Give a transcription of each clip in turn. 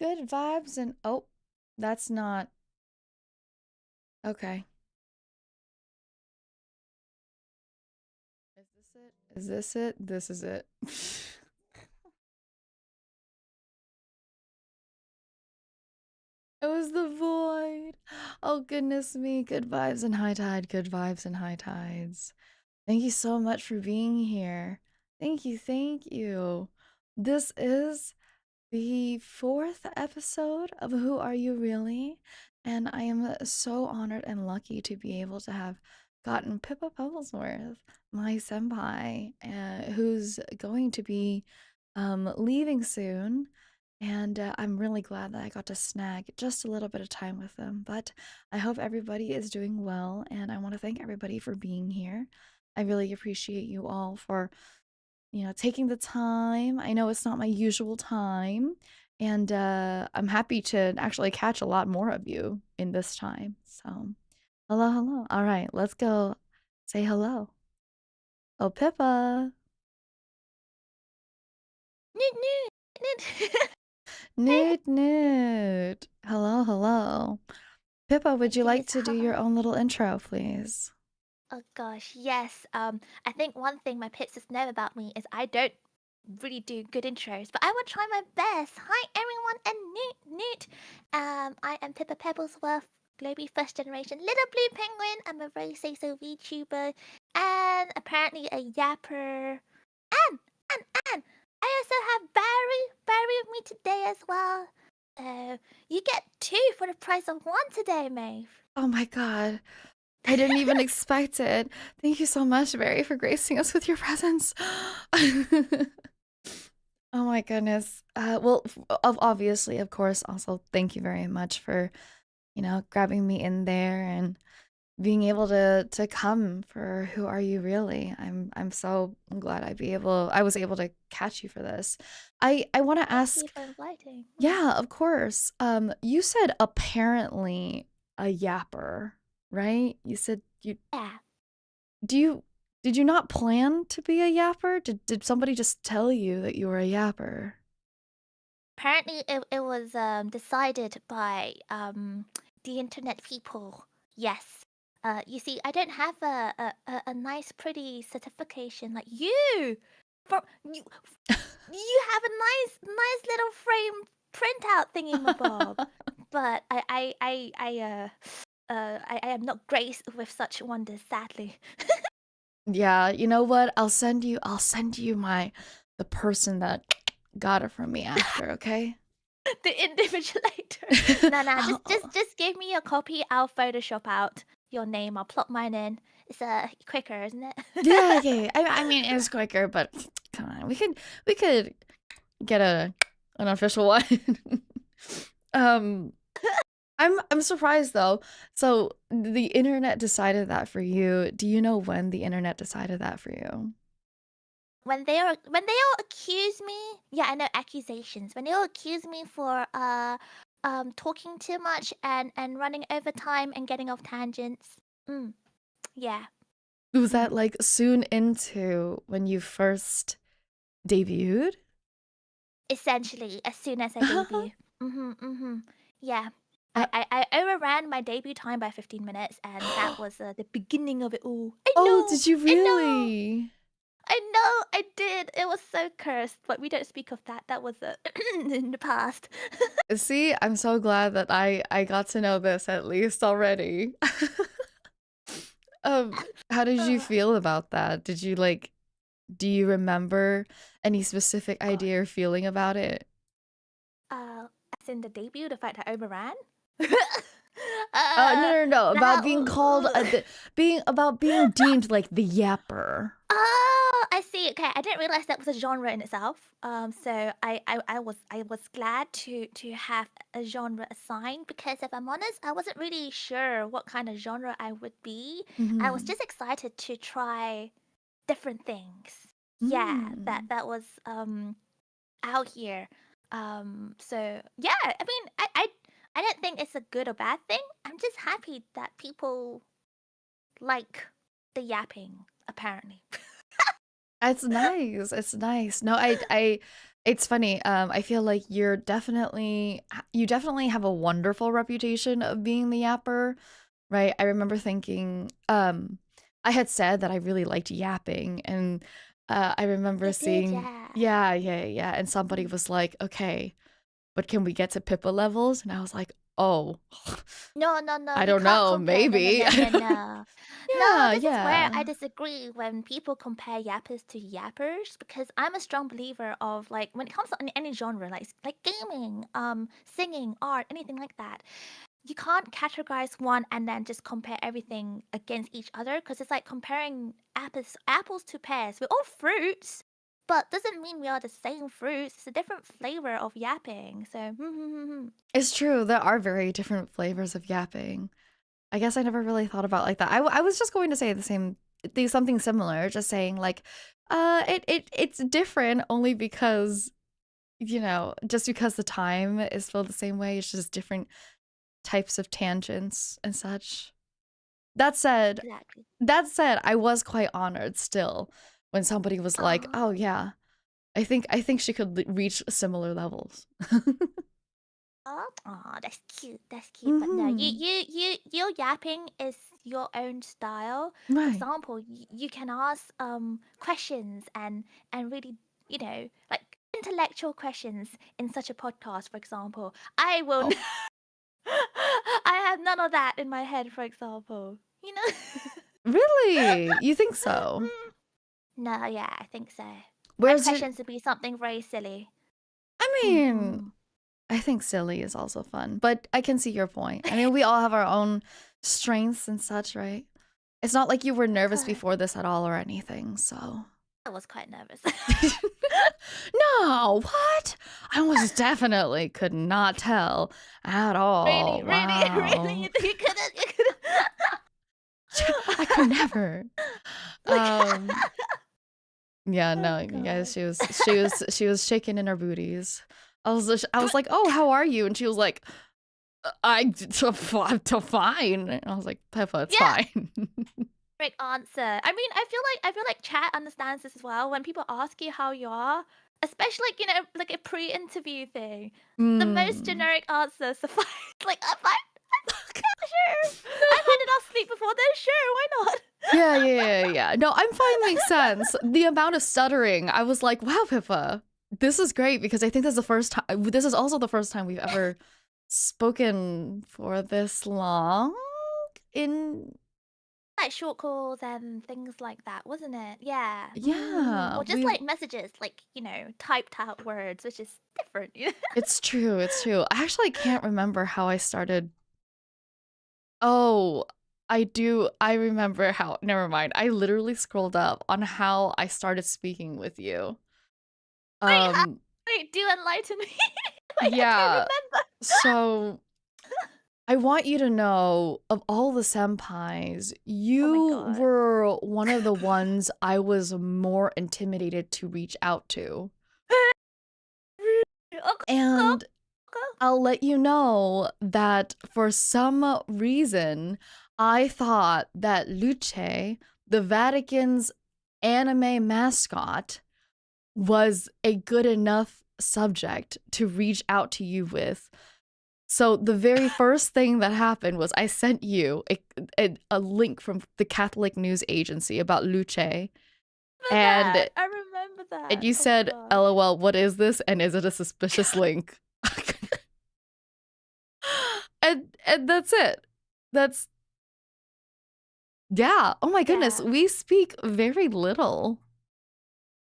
Good vibes and oh, that's not okay. Is this it? Is this it? This is it. It was the void. Oh goodness me. Good vibes and high tide. Good vibes and high tides. Thank you so much for being here. Thank you. Thank you. This is the fourth episode of Who Are You Really? And I am so honored and lucky to be able to have gotten Pippa Pebblesworth, my senpai, who's going to be leaving soon. And I'm really glad that I got to snag just a little bit of time with them. But I hope everybody is doing well, and I want to thank everybody for being here. I really appreciate you all for taking the time. I know it's not my usual time, and I'm happy to actually catch a lot more of you in this time. So, hello, hello. All right, let's go say hello. Oh, Pippa. Newt, newt, newt. Newt, Newt. Hello, hello. Pippa, would you like Yes, to do your hi. own little intro, please? Oh gosh, yes. I think one thing my pitsas know about me is I don't really do good intros, but I will try my best. Hi everyone, and Newt. I am Pippa Pebblesworth, Globie first generation little blue penguin. I'm a very say-so VTuber, and apparently a yapper. And I also have Barry with me today as well. You get two for the price of one today, Maeve. Oh my god. I didn't even expect it. Thank you so much, Barry, for gracing us with your presence. Oh my goodness. Well, obviously, of course, also thank you very much for, grabbing me in there and being able to come for Who Are You Really? I'm so glad I was able to catch you for this. I want to Thank you ask, for inviting. yeah, of course. You said apparently a yapper, right? You said you Yeah. do you did you not plan to be a yapper? Did somebody just tell you that you were a yapper? Apparently, it was decided by the internet people. Yes. You see, I don't have a nice, pretty certification like you. For you, you have a nice little frame printout thingy, mabob. But I am not graced with such wonders, sadly. Yeah, you know what? I'll send you the person that got it from me after, okay? The individualator. No, no, just I'll- just just give me a copy. I'll Photoshop out your name. I'll plop mine in. It's quicker, isn't it? yeah, yeah, yeah. I mean, it's quicker, but come on, we could get an official one. um, I'm surprised though. So the internet decided that for you. Do you know when the internet decided that for you? When they all accuse me, yeah, I know accusations. When they all accuse me for talking too much and running over time and getting off tangents. Mm, yeah. Was that Mm. like soon into when you first debuted? Essentially, as soon as I debut. Yeah. Uh, I overran my debut time by 15 minutes, and that was the beginning of it all. I oh, know! did you I know! really? I know! I did! It was so cursed, but we don't speak of that. That was in the past. See, I'm so glad that I got to know this at least already. How did you Oh, feel about that? Do you remember any specific God. idea or feeling about it? As in the debut, the fact I overran? No, no, no. About That. being called being deemed like the yapper. Oh, I see. Okay, I didn't realize that was a genre in itself. So I was glad to have a genre assigned because if I'm honest, I wasn't really sure what kind of genre I would be. I was Mm-hmm. just excited to try different things. Yeah, that Mm. that was out here. So yeah, I mean, I don't think it's a good or bad thing. I'm just happy that people like the yapping, apparently. It's nice. It's nice. No, I It's funny. I feel like you definitely have a wonderful reputation of being the yapper, right? I remember thinking, I had said that I really liked yapping, and I remember You did, seeing, yeah. yeah, and somebody was like, okay, but can we get to Pippa levels? And I was like, oh, No, no, no, I you don't can't know, compare. No, no, maybe. no, no, no. No, Yeah, this is where I yeah. disagree when people compare yappers to yappers because I'm a strong believer of like when it comes to any genre, like gaming, singing, art, anything like that. You can't categorize one and then just compare everything against each other because it's like comparing apples to pears. We're all fruits, but doesn't mean we are the same fruits. It's a different flavor of yapping. So, It's true. There are very different flavors of yapping. I guess I never really thought about it like that. I was just going to say something similar, just saying like, it's different only because, just because the time is spelled the same way, it's just different types of tangents and such. That said, exactly. I was quite honored still when somebody was like, Oh, "Oh yeah, I think she could reach similar levels." oh, that's cute. That's cute. But no, Mhm. your yapping is your own style. For Right. example, you can ask questions and really like intellectual questions in such a podcast. For example, I will. Oh, I have none of that in my head. For example, you know. really? You think so? Mm, no, yeah, I think so. My Where's your questions would be something very silly. I mean, Hmm. I think silly is also fun, but I can see your point. I mean, we all have our own strengths and such, right? It's not like you were nervous before this at all or anything, so. I was quite nervous. No, what? I was definitely could not tell at all. Really, really, really, Wow. you couldn't, you couldn't. I could never. Look. Um, yeah, no, Oh you guys, god. she was shaking in her booties. I was like, "Oh, how are you?" And she was like, I'm fine." And I was like, "Peppa, it's Yeah, fine." great answer. I mean, I feel like chat understands this as well. When people ask you how you are, especially like like a pre-interview thing, the most Mm. generic answer suffice. Like I'm sure. I've had enough sleep before. Then sure, why not? Yeah. No, I'm fine makes sense. The amount of stuttering, I was like, wow, Pippa, this is great because I think this is also the first time we've ever spoken for this long in, Like short calls and things like that, wasn't it? Yeah. yeah, Or just like messages, like, typed out words, which is different. it's true. It's true. I actually can't remember how I started. Oh, I do. I remember how, never mind. I literally scrolled up on how I started speaking with you. Wait, Um, wait, do enlighten me. Wait, I don't yeah. remember. So I want you to know of all the senpais, Oh my you god. were one of the ones I was more intimidated to reach out to. Okay, okay, And okay. I'll let you know that for some reason, I thought that Luce, the Vatican's anime mascot, was a good enough subject to reach out to you with. So the very first thing that happened was I sent you a link from the Catholic news agency about Luce, and I remember and that. you Oh my said, gosh. "LOL, what is this? And is it a suspicious link?" And that's it. That's yeah. Oh my goodness, Yeah. we speak very little.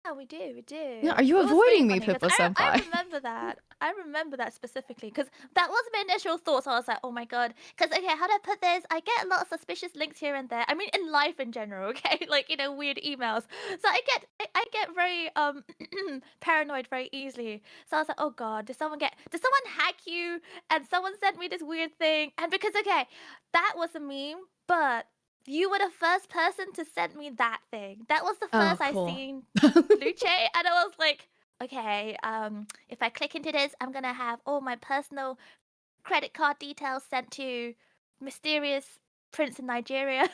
Yeah, we do, we do. Yeah, are It you was really avoiding me, funny because Pippa I senpai? remember that. I remember that specifically because that was my initial thoughts. I was like, oh my god. Because, okay, how do I put this? I get a lot of suspicious links here and there. I mean, in life in general, okay? Like, weird emails. So I get very paranoid very easily. So I was like, oh god, did someone hack you? And someone sent me this weird thing. And because, okay, that was a meme, but you were the first person to send me that thing. That was the Oh, first I cool. seen Luce, and I was like, okay, if I click into this, I'm gonna have all my personal credit card details sent to mysterious prince in Nigeria. I'm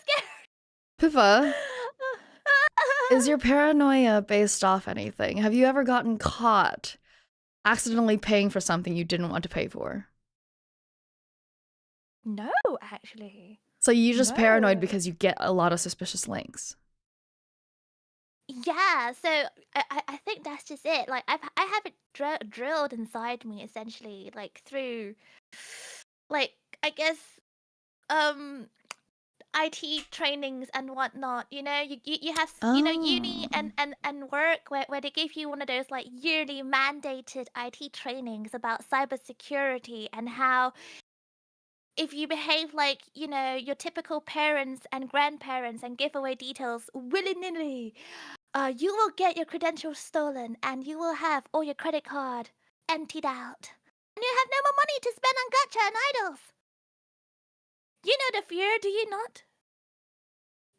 scared. Pippa, Is your paranoia based off anything? Have you ever gotten caught accidentally paying for something you didn't want to pay for? No, actually. So you just paranoid No. because you get a lot of suspicious links. Yeah, so I think that's just it. Like I have it drilled inside me essentially, like through, like I guess um IT trainings and whatnot. You have uni Oh. and work where they give you one of those like yearly mandated IT trainings about cybersecurity and how if you behave like your typical parents and grandparents and give away details willy-nilly, you will get your credentials stolen and you will have all your credit card emptied out. And you have no more money to spend on gacha and idols. You know the fear, do you not?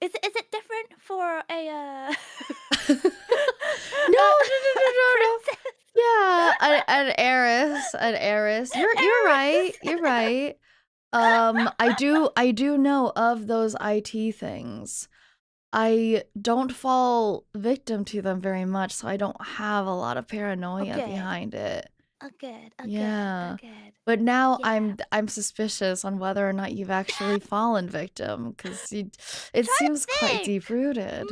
Is it different for a No. princess? Yeah, an heiress. You're right. You're right. I do know of those IT things. I don't fall victim to them very much, so I don't have a lot of Oh, paranoia good. behind it. Oh, good. Oh, good. Oh, Yeah. good. But now Yeah. I'm suspicious on whether or not you've actually fallen victim because it Try to seems quite think. deep rooted.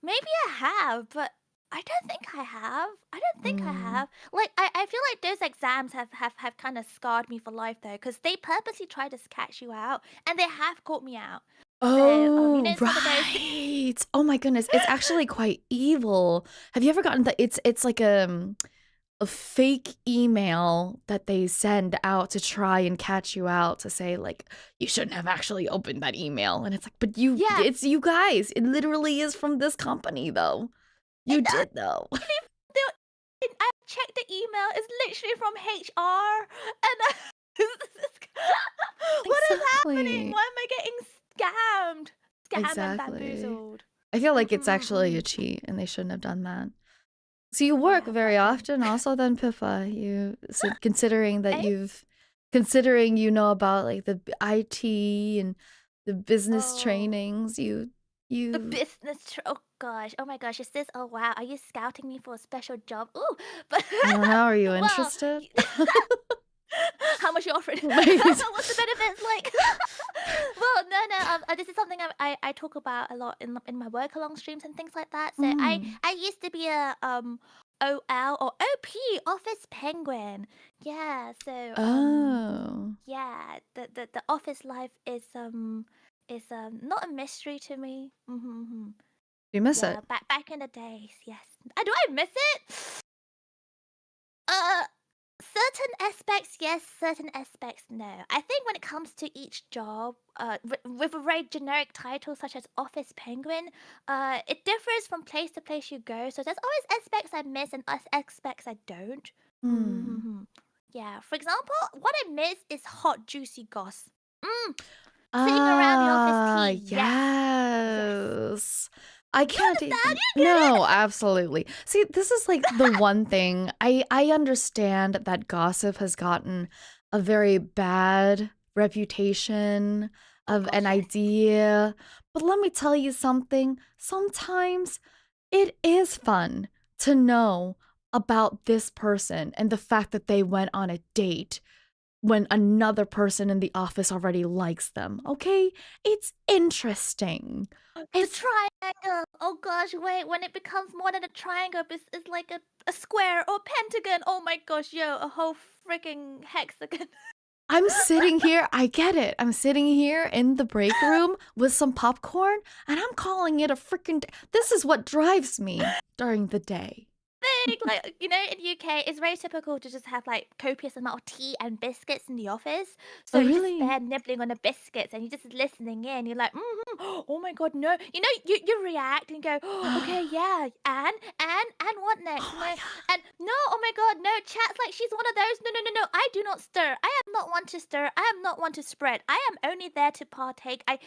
Maybe I have, but I don't think I have. I don't think I Mm. have. Like, I feel like those exams have kind of scarred me for life, though, because they purposely try to catch you out, and they have caught me out. So, Oh, some of those. right. Oh my goodness. It's actually quite evil. Have you ever gotten that it's like a fake email that they send out to try and catch you out to say like you shouldn't have actually opened that email, and it's like, but Yeah, it's you guys, it literally is from this company though, you it, did though. I checked the email. It's literally from HR, and what is happening? Exactly. Why am I getting scammed and Exactly. bamboozled? I feel like it's actually a Mm-mm-mm-mm. cheat and they shouldn't have done that. So you work Yeah, but very often also then, Pippa, considering that eh? considering you know about like the IT and the business Oh. trainings, The you business oh gosh. Oh my gosh. Is this oh wow. Are you scouting me for a special job? Ooh, but I don't know, are you well, interested? how much you offering? Wait. What's the benefits like? Well, no. This is something I talk about a lot in my work along streams and things like that. So Mm. I used to be a OL or OP office penguin. Yeah. So Oh. yeah, the office life is not a mystery to me. You miss Yeah, it. back in the days, yes. Do I miss it? Uh, certain aspects, yes. Certain aspects, no. I think when it comes to each job, with a very generic title such as Office Penguin, it differs from place to place you go. So there's always aspects I miss and aspects I don't. Hmm. Yeah. For example, what I miss is hot, juicy goss. Mm, sitting around the office Ah, tea. Yes. Yes. yes. I You can't understand? even. You get No, it? absolutely. See, this is like the one thing I understand that gossip has gotten a very bad reputation Oh of an gosh, yes. idea, but let me tell you something. Sometimes it is fun to know about this person and the fact that they went on a date when another person in the office already likes them, okay? It's interesting. The It's triangle. Oh gosh, wait. When it becomes more than a triangle, it's like a square or pentagon. Oh my gosh, yo, a whole freaking hexagon. I'm sitting here, I get it. I'm sitting here in the break room with some popcorn and I'm calling it a freaking this is what drives me during the day. Thing. Like, in UK, it's very typical to just have like copious amount of tea and biscuits in the office. So Oh, you're just really? there nibbling on the biscuits and you're just listening in. You're like, oh my god, no. You react and go, oh, okay, Oh yeah, and what next? my And no, oh my god, no. Chat's like she's one of those. No. I do not stir. I am not one to stir. I am not one to spread. I am only there to partake. I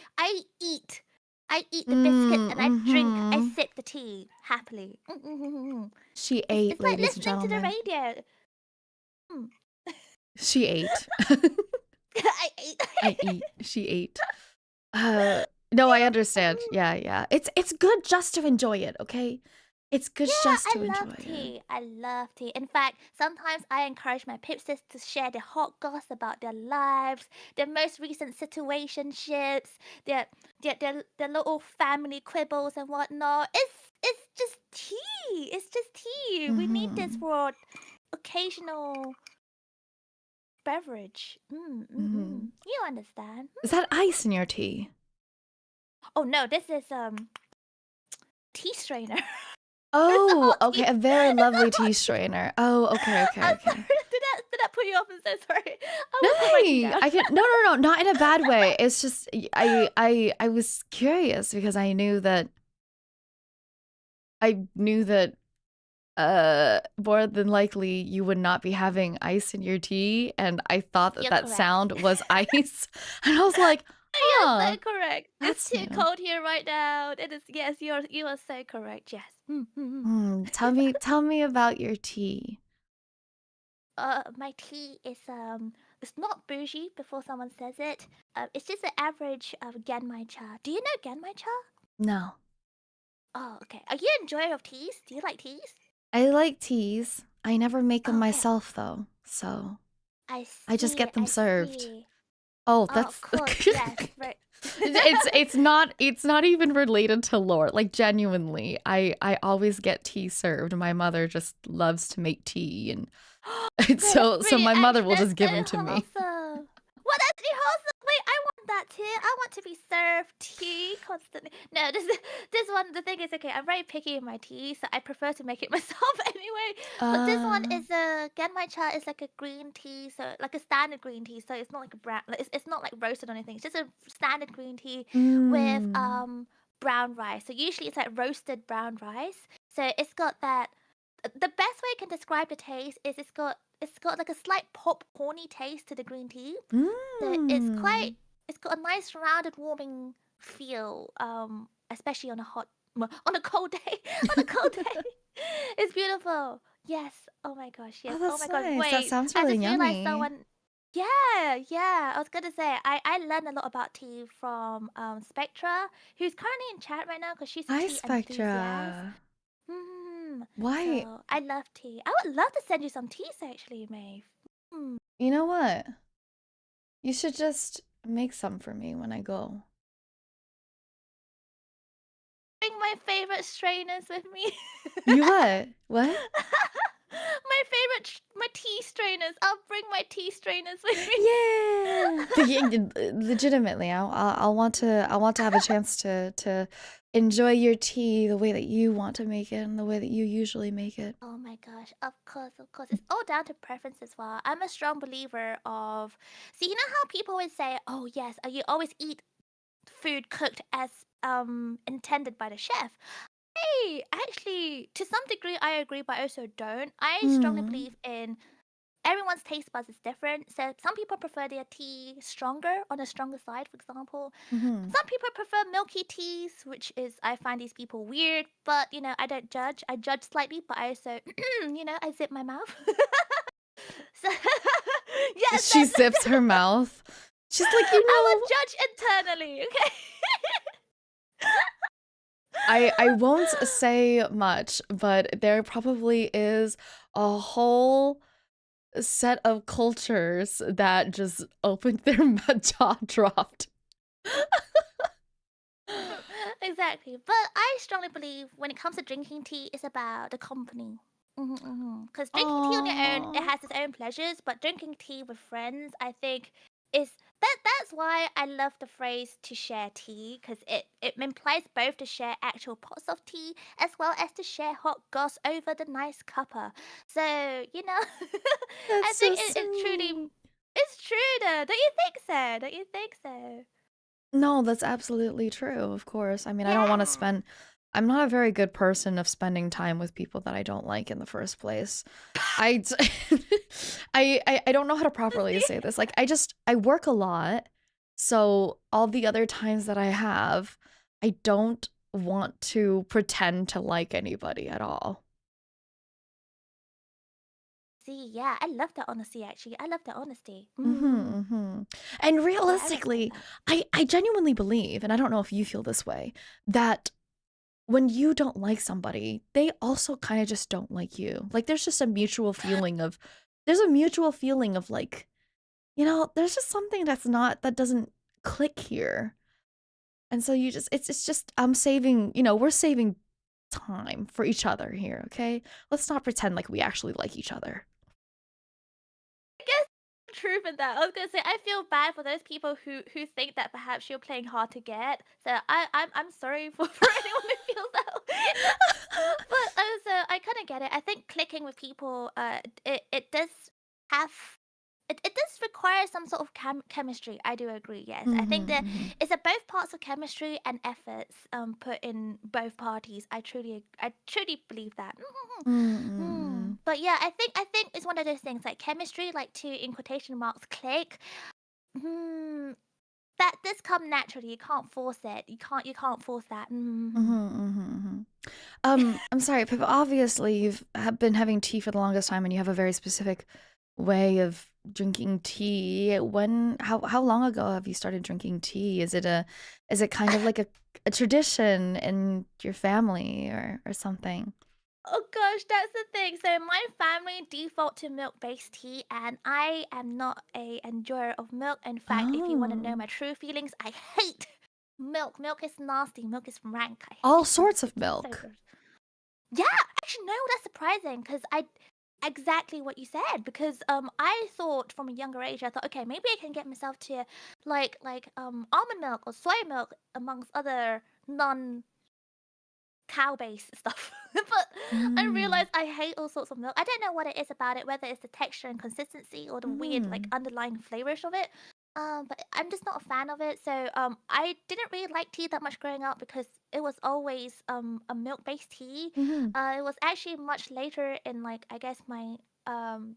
eat. I eat god. the biscuits and I drink. I Mm-hmm. sip the tea happily. She It's ate, it's like ladies and listening to the gentlemen. radio. Mm. She ate. I ate. I eat. She ate. Uh No, I understand. Yeah, yeah. It's good just to enjoy it, okay? It's good Yeah, just to I enjoy love it. tea. I love tea. In fact, sometimes I encourage my pipsters to share their hot goss about their lives, their most recent situationships, their little family quibbles and whatnot. It's just tea. It's just tea. We need this Mm-hmm. for occasional beverage. Mm-hmm. You understand? Is that ice in your tea? Oh no, this is tea strainer. It's a Oh, hot okay, tea. a very It's a lovely tea hot tea. strainer. Oh, okay, okay, I'm okay. sorry. Did that put you off? I'm so sorry. I No, will put my tea hey, down. I can no, not in a bad way. It's just I was curious because I knew that more than likely you would not be having ice in your tea, and I thought that You're that correct. sound was ice. And I was like, You're huh, so correct. It's that's too new. cold here right now. It is. Yes, you are so correct. Yes. Tell me about your tea. My tea is it's not bougie. Before someone says it, it's just an average genmai cha. Do you know genmai cha? No. Oh, okay. Are you an enjoyer of teas? Do you like teas? I like teas. I never make them Okay. myself though, so I I just see. get them I served. see. Oh, Oh, of that's course. Yes. Right. it's not even related to lore. Like genuinely, I always get tea served. My mother just loves to make tea, and Wait, so really, my mother actually, will that's just so give them to me. wholesome. What, that's really wholesome. Wait, I want that too. I want to be served tea constantly. No, this one. The thing is, okay, I'm very picky in my tea, so I prefer to make it myself anyway. But this one Uh, is a genmai cha is like a green tea, so like a standard green tea. So it's not like a brown. Like, it's not like roasted or anything. It's just a standard green tea with mm, brown rice. So usually it's like roasted brown rice. So it's got that the best way I can describe the taste is it's got like a slight popcorny taste to the green tea. So mm. it's got a nice rounded warming feel, especially on a on a cold day. On a cold day. It's beautiful. Yes. Oh my gosh, yes. Oh, Oh that's my god, nice. That wait. sounds I really just realized yummy. someone yeah, yeah. I was gonna say I learned a lot about tea from Spectra, who's currently in chat right now because she's a Hi, tea enthusiast. Spectra. Why? So I love tea. I would love to send you some teas actually, Maeve. Hmm. You know what? You should just make some for me when I go. Bring my favorite strainers with me. You what? What? My tea strainers. I'll bring my tea strainers with me. Yeah. Legitimately, I'll want to have a chance to enjoy your tea the way that you want to make it and the way that you usually make it. Oh my gosh, of course, of course. It's all down to preference as well. I'm a strong believer of. See, you know how people always say, "Oh yes, you always eat food cooked as intended by the chef." Hey, actually, to some degree, I agree, but I also don't. I strongly Hmm. believe in everyone's taste buds is different. So some people prefer their tea stronger, on the stronger side, for example. Mm-hmm. Some people prefer milky teas, which is I find these people weird. But I don't judge. I judge slightly, but I also, I zip my mouth. So yes, She zips her mouth. She's like, you I know, will judge internally. Okay. I won't say much, but there probably is a whole set of cultures that just opened their jaw dropped. Exactly. But I strongly believe when it comes to drinking tea, it's about the company. Because drinking tea on your own, it Oh, has its own pleasures, but drinking tea with friends, I think, is that's why I love the phrase to share tea, because it implies both to share actual pots of tea as well as to share hot goss over the nice cuppa. So, that's I think so it truly sweet. it's true though. Don't you think so? Don't you think so? No, that's absolutely true, of course. I mean, I don't want to Yeah. spend I'm not a very good person of spending time with people that I don't like in the first place. I I don't know how to properly See? say this. Like I work a lot, so all the other times that I have, I don't want to pretend to like anybody at all. see. Yeah, I love that honesty, actually. I love that honesty. And Yeah, I respect realistically, that. I genuinely believe, and I don't know if you feel this way, that when you don't like somebody, they also kind of just don't like you. Like there's just a mutual feeling of like, there's just something that doesn't click here. And so it's just I'm saving, we're saving time for each other here, okay? Let's not pretend like we actually like each other. I guess truth in that. I was gonna say I feel bad for those people who think that perhaps you're playing hard to get. So I'm sorry for, for anyone who feels that way. But also I kind of get it. I think clicking with people, it does have. It does require some sort of chemistry. I do agree. Yes, I think that Mhm. it's a both parts of chemistry and efforts put in both parties. I truly believe that. Mhm. But yeah, I think it's one of those things like chemistry, like to in quotation marks click. Hmm, that does come naturally. You can't force it. You can't force that. Mhm. Mhm. I'm sorry, Pip. Obviously, you've been having tea for the longest time, and you have a very specific way of drinking tea. How long ago have you started drinking tea? Is it kind of like a tradition in your family or something? Oh gosh, that's the thing. So my family default to milk-based tea, and I am not a enjoyer of milk. In fact, if you want to know Oh, my true feelings, I hate milk. Milk is nasty. Milk is rank. I all hate milk. sorts of It's so milk. gross. Yeah, actually, no, that's surprising because I exactly what you said. Because I thought from a younger age, I thought, okay, maybe I can get myself to like almond milk or soy milk amongst other non cow-based stuff. But I Mm. realized I hate all sorts of milk. I don't know what it is about it, whether it's the texture and consistency or the weird like Mm. underlying flavors of it. But I'm just not a fan of it. So I didn't really like tea that much growing up because it was always a milk-based tea. Mhm. It was actually much later in like I guess my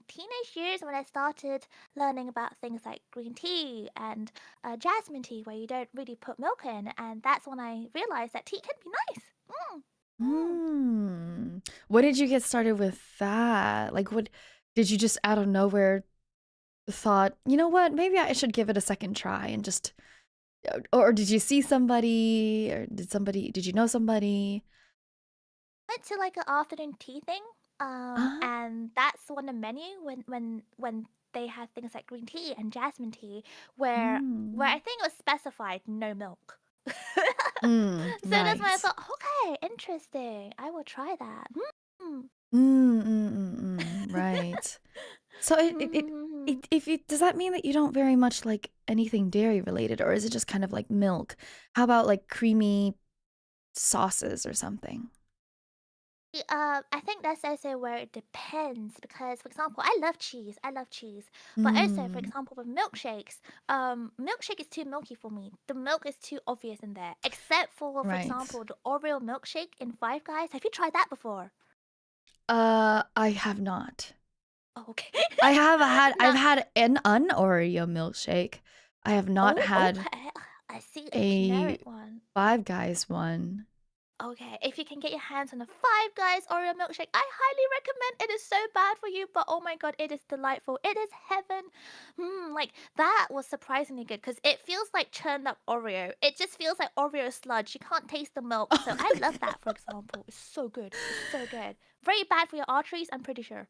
teenage years when I started learning about things like green tea and jasmine tea, where you don't really put milk in, and that's when I realized that tea can be nice. Mm, mm. Mm. What did you get started with that? Like, what did you just out of nowhere thought, you know what, maybe I should give it a second try and just, or did you see somebody, or did you know somebody? Went to like an afternoon tea thing, Ah, and that's on the menu when they had things like green tea and jasmine tea, where I mm, think it was specified no milk. So that's why I right. thought, okay, interesting. I will try that. Mm. Right. So if you, does that mean that you don't very much like anything dairy related, or is it just kind of like milk? How about like creamy sauces or something? I think that's also where it depends because, for example, I love cheese. I love cheese, but also, for Mm, example, with milkshakes, milkshake is too milky for me. The milk is too obvious in there, except for right. example, the Oreo milkshake in Five Guys. Have you tried that before? I have not. Oh, okay. I've Now, had an un-Oreo milkshake. I have not oh, had okay. I see a a generic one. Five Guys one. Okay, if you can get your hands on a Five Guys Oreo milkshake, I highly recommend. It is so bad for you, but oh my god, it is delightful. It is heaven. Like that was surprisingly good because it feels like churned up Oreo. It just feels like Oreo sludge. You can't taste the milk, so I love that. For example, it's so good. It's so good. Very bad for your arteries, I'm pretty sure.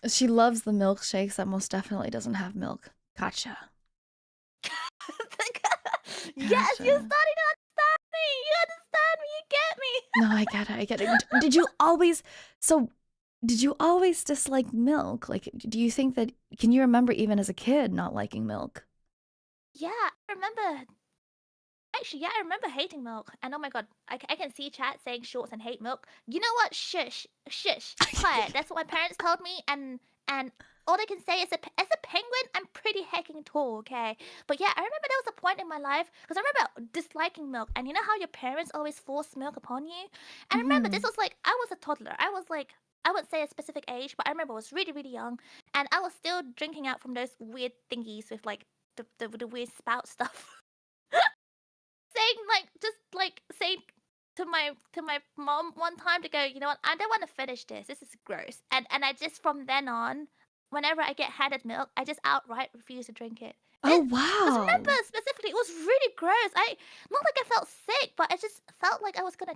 She loves the milkshakes that most definitely doesn't have milk. Gotcha. Yes, you're Gotcha. starting to understand me. You understand me. You get me. No, I get it. I get it. Did you always, so did you always dislike milk? Like, do you think that, can you remember even as a kid not liking milk? Yeah, I remember. Actually, yeah, I remember hating milk. And oh my god, I can see chat saying shorts and hate milk. You know what? Shush, shush, quiet. That's what my parents told me, and all I can say is, as a penguin, I'm pretty hecking tall, okay? But yeah, I remember there was a point in my life because I remember disliking milk, and you know how your parents always force milk upon you. And I remember this Hmm. was like I was a toddler. I was like. I wouldn't say a specific age, but I remember I was really, really young, and I was still drinking out from those weird thingies with like the weird spout stuff. Saying like just like saying to my mom one time to go, you know what, I don't want to finish this. This is gross. And I just from then on whenever I get handed milk, I just outright refuse to drink it. Oh, Because remember wow. specifically, it was really gross. Not like I felt sick, but I just felt like I was gonna.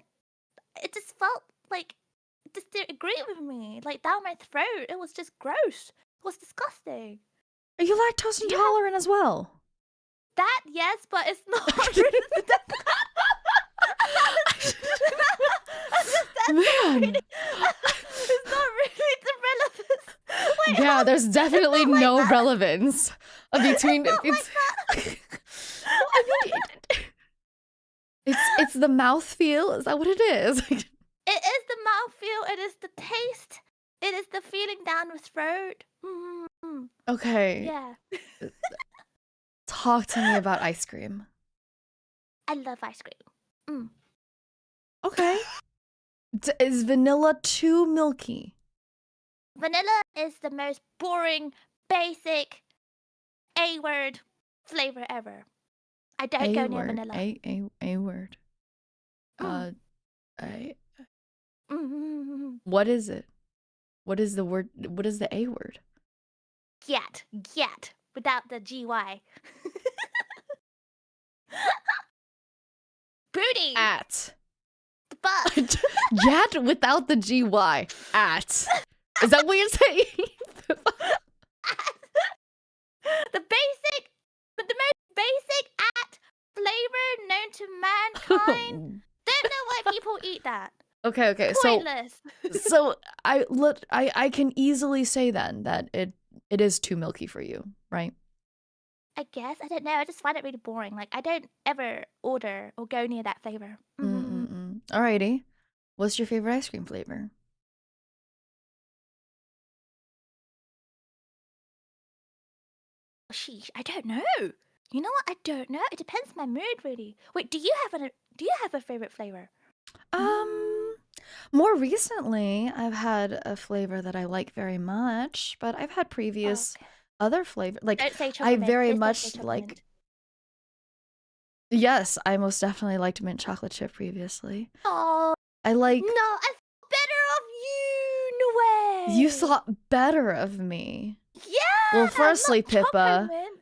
It just felt like it just didn't agree with me, like down my throat. It was just gross. It was disgusting. Are you lactose Do you have intolerant as well? that? Yes, but it's not really. Man. It's not really the relevance. Wait, Yeah, there's definitely like no that. relevance between Not it's. like that. Well, I mean, it's the mouthfeel. Is that what it is? It is the mouthfeel. It is the taste. It is the feeling down the throat. Mm-hmm. Okay, Yeah, talk to me about ice cream. I love ice cream. Mm. Okay, is vanilla too milky? Vanilla is the most boring, basic, A-word flavor ever. I don't go A near word. vanilla. A word. Mm. I. Mm-hmm. What is it? What is the word? What is the A word? Get, without the GY. Booty, At. butt. Yet without the GY. At. Is that what you're saying? The most basic at flavor known to mankind. Don't know why people eat that. Okay. Pointless. So I can easily say then that it is too milky for you, right? I guess. I don't know. I just find it really boring. Like, I don't ever order or go near that flavor. Alrighty. What's your favorite ice cream flavor? Sheesh. I don't know. You know what? I don't know. It depends on my mood, really. Wait, do you have a favorite flavor? More recently, I've had a flavor that I like very much, but I've had previous Okay. other flavor. Like, Don't say I chocolate mint. very Please don't say much chocolate like. mint. Yes, I most definitely liked mint chocolate chip previously. Oh, I like. no. I thought better of you. No way. You thought better of me. Yeah. Well, firstly, not chocolate Pippa, mint.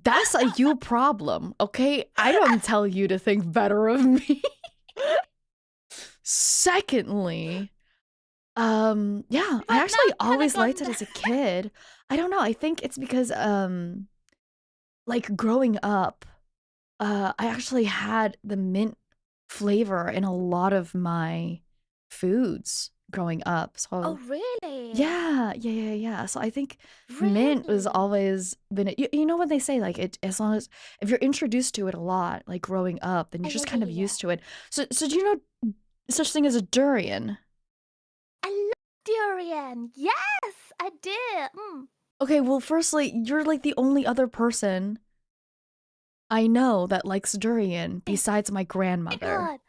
that's a you problem, okay? I don't tell you to think better of me. Secondly, yeah, I actually always liked it as a kid. I don't know, I think it's because, like, growing up, I actually had the mint flavor in a lot of my foods growing up, so Oh, really? yeah. So I think mint was Really? always been you know what they say, like, it as long as if you're introduced to it a lot, like, growing up, then you're just kind of Yeah. used to it. So do you know such thing as a durian? I love durian. Yes, I did. Okay, well, firstly, you're, like, the only other person I know that likes durian Oh besides my my grandmother. god.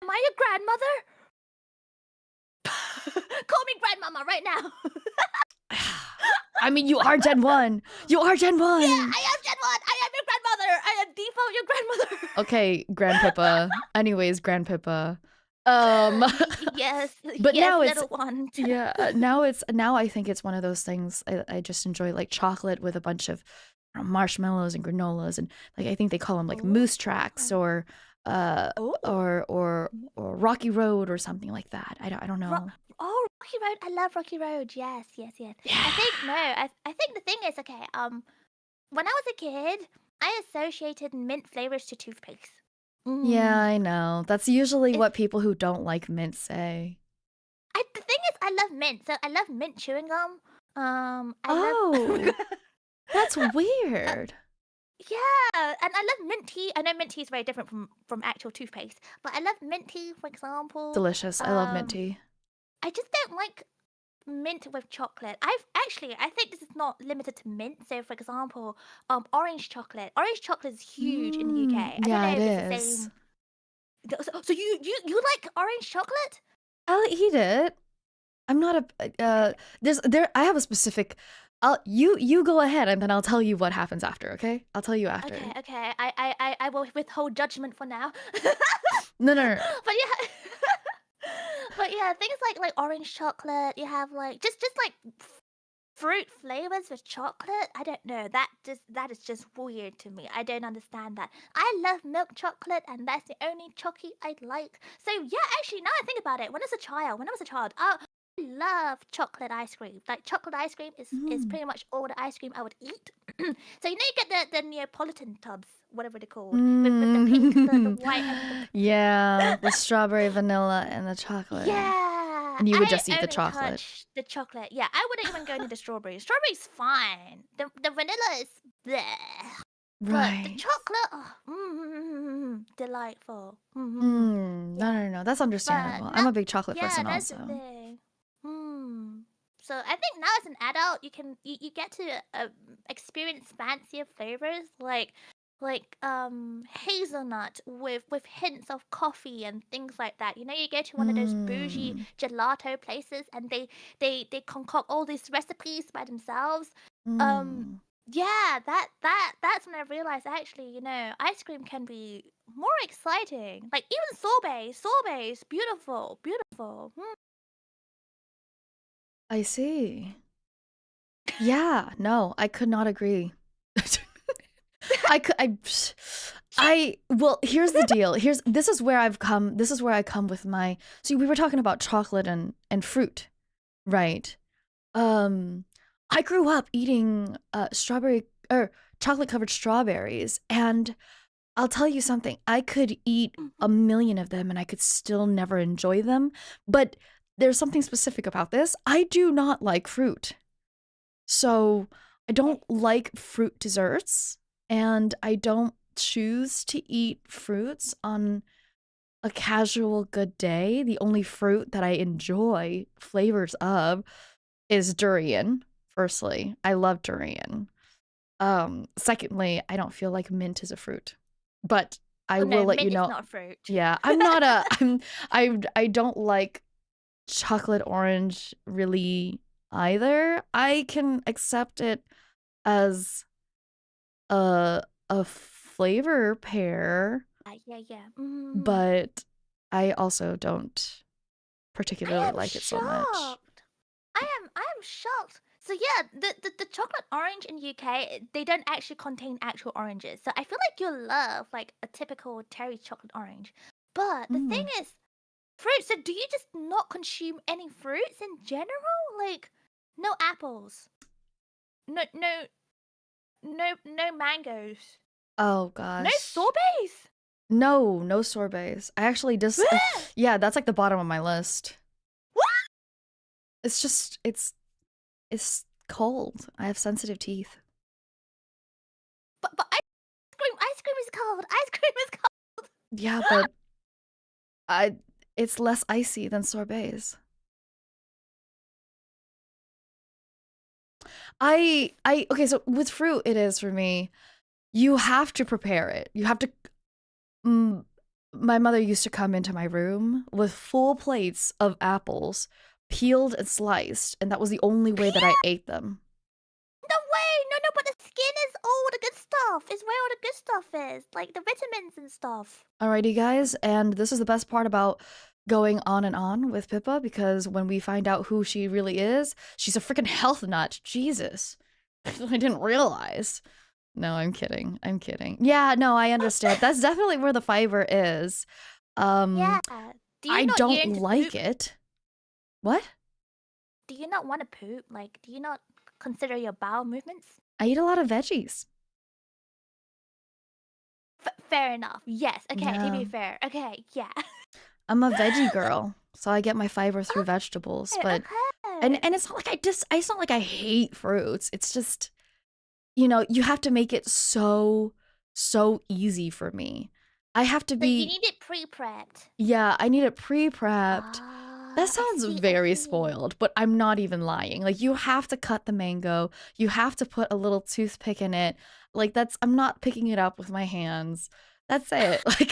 Am I your grandmother? Call me grandmama right now. I mean, you are Gen 1. You are Gen 1. Yeah, I am Gen 1. I am your grandmother. I am default your grandmother. Okay, Grandpippa. Anyways, Grandpippa. Yes, But yes, now it's little one. yeah. Now I think it's one of those things I just enjoy, like chocolate with a bunch of marshmallows and granolas, and like I think they call them like moose tracks or Oh. or Rocky Road or something like that. I don't know. Oh, Rocky Road. I love Rocky Road. Yes. Yeah. I think the thing is, okay, when I was a kid, I associated mint flavors to toothpaste. Yeah, I know. That's usually It's, what people who don't like mint say. the thing is, I love mint. So I love mint chewing gum. Oh, that's weird. Yeah, and I love mint tea. I know mint tea is very different from actual toothpaste, but I love mint tea, for example. Delicious. I love mint tea. I just don't like mint with chocolate. I think this is not limited to mint. So, for example, orange chocolate. Orange chocolate is huge in the UK. I don't Yeah, know it if it's the is. same. So you like orange chocolate? I'll eat it. I'm not a I have a specific you go ahead and then I'll tell you what happens after, okay? I'll tell you after. Okay. I will withhold judgment for now. No. But yeah. But yeah, things like orange chocolate, you have like just like fruit flavors with chocolate. I don't know. That is just weird to me. I don't understand that. I love milk chocolate, and that's the only chocolate I like. So yeah, actually, now I think about it, when I was a child, I love chocolate ice cream. Like chocolate ice cream is Mm. pretty much all the ice cream I would eat. So you know you get the Neapolitan tubs, whatever they're called, with the pink, the Mm. white, and the Yeah, the strawberry, vanilla, and the chocolate. yeah, And you would I just eat the only chocolate. touch the chocolate. Yeah, I wouldn't even go near the strawberry. Strawberry's fine. The vanilla is bleh. But the Right. chocolate, oh, delightful. No, Yeah. no, no. That's But understandable. I'm not, a big chocolate yeah, person that's the also. thing. So I think now as an adult, you get to experience fancier flavors like hazelnut with hints of coffee and things like that. You know, you go to one of those bougie Mm. gelato places and they concoct all these recipes by themselves. Um, Mm. yeah, that's when I realized actually, you know, ice cream can be more exciting. Like even sorbets, beautiful, beautiful. I see. Yeah, no, I could not agree. I could I well, here's the deal. This is where I've come. This is where I come with my. See, we were talking about chocolate and fruit, right? Um I grew up eating strawberry or chocolate covered strawberries, and I'll tell you something. I could eat a Mhm. million of them and I could still never enjoy them, but there's something specific about this. I do not like fruit. So, I don't Okay. like fruit desserts, and I don't choose to eat fruits on a casual good day. The only fruit that I enjoy flavors of is durian. Firstly, I love durian. Secondly, I don't feel like mint is a fruit. But I Oh no, will let you mint is know, not a fruit. yeah, I'm not a I don't like chocolate orange really either. I can accept it as a flavor pair, Yeah. but I also don't I particularly am like it so much. shocked. I am shocked. So yeah, the chocolate orange in UK, they don't actually contain actual oranges. So I feel like you'll love like a typical Terry chocolate orange. But the thing Mm. is, fruit. So do you just not consume any fruits in general? Like no apples, no no mangoes, Oh no gosh. sorbets. No, no sorbets. I actually just yeah, that's like the bottom of my list. What? It's just it's cold. I have sensitive teeth. But ice cream is cold. Ice cream is cold. Yeah, but I it's less icy than sorbets. I okay, so with fruit it is for me. You have to prepare it. You have to mm, my mother used to come into my room with full plates of apples, peeled and sliced, and that was the only way that I ate them. No way! No, but the skin is all the good stuff. Is where all the good stuff is, like the vitamins and stuff. Alrighty, guys, and this is the best part about going on and on with Pippa, because when we find out who she really is, she's a freaking health nut. Jesus. I didn't realize. No, I'm kidding. I'm kidding. Yeah, no, I understand. That's definitely where the fiber is. Yeah. Um, Do you I not don't yearn to like poop? it. What? Do you not want to poop? Like, do you not consider your bowel movements? I eat a lot of veggies. Fair enough. Yes. Okay. To Yeah. be fair. Okay. Yeah. I'm a veggie girl, so I get my fiber through vegetables, Okay. but Okay. and it's not like it's not like I hate fruits. It's just, you know, you have to make it so easy for me. I have to So you be need it pre-prepped. yeah, I need it pre-prepped. That Ah, I sounds see. I very see. spoiled, but I'm not even lying. Like, you have to cut the mango, you have to put a little toothpick in it. Like, that's I'm not picking it up with my hands. That's it. Like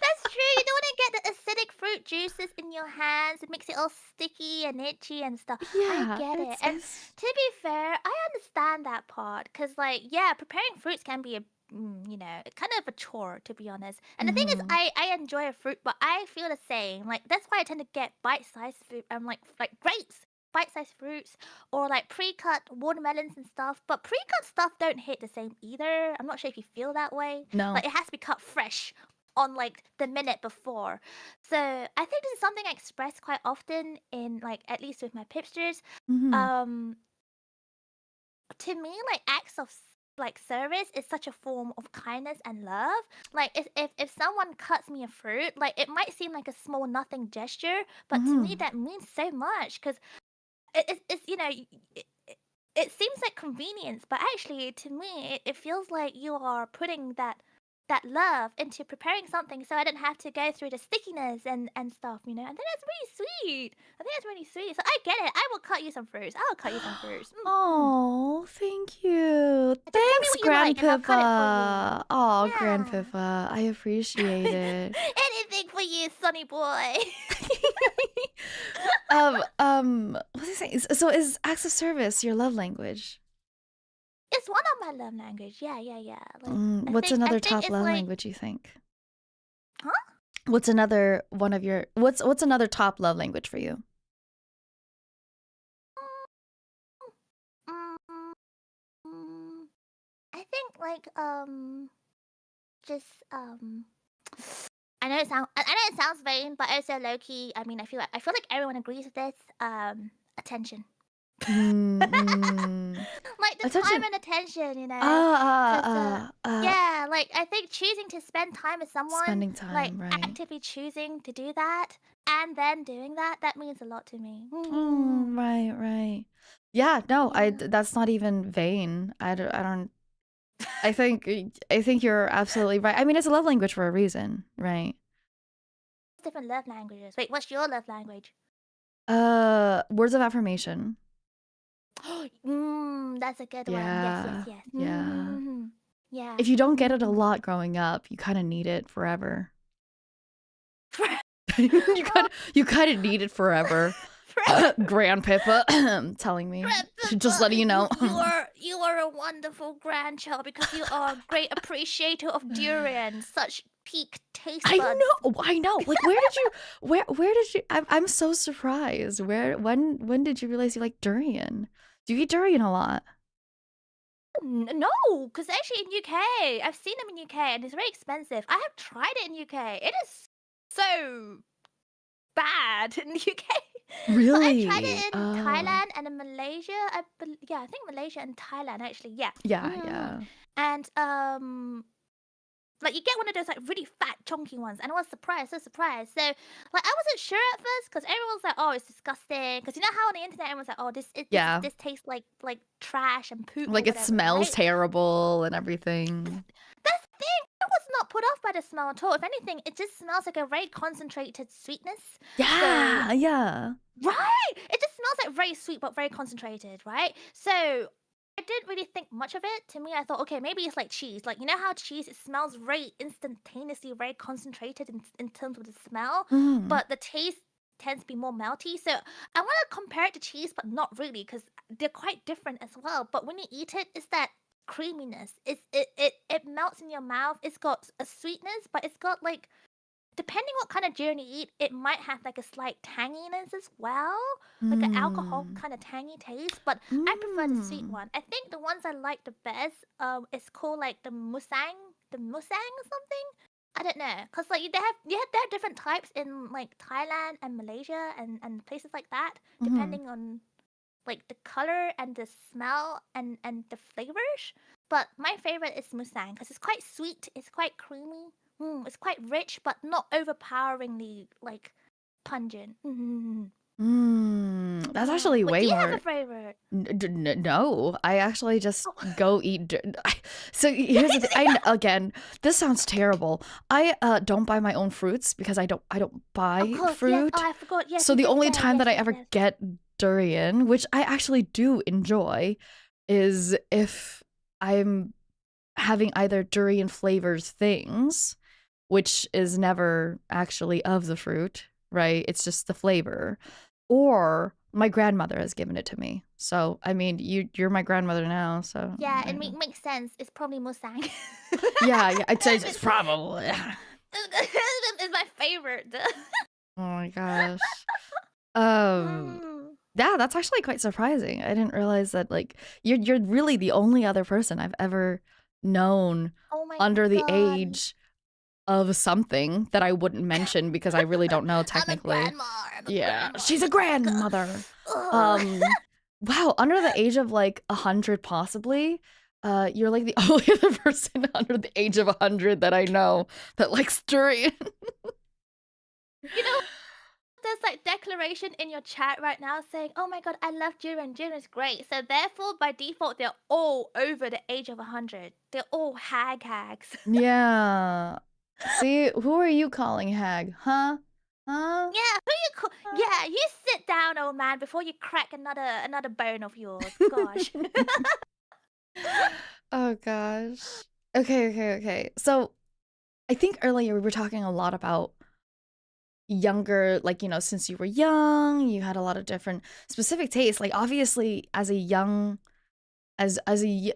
That's true. You don't want to get the acidic fruit juices in your hands. It makes it all sticky and itchy and stuff. I yeah, get it. And it's to be fair, I understand that part. Because, like, yeah, preparing fruits can be a kind of a chore, to be honest. And the thing is, I enjoy a fruit, but I feel the same. Like, that's why I tend to get bite-sized fruit. Like grapes, bite-sized fruits, or like pre-cut watermelons and stuff. But pre-cut stuff don't hit the same either. I'm not sure if you feel that way. No. Like, it has to be cut fresh on like the minute before. So I think this is something I express quite often in, like, at least with my pipsters. Um, to me, like, acts of like service is such a form of kindness and love. Like, if someone cuts me a fruit, like, it might seem like a small nothing gesture, but to me that means so much, because it's it seems like convenience, but actually to me it feels like you are putting that love into preparing something, so I didn't have to go through the stickiness and stuff. And I think that's really sweet. I think that's really sweet. So I get it. I will cut you some fruits. I'll cut you some fruits. Oh, thank you. Just tell me Thanks, what you like, and I'll cut it for you. Grandpippa. Oh, Yeah. Grandpippa, I appreciate it. Anything for you, sonny boy. What was I saying? So is acts of service your love language? It's one of my love language. Yeah. Like, What's another top it's love like, language you think? huh? What's another one of your what's another top love language for you? Mm, I think like just I know it sounds vain, but also low key. I mean, I feel like everyone agrees with this. Attention. Like the Attention. time and attention, yeah, like I think choosing to spend time with someone, Spending time, like right. actively choosing to do that and then doing that means a lot to me. Right. Yeah, no, Yeah. that's not even vain. I think you're absolutely right. I mean, it's a love language for a reason, right? Different love languages. Wait, what's your love language? Words of affirmation. That's a good Yeah. one. Yes. Yeah. Yeah. If you don't get it a lot growing up, you kind of need it forever. you kind of need it forever. Grandpippa telling me. Just letting you know. You are a wonderful grandchild because you are a great appreciator of durian. Such peak taste buds. I know. Like, where did you? I'm so surprised. When did you realize you like durian? Do you eat durian a lot? No, because actually in UK, I've seen them in UK and it's very expensive. I have tried it in UK. It is so bad in the UK. Really? But I tried it in Thailand and in Malaysia. I think Malaysia and Thailand actually. Yeah. Yeah. And like you get one of those like really fat, chunky ones, and I was so surprised. So like I wasn't sure at first because everyone's like, "Oh, it's disgusting." Because you know how on the internet everyone's like, "Oh, this tastes like trash and poop." Like or it whatever, smells right? terrible and everything. That's the thing. I was not put off by the smell at all. If anything, it just smells like a very concentrated sweetness. Yeah, yeah. Right? It just smells like very sweet but very concentrated, right? So I didn't really think much of it. To me, I thought, okay, maybe it's like cheese. Like, you know how cheese, it smells very instantaneously, very concentrated in terms of the smell, but the taste tends to be more melty. So I want to compare it to cheese, but not really, because they're quite different as well. But when you eat it, it's that creaminess. It melts in your mouth. It's got a sweetness, but it's got like, depending what kind of durian you eat, it might have like a slight tanginess as well, like an alcohol kind of tangy taste. But I prefer the sweet one. I think the ones I like the best, is called like the musang or something. I don't know, cause like they have different types in like Thailand and Malaysia and places like that, depending on like the color and the smell and the flavors. But my favorite is musang because it's quite sweet. It's quite creamy. It's quite rich, but not overpoweringly like pungent. That's actually way Do you more. have a favorite? No, I actually just go eat. So here's the thing. Again, this sounds terrible. I don't buy my own fruits because I don't buy fruit. Yes. Oh, I forgot. Yes. So the only time that I ever get durian, which I actually do enjoy, is if I'm having either durian flavors things, which is never actually of the fruit, right? It's just the flavor. Or my grandmother has given it to me. So, I mean, you're my grandmother now, so Yeah, it makes sense. It's probably Mustang. yeah, I'd say it's probably. It's my favorite. Oh my gosh. Um, Mm. yeah, that's actually quite surprising. I didn't realize that like you're really the only other person I've ever known Oh my under the god. age of something that I wouldn't mention because I really don't know I'm a technically. grandma. I'm a Yeah, grandma. she's a grandmother. Ugh. Um, wow, under the age of like 100 possibly. You're like the only other person under the age of 100 that I know that likes durian. You know, there's like declaration in your chat right now saying, "Oh my god, I love Jiren. Jiren's great." So therefore, by default, they're all over the age of 100. They're all hags. Yeah. See, who are you calling hag? Huh? Huh? Yeah, who you call? Huh? Yeah, you sit down, old man, before you crack another bone of yours. Gosh. Oh gosh. Okay. So I think earlier we were talking a lot about younger, like, you know, since you were young, you had a lot of different specific tastes. Like obviously as a young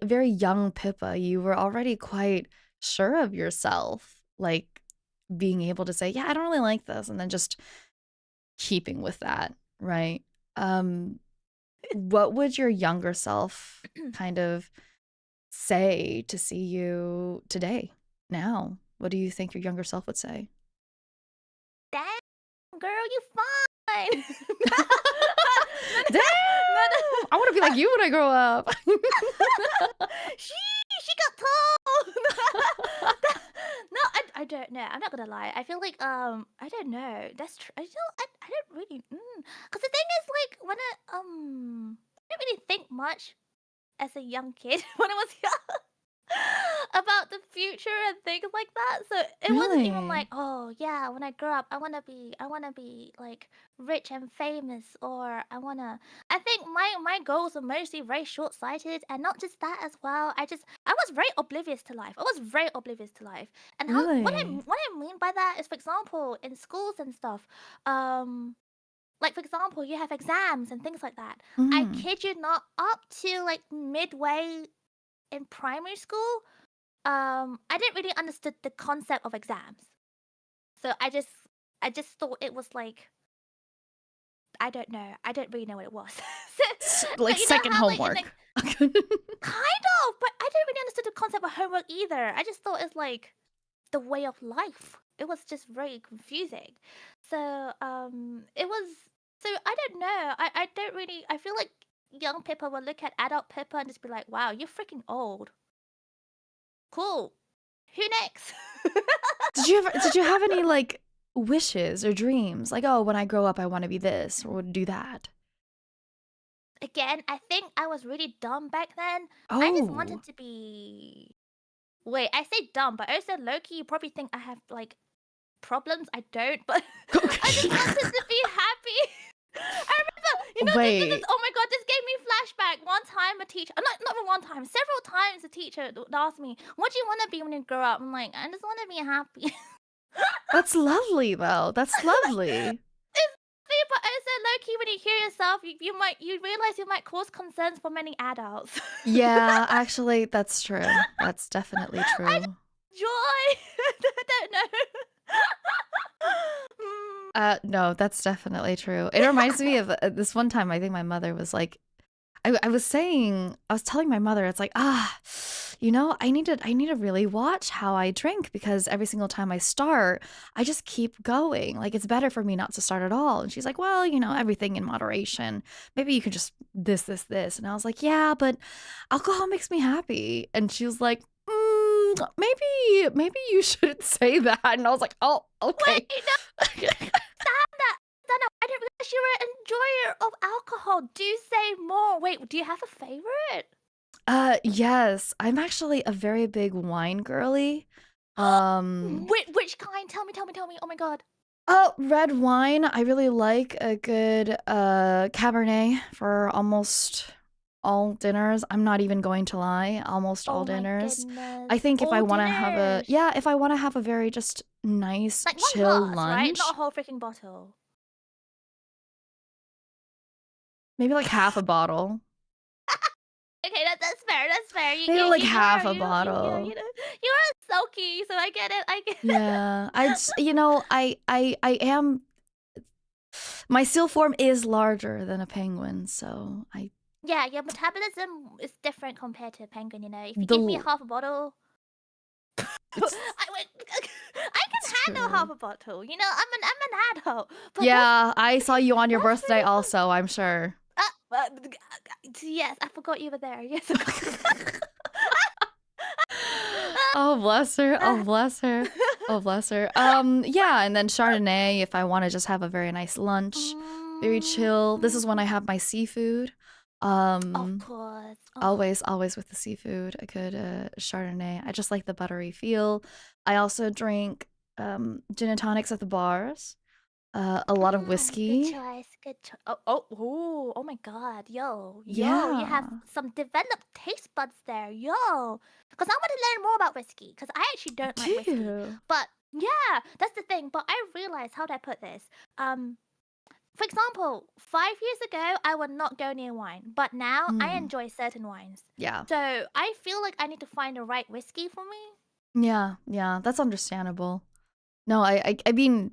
very young Pippa, you were already quite sure of yourself, like being able to say, "Yeah, I don't really like this," and then just keeping with that, right? Um, what would your younger self kind of say to see you today, now? What do you think your younger self would say? Damn, girl, you fine. Damn! I want to be like you when I grow up. She got tall. No, I don't know. I'm not gonna lie. I feel like I don't know. That's true. I don't really. Cause the thing is like when I didn't really think much as a young kid when I was young. About the future and things like that. So it wasn't even like, Really? oh yeah, when I grow up, I wanna be like rich and famous, or I think my goals are mostly very short sighted, and not just that as well. I was very oblivious to life. I was very oblivious to life, and how Really? what I mean by that is, for example, in schools and stuff, like for example, you have exams and things like that. I Mhm. kid you not, up to like midway in primary school, I didn't really understood the concept of exams. So I just thought it was like, I don't know. I don't really know what it was. So Like you know second how like in the homework. kind of, but I didn't really understand the concept of homework either. I just thought it's like the way of life. It was just very confusing. So it was, so I don't know. I don't really, I feel like young Pippa will look at adult Pippa and just be like, wow, you're freaking old. Cool. Who next? Did you have any like wishes or dreams? Like, oh, when I grow up I want to be this or do that. Again, I think I was really dumb back then. I just Oh. wanted to be. Wait, I say dumb, but also Loki, you probably think I have like problems. I don't, but I just wanted to be happy. I remember, Wait. oh my god, this gave me flashback. One time a teacher, not even one time, several times a teacher asked me, what do you want to be when you grow up? I'm like, I just want to be happy. That's lovely though. That's lovely. It's but also low key when you hear yourself, you realize you might cause concerns for many adults. Yeah, actually that's true. That's definitely I true. just joy. I don't know. No, that's definitely true. It reminds me of this one time I think my mother was like I was telling my mother, it's like, you know, I need to really watch how I drink because every single time I start, I just keep going. Like it's better for me not to start at all. And she's like, well, you know, everything in moderation. Maybe you could just this. And I was like, yeah, but alcohol makes me happy. And she was like, maybe you shouldn't say that. And I was like, oh, okay. Wait, no, Dana, I didn't realize you were an enjoyer of alcohol. Do say more. Wait, do you have a favorite? Yes, I'm actually a very big wine girly. Um, Which kind? Tell me. Oh my god. oh, red wine. I really like a good Cabernet for almost all dinners. I'm not even going to lie, almost all Oh my dinners. goodness. I think if I All want to have a dinners. if I want to have a very just nice Like one chill glass, right? Not a lunch. whole freaking bottle. Maybe like half a bottle. Okay, that's fair. That's fair. You Maybe you like you you are half a you bottle. know you're a Selkie, so I get it. I get. Yeah, I am. My seal form is larger than a penguin, so I Yeah, your metabolism is different compared to a penguin. If you give me the half a bottle, it's I went. I can it's handle half true. a bottle. I'm an adult, but that's Yeah, I saw you on your that's birthday really good. also, I'm sure. Yes, I forgot you were there. Yes. Oh, bless her. Oh, bless her. Oh, bless her. Yeah, and then Chardonnay if I want to just have a very nice lunch, very chill. This is when I have my seafood. Of Um, course. Oh. always with the seafood. I could Chardonnay. I just like the buttery feel. I also drink gin and tonics at the bars. A lot of Good whiskey. choice. Good choice. Oh my God. Yo, you have Yeah. some developed taste buds there. Yo. Because I want to learn more about whiskey. Because I actually don't Do like whiskey. you? But yeah, that's the thing. But I realized, how do I put this? Um, for example, 5 years ago, I would not go near wine. But now I Mm, enjoy certain wines. yeah. So I feel like I need to find the right whiskey for me. Yeah, that's understandable. No, I mean,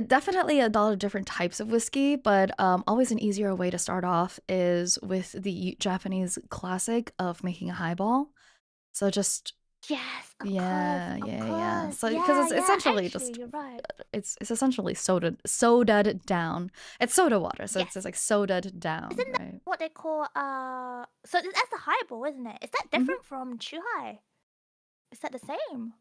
definitely a lot of different types of whiskey, but always an easier way to start off is with the Japanese classic of making a highball. So just Yes, of course. yeah, Of yeah, yeah. course. So because Yeah, it's yeah. essentially Actually, just you're right. it's essentially sodaed down. It's soda water, so it's Yes. just like sodaed down, Isn't that right? what they call so that's the highball, isn't it? Is that Hmm. different from Chuhai? Is that the same?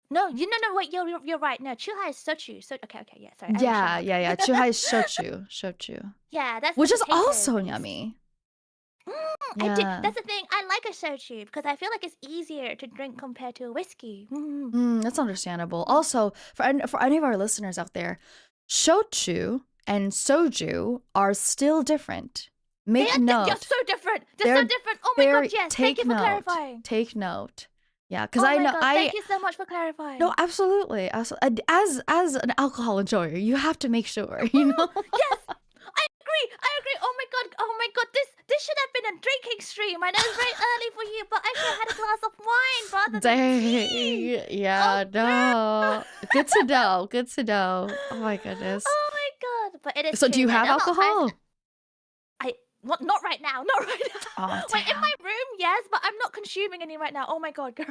No, no, wait, you're right. No, Chuhai is sochu. So okay, yeah, sorry, I rush Yeah, out. yeah, yeah. Chuhai is shochu, Yeah, that's the which is potato also based. yummy. I do. Yeah. That's the thing. I like a soju because I feel like it's easier to drink compared to a whiskey. That's understandable. Also, for any of our listeners out there, shochu and soju are still different. Make They're note. so different. They're so They're different. Oh my god, very yes. Thank you take for note. clarifying. Take note. Yeah, because Oh I my know god, I thank you so much for no, clarifying. absolutely. As an alcohol enjoyer, you have to make sure, you know. Yes, I agree. I agree. Oh my god. Oh my god. This should have been a drinking stream. I know it's very early for you, but I should have had a glass of wine rather than tea. Dang. Oh Yeah, girl. no. Good to know. Good to know. Oh my goodness. Oh my god. But it is So do true you that have a lot of times alcohol? I not right now. Not right now. Oh, Wait, in my damn. room, yes, but I'm not consuming any right now. Oh my god, girl.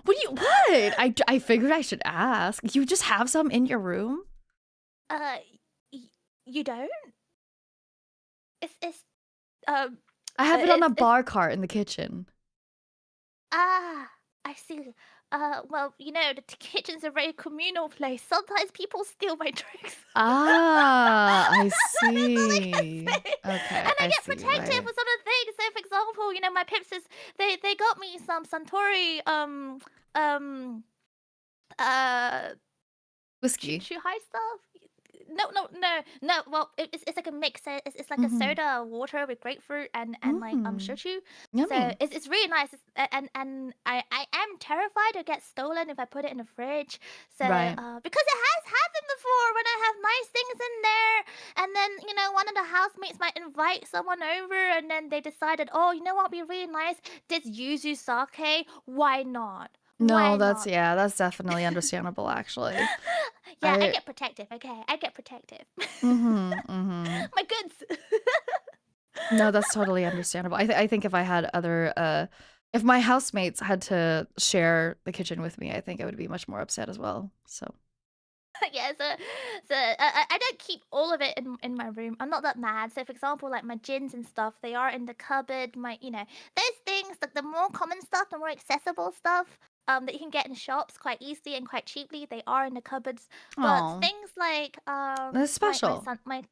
What? I figured I should ask. You just have some in your room? Uh you don't? It's um I have it on a it's bar cart in the kitchen. Ah, I see. Well, the kitchen's a very communal place. Sometimes people steal my drinks. Ah, I That's all I can see. say. Okay, And I I get see. protective Right. with some of the things. So, for example, my pipsters, they got me some Suntory, um, uh, Whiskey. high stuff. No. Well, it's like a mix. It's like a Mhm. soda water with grapefruit and like Mm. shochu. So Yummy. it's really nice. And I am terrified to get stolen if I put it in the fridge. So Right. because it has happened before when I have nice things in there, and then one of the housemates might invite someone over, and then they decided, oh, you know what would be really nice? This yuzu sake. Why not? No, Why that's not? yeah, that's definitely understandable actually. Yeah, I I get protective, okay? I get protective. mhm. My goods. No, that's totally understandable. I think if I had other if my housemates had to share the kitchen with me, I think I would be much more upset as well. So, Yeah, so I don't keep all of it in my room. I'm not that mad. So for example, like my gins and stuff, they are in the cupboard. Those things, like the more common stuff, the more accessible stuff, that you can get in shops quite easily and quite cheaply, they are in the cupboards. But oh, things like that's my special. son my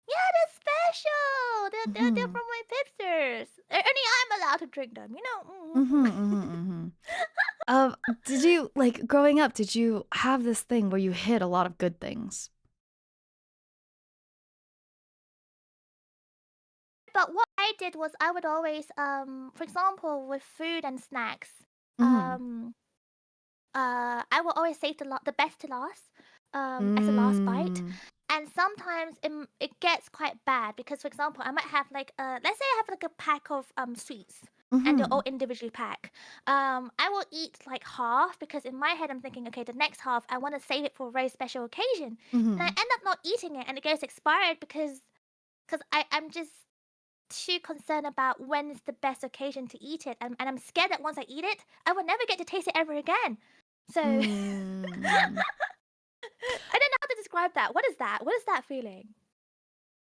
yeah, they're special. They're Mhm. from my pipsters. Only I'm allowed to drink them. Mhm, mhm, mhm. Um, did you like growing up, did you have this thing where you hid a lot of good things? But what I did was I would always, for example, with food and snacks, Mhm. um, I will always save the best to last, as a last bite. Mm. And sometimes it gets quite bad because, for example, I might have like let's say I have like a pack of sweets and they're all Mhm. individually packed. I will eat like half because in my head I'm thinking, okay, the next half I want to save it for a very special occasion, and I Mhm. end up not eating it and it goes expired because I'm just too concerned about when is the best occasion to eat it, and I'm scared that once I eat it, I will never get to taste it ever again. So Mm. I don't know how to describe that. What is that? What is that feeling?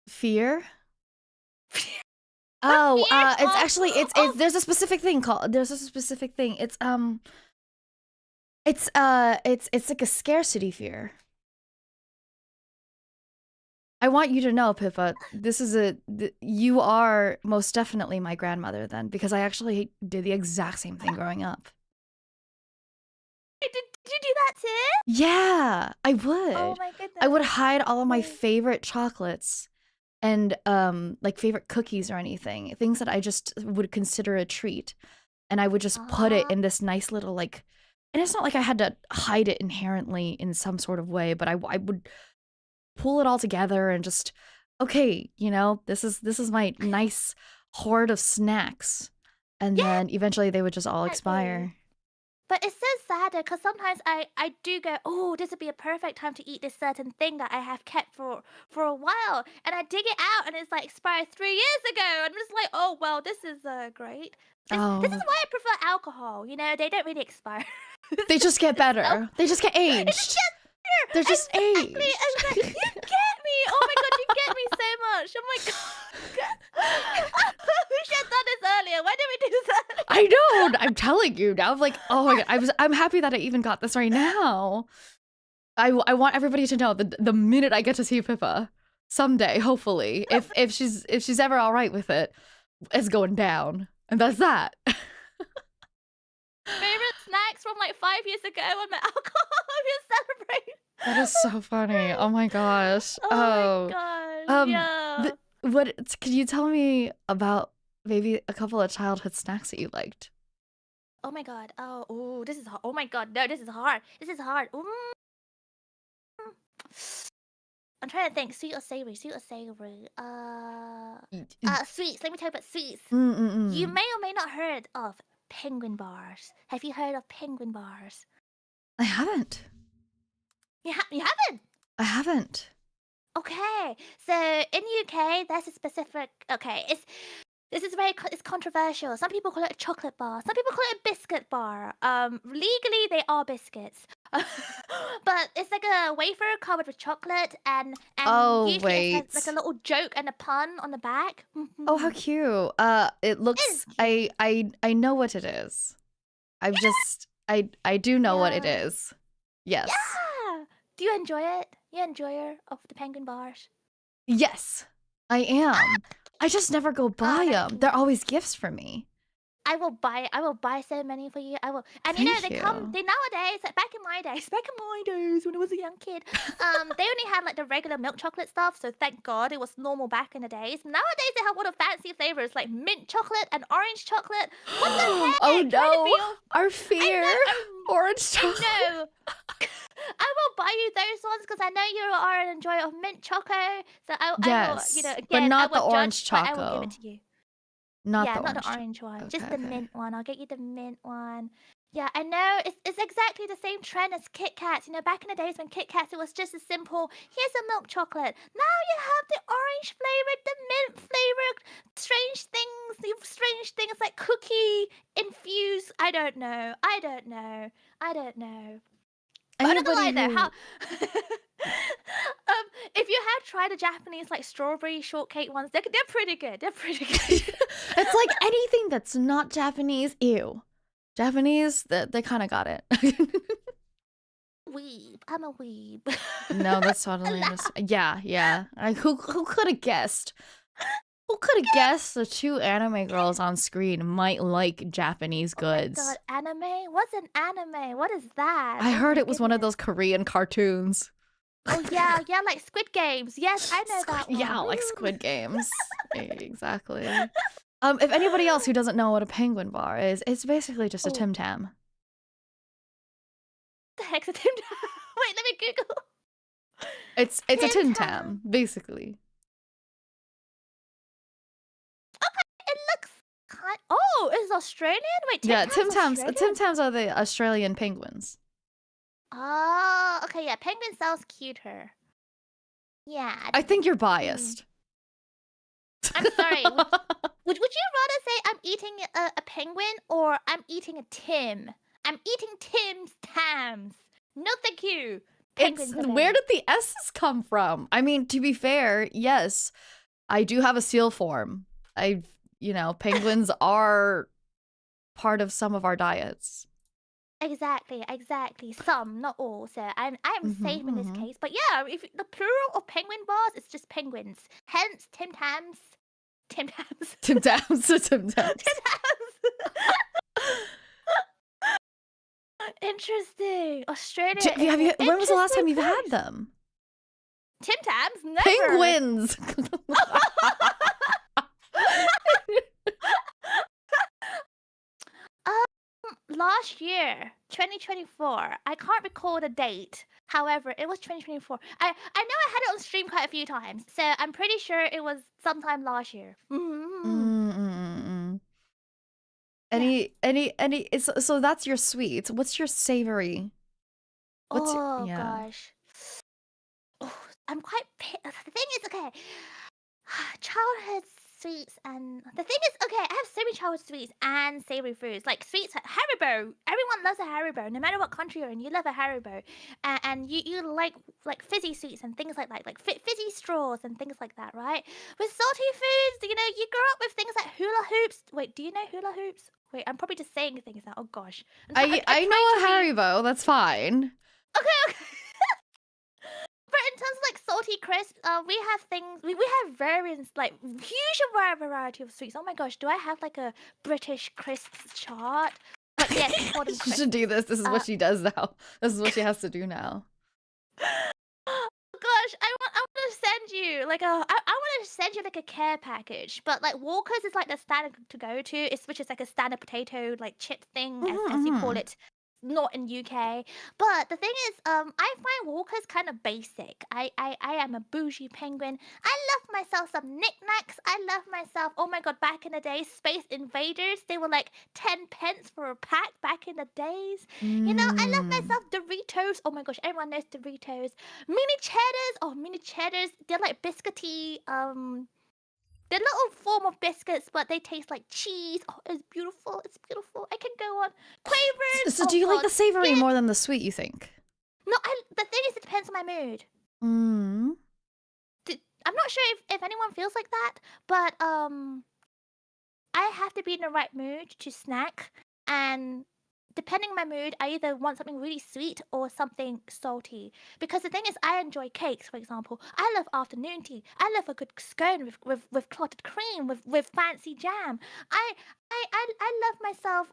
Fear? Oh, Fear it's of actually it's of there's a specific thing called there's a specific thing. It's like a scarcity fear. I want you to know, Pippa, you are most definitely my grandmother then, because I actually did the exact same thing growing up. did you do that too? Yeah, I Oh would. my I would goodness. hide all of my Wait. favorite chocolates and like favorite cookies or anything, things that I just would consider a treat. And I would just put it Ah, in this nice little like, and it's not like I had to hide it inherently in some sort of way, but I would pull it all together and just, okay, this is my nice hoard of snacks. And yeah, then eventually they would just all exactly. expire. But it's so sad because sometimes I do go, oh, this would be a perfect time to eat this certain thing that I have kept for a while, and I dig it out, and it's like expired 3 years ago. I'm just like, oh well, this is great. This is Oh, why I prefer alcohol. You know, they don't really expire. they just get It's so better. They just get it just aged. gets better. They're just Exactly, aged. exactly. You get me. Oh my god, you get me so much. Oh my god. We should have done this earlier. Why did we do this earlier? I know. I'm telling you now. I'm like, oh my god. I'm happy that I even got this right now. I want everybody to know that the minute I get to see Pippa someday, hopefully, if she's ever all right with it, it's going down, and that's that. Favorite snacks from like 5 years ago on my alcohol we celebrate. That is so funny. Oh my gosh. Oh my Oh, gosh, um, yeah. what? Could you tell me about maybe a couple of childhood snacks that you liked? Oh my god. Oh, ooh, this is hard. Oh my god, no, this is hard. This is hard. I'm trying to think. Sweet or savory? Sweet or savory? Sweets. Let me tell you about sweets. You Mm-mm-mm. may or may not heard of penguin bars. Have you heard of penguin bars? I haven't. You haven't? I haven't. Okay. So in UK, there's a specific. Okay, this is it's controversial. Some people call it a chocolate bar. Some people call it a biscuit bar. Legally they are biscuits, but it's like a wafer covered with chocolate, and Oh usually it has like a wait. little joke and a pun on the back. Oh, how cute. It It is looks. cute. I know what it is. I've just. I do know what it Yeah. is. Yes. Yeah. Do you enjoy it? You enjoyer of the penguin bars? Yes, I am. I just never go buy Thank them. you. They're always gifts for me. I will buy so many for you. I will, and you know Thank you. they nowadays, like back in my days, back in my days when I was a young kid, they only had like the regular milk chocolate stuff. So thank God it was normal back in the days. Nowadays they have all the fancy flavors like mint chocolate and orange chocolate. What the Oh heck? Trying to be no, all, our I fear. know, Orange I chocolate. know. I will buy you those ones because I know you are an enjoyer of mint choco. So I will, you know, Yes, but again, I not the won't judge, orange but I will give it choco. to you. Not Yeah, the not the orange choco. orange one, Okay, just the okay. mint one. I'll get you the mint one. Yeah, I know. It's exactly the same trend as Kit Kats. You know, back in the days when Kit Kats, it was just a simple, here's a milk chocolate. Now you have the orange flavored, the mint flavored, strange things like cookie infused. I don't know. I don't know. I don't know. But I'm not gonna Anybody lie though, how who if you have tried the Japanese like strawberry shortcake ones, they're pretty good. They're pretty good. it's like anything that's not Japanese, ew. Japanese, they kind of got it. Weeb. I'm a weeb. No, that's totally Allow. understand. Yeah, yeah. Who could have guessed? Who could have guessed the two anime girls on screen might like Japanese Oh my god, goods? anime? What's an anime? What is that? I Oh heard my it was one of goodness. those Korean cartoons. Oh yeah, yeah, like Squid Games. Yes, I know Squid, that yeah, one. like Squid Games. Exactly. If anybody else who doesn't know what a penguin bar is, it's basically just a Oh, Tim Tam. the heck's a Tim Tam? Wait, let me Google. It's a Tim Tim Tam. Tam, basically. It looks kind. Oh, it's Australian. Wait, Tim Yeah, Tam's Tim Australian. Tams are the Australian penguins. Oh, okay. Yeah, penguin sounds cuter. Yeah. I think you're Hmm. biased. I'm sorry. Would you rather say I'm eating a penguin or I'm eating a Tim? I'm eating Tim's Tams. No, thank you. It's Penguins are where better. did the S's come from? I mean, to be fair, yes, I do have a seal form. Penguins are part of some of our diets. Exactly. Some, not all. So I'm safe in this Mm-hmm. case. But yeah, if the plural of penguin bars, it's just penguins. Hence Tim Tams. Tim Tams. Tim Tams. Tim Tim Tams. Tams. Interesting. Australia is an When was the last time interesting you've had place. them? Tim Tams? Never. Penguins. Last year, 2024. I can't recall the date. However, it was 2024. I know I had it on stream quite a few times, so I'm pretty sure it was sometime last year. Mm-mm-mm. Yeah. So that's your sweet. What's your savory? Oh Yeah. gosh. Oh, I'm quite. The thing is, okay. Childhood sweets, and the thing is, okay, I have so many childhood sweets and savory foods. Like sweets, Haribo. Everyone loves a Haribo, no matter what country you're in. You love a Haribo, and you like fizzy sweets and things like that, like fizzy straws and things like that, right? With salty foods, you grow up with things like hula hoops. Wait, do you know hula hoops? Wait, I'm probably just saying things now. Oh gosh, I I'm know trying a to be Haribo. That's fine. okay. But in terms of like salty crisps, we have things. We have variants, like huge variety of sweets. Oh my gosh, do I have like a British crisps chart? But yes, we call them She should crisps. do this. This is what she does now. This is what she has to do now. Oh gosh, I want to send you like I want to send you like a care package. But like Walker's is like the standard to go to. Which is like a standard potato like chip thing, as you call Mm-hmm. it. Not in UK, but the thing is, I find Walker's kind of basic. I am a bougie penguin. I love myself some knickknacks. I love myself. Oh my god, back in the day, Space Invaders. They were like 10 pence for a pack back in the days. I love myself Doritos. Oh my gosh, everyone knows Doritos. Mini cheddars. Oh, mini cheddars. They're like biscuity. They're little form of biscuits, but they taste like cheese. Oh, it's beautiful. It's beautiful. I can go on. Quavers. So Oh do you like God, the savory skip. more than the sweet, you think? No, the thing is, it depends on my mood. Mm. I'm not sure if anyone feels like that, but I have to be in the right mood to snack, and depending on my mood, I either want something really sweet or something salty. Because the thing is, I enjoy cakes, for example. I love afternoon tea. I love a good scone with clotted cream, with fancy jam. I love myself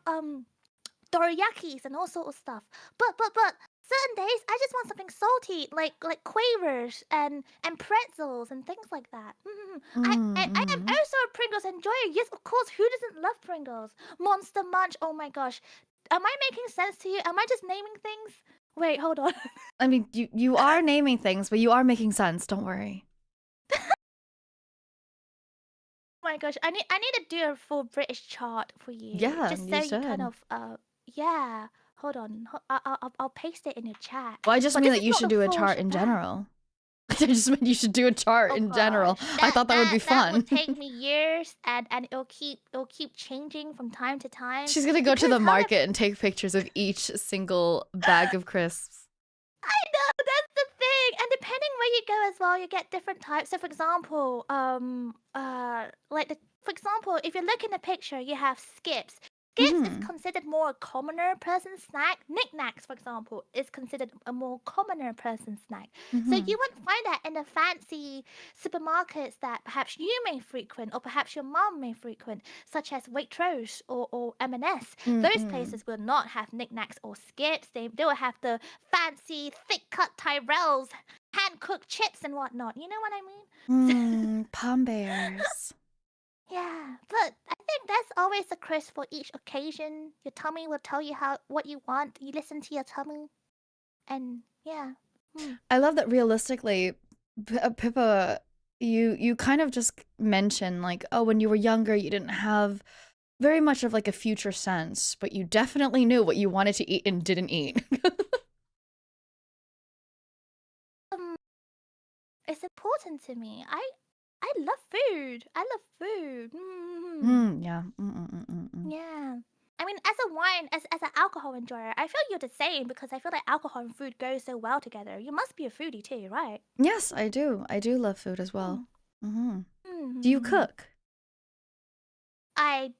dorayakis and all sort of stuff. But certain days I just want something salty, like quavers and pretzels and things like that. I am Mm-hmm. also a Pringles enjoyer. Yes, of course. Who doesn't love Pringles? Monster Munch. Oh my gosh. Am I making sense to you? Am I just naming things? Wait, hold on. I mean, you are naming things, but you are making sense. Don't worry. Oh my gosh, I need to do a full British chart for you, Yeah, just so you you kind should. of yeah. Hold on, I'll paste it in your chat. Well, I just But mean this that is you not should the do a full chart in shebang. general. I just meant you should do a chart Oh in general. gosh, I thought that would be that fun. would take me years, and it'll keep changing from time to time She's gonna go to because the how the market and take pictures of each single bag of crisps. I know that's the thing, and depending where you go as well, you get different types. So, for example, for example, if you look in the picture, you have skips. Skips is Mm-hmm. considered more a commoner person snack. Knickknacks, for example, is considered a more commoner person snack. So Mm-hmm. you won't find that in the fancy supermarkets that perhaps you may frequent or perhaps your mom may frequent, such as Waitrose or M&S. Those Mm-mm. places will not have knickknacks or skips. They will have the fancy thick cut Tyrells, hand cooked chips and whatnot. You know what I mean? Palm bears. Yeah, but I think there's always a crisp for each occasion. Your tummy will tell you what you want. You listen to your tummy, and yeah. Mm. I love that realistically, Pippa, you kind of just mentioned like, oh, when you were younger, you didn't have very much of like a future sense, but you definitely knew what you wanted to eat and didn't eat. Um, it's important to me. I love food. I love food. Yeah. Yeah. I mean, as a wine, as an alcohol enjoyer, I feel you're the same because I feel like alcohol and food go so well together. You must be a foodie too, right? Yes, I do. I do love food as well. Mm. Do you Mm. cook? I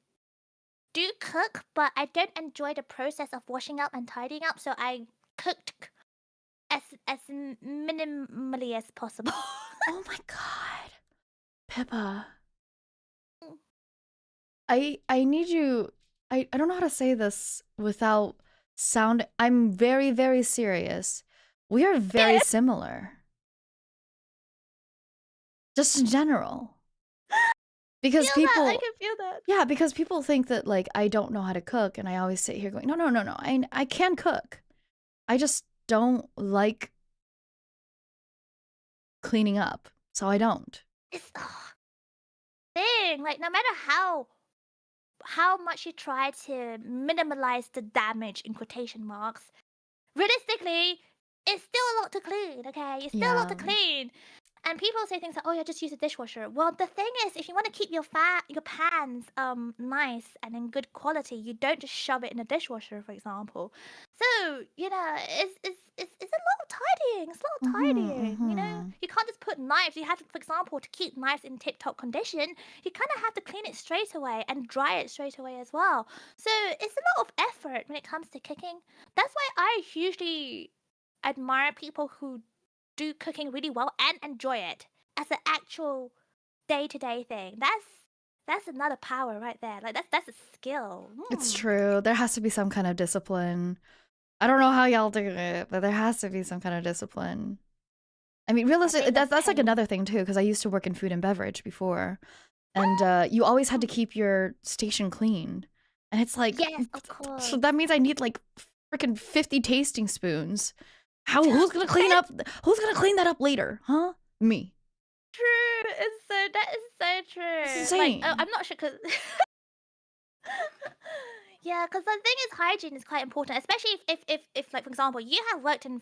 do cook, but I don't enjoy the process of washing up and tidying up, so I cooked as minimally as possible. Oh my god. Pippa. Mm. I need you. I don't know how to say this without sound. I'm very, very serious. We are very similar. Just in general. Because Feel that. I people, can feel that. yeah, because people think that like I don't know how to cook, and I always sit here going, no, no, no, no. I can cook. I just don't like cleaning up, so I don't. It's thing. Like no matter how much you try to minimize the damage in quotation marks, realistically, it's still a lot to clean, okay? It's still a lot Yeah. to clean. And people say things like, "Oh, yeah, just use a dishwasher." Well, the thing is, if you want to keep your pans nice and in good quality, you don't just shove it in a dishwasher, for example. So it's a lot of tidying. It's a lot of tidying. You know, Mhm. you can't just put knives. You have to, for example, to keep knives in tip-top condition, you kind of have to clean it straight away and dry it straight away as well. So it's a lot of effort when it comes to cooking. That's why I hugely admire people who do cooking really well and enjoy it as an actual day-to-day thing. That's another power right there. Like that's a skill. It's Mm. true. There has to be some kind of discipline. I don't know how y'all do it, but there has to be some kind of discipline. I mean, I realistically, think that's that's like pain. another thing too, because I used to work in food and beverage before, and you always had to keep your station clean, and it's like, Yes, of so course. that means I need like freaking 50 tasting spoons. Who's gonna clean up? Who's gonna clean that up later? Huh? Me. True. That is so It's true. Like, oh, insane. I'm not sure because yeah, because the thing is, hygiene is quite important, especially if like for example, you have worked in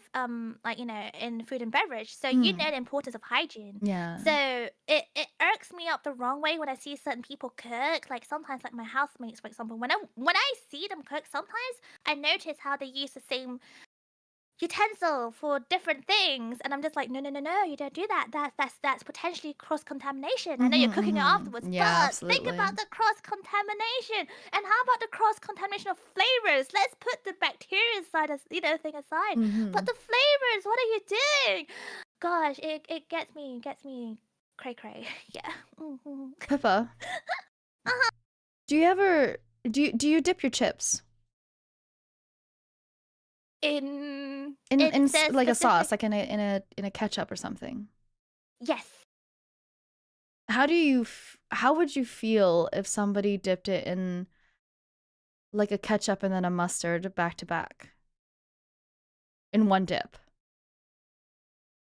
like in food and beverage, so you Hmm. know the importance of hygiene. Yeah. So it irks me up the wrong way when I see certain people cook. Like sometimes, like my housemates, for example, when I see them cook, sometimes I notice how they use the same utensil for different things, and I'm just like, no, no, no, no, you don't do that. That's potentially cross contamination. I know you're cooking it afterwards, Yeah, but think absolutely. about the cross contamination. And how about the cross contamination of flavors? Let's put the bacteria side as thing aside. But Mm-hmm. the flavors, what are you doing? Gosh, it gets me cray cray. Yeah. Mhm. Pippa, do you ever do you dip your chips In the like a specific sauce, like in a ketchup or something? yes. How would you feel if somebody dipped it in like a ketchup and then a mustard back to back in one dip?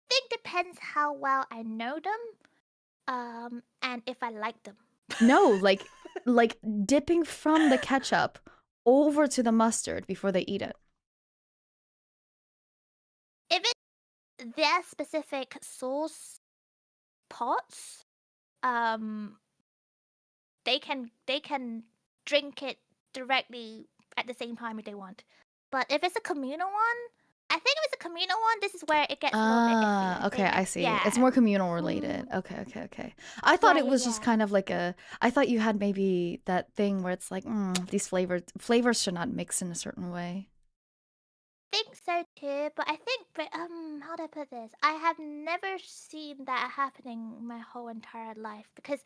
Think depends how well I know them. And if I like them. No, like dipping from the ketchup over to the mustard before they eat it. If it's their specific sauce pots, um, they can drink it directly at the same time if they want. But if it's a communal one, I think if it's a communal one, this is where it gets a little bit iffy. I Okay, think, I see. It's yeah. more communal related. Mm, Okay, okay, okay. I thought yeah, it yeah, was just yeah. kind of like I thought you had maybe that thing where it's like, these flavors should not mix in a certain way. Think so too, but I think, but how do I put this? I have never seen that happening my whole entire life because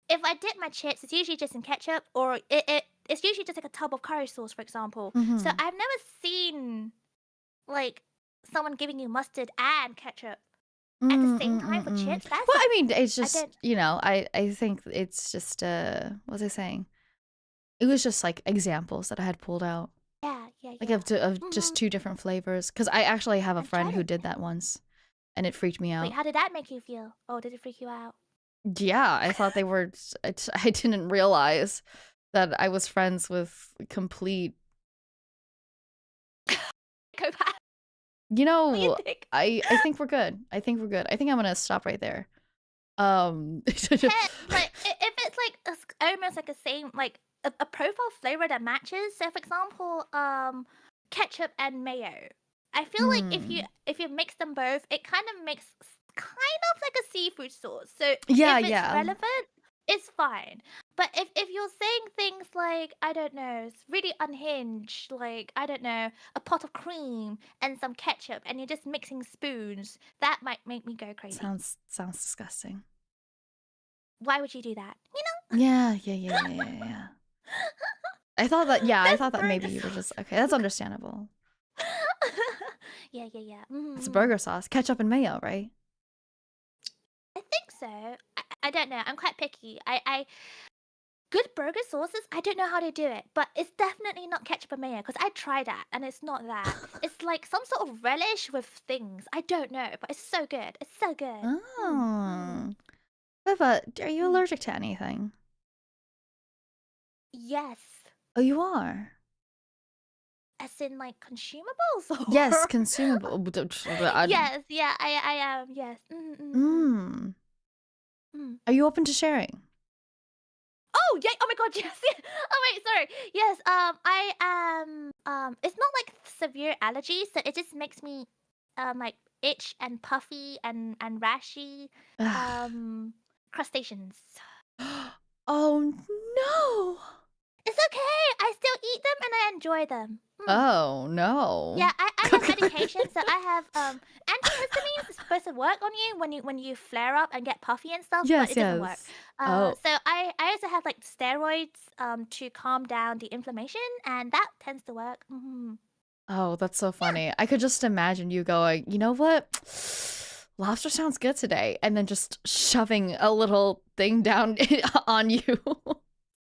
if I dip my chips, it's usually just in ketchup or it's usually just like a tub of curry sauce, for example. So Mm-hmm. I've never seen like someone giving you mustard and ketchup at the same time for chips. Well, I mean, it's I just, don't. I think it's just what was I saying? It was just like examples that I had pulled out. Yeah, yeah, Like yeah. of just two different flavors. Because I actually have a I've friend tried who it. did that once. and it freaked me Wait, out. how did that make you feel? Oh, did it freak you out? Yeah, I thought they were. I didn't realize that I was friends with complete. Go back. You What do you know, think? I think we're good. I think we're good. I think I'm gonna stop right there. Like if it's like almost like a same like a profile flavor that matches. So for example, ketchup and mayo. I feel like if you mix them both, it kind of makes kind of like a seafood sauce. So Yeah, if it's yeah. relevant, it's fine. But if you're saying things like, I don't know, it's really unhinged, like, I don't know, a pot of cream and some ketchup, and you're just mixing spoons, that might make me go crazy. Sounds disgusting. Why would you do that? Yeah. I thought that. Yeah, I That's thought that maybe burger you were just sauce. okay. That's understandable. Yeah. It's burger sauce, ketchup and mayo, right? I think so. I don't know. I'm quite picky. I good burger sauces. I don't know how they do it, but it's definitely not ketchup and mayo because I tried that and it's not that. It's like some sort of relish with things. I don't know, but it's so good. It's so good. Oh. But are you allergic to anything? Yes. Oh, you are? As in like consumables or Yes, consumable. Yes, yeah, I am. Yes. Are you open to sharing? Oh, yeah. Oh my god, yes. Oh wait, sorry. Yes, I am it's not like severe allergies, so it just makes me like itch and puffy and rashy. Crustaceans. Oh no. It's okay. I still eat them and I enjoy them. Oh no. Yeah, I have medication, so I have antihistamines is supposed to work on you when you flare up and get puffy and stuff, but Yes, it doesn't work. yes. Oh. So I also have like steroids to calm down the inflammation, and that tends to work. Oh, that's so funny. I could just imagine you going, you know what? Lobster sounds good today. And then just shoving a little thing down on you.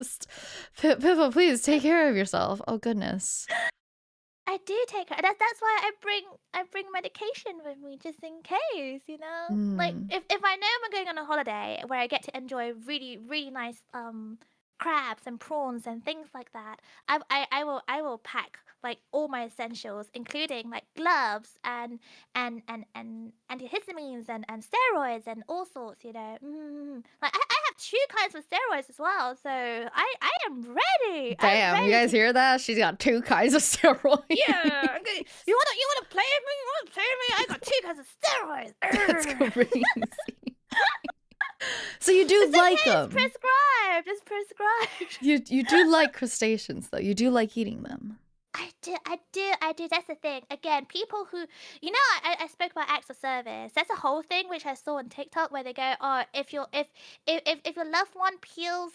Just, Pippa, please take care of yourself. Oh, goodness. I do take her. That's why I bring medication with me just in case, you know. Like if I know I'm going on a holiday where I get to enjoy really nice crabs and prawns and things like that, I will pack like all my essentials, including like gloves and antihistamines and steroids and all sorts, you know. Like I have 2 kinds of steroids as well, so I am ready. Damn, I'm ready you guys hear that? She's got 2 kinds of steroids. Yeah, okay. You wanna play with me? You wanna play with me? I got 2 kinds of steroids. That's crazy. So you do like them. It's prescribed. It's prescribed. You do like crustaceans though. You do like eating them. I do. That's the thing. Again, people who, you know, I spoke about acts of service. That's a whole thing which I saw on TikTok where they go, oh, if your loved one peels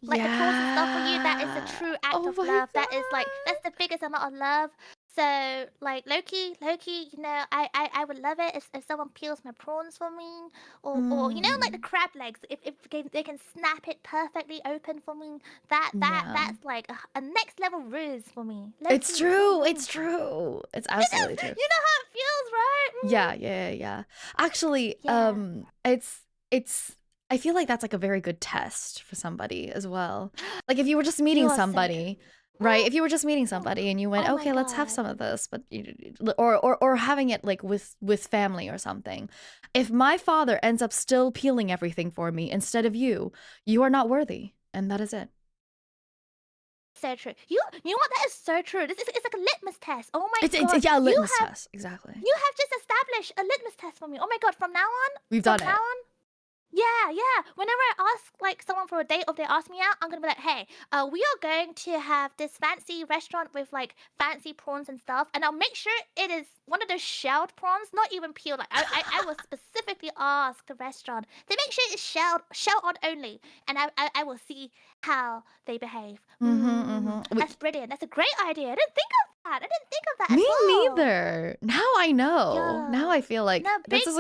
like the prawns and stuff for you, that is a true act of love. God. That is like that's the biggest amount of love. So like Loki, you know, I would love it if someone peels my prawns for me, or you know, like the crab legs, if they can snap it perfectly open for me, that's like a next level ruse for me. Loki. It's true. It's true. It's absolutely true. You know how it feels, right? Yeah. Actually, it's I feel like that's like a very good test for somebody as well. Like if you were just meeting somebody, right? If you were just meeting somebody and you went, Oh okay, let's have some of this, but or having it like with family or something. If my father ends up still peeling everything for me instead of you are not worthy, and that is it. So true. You know what? That is so true. It's like a litmus test. Oh my god. It's a litmus test. Exactly. You have just established a litmus test for me. Oh my god. From now on, we've done it. Yeah. Whenever I ask like someone for a date or they ask me out, I'm gonna be like, hey, we are going to have this fancy restaurant with like fancy prawns and stuff, and I'll make sure it is one of those shelled prawns, not even peeled. Like I will specifically ask the restaurant to make sure it's shell on only, and I will see how they behave. That's brilliant. That's a great idea. I didn't think of that. Me neither. Now I know. Yeah. Now I feel like No, this is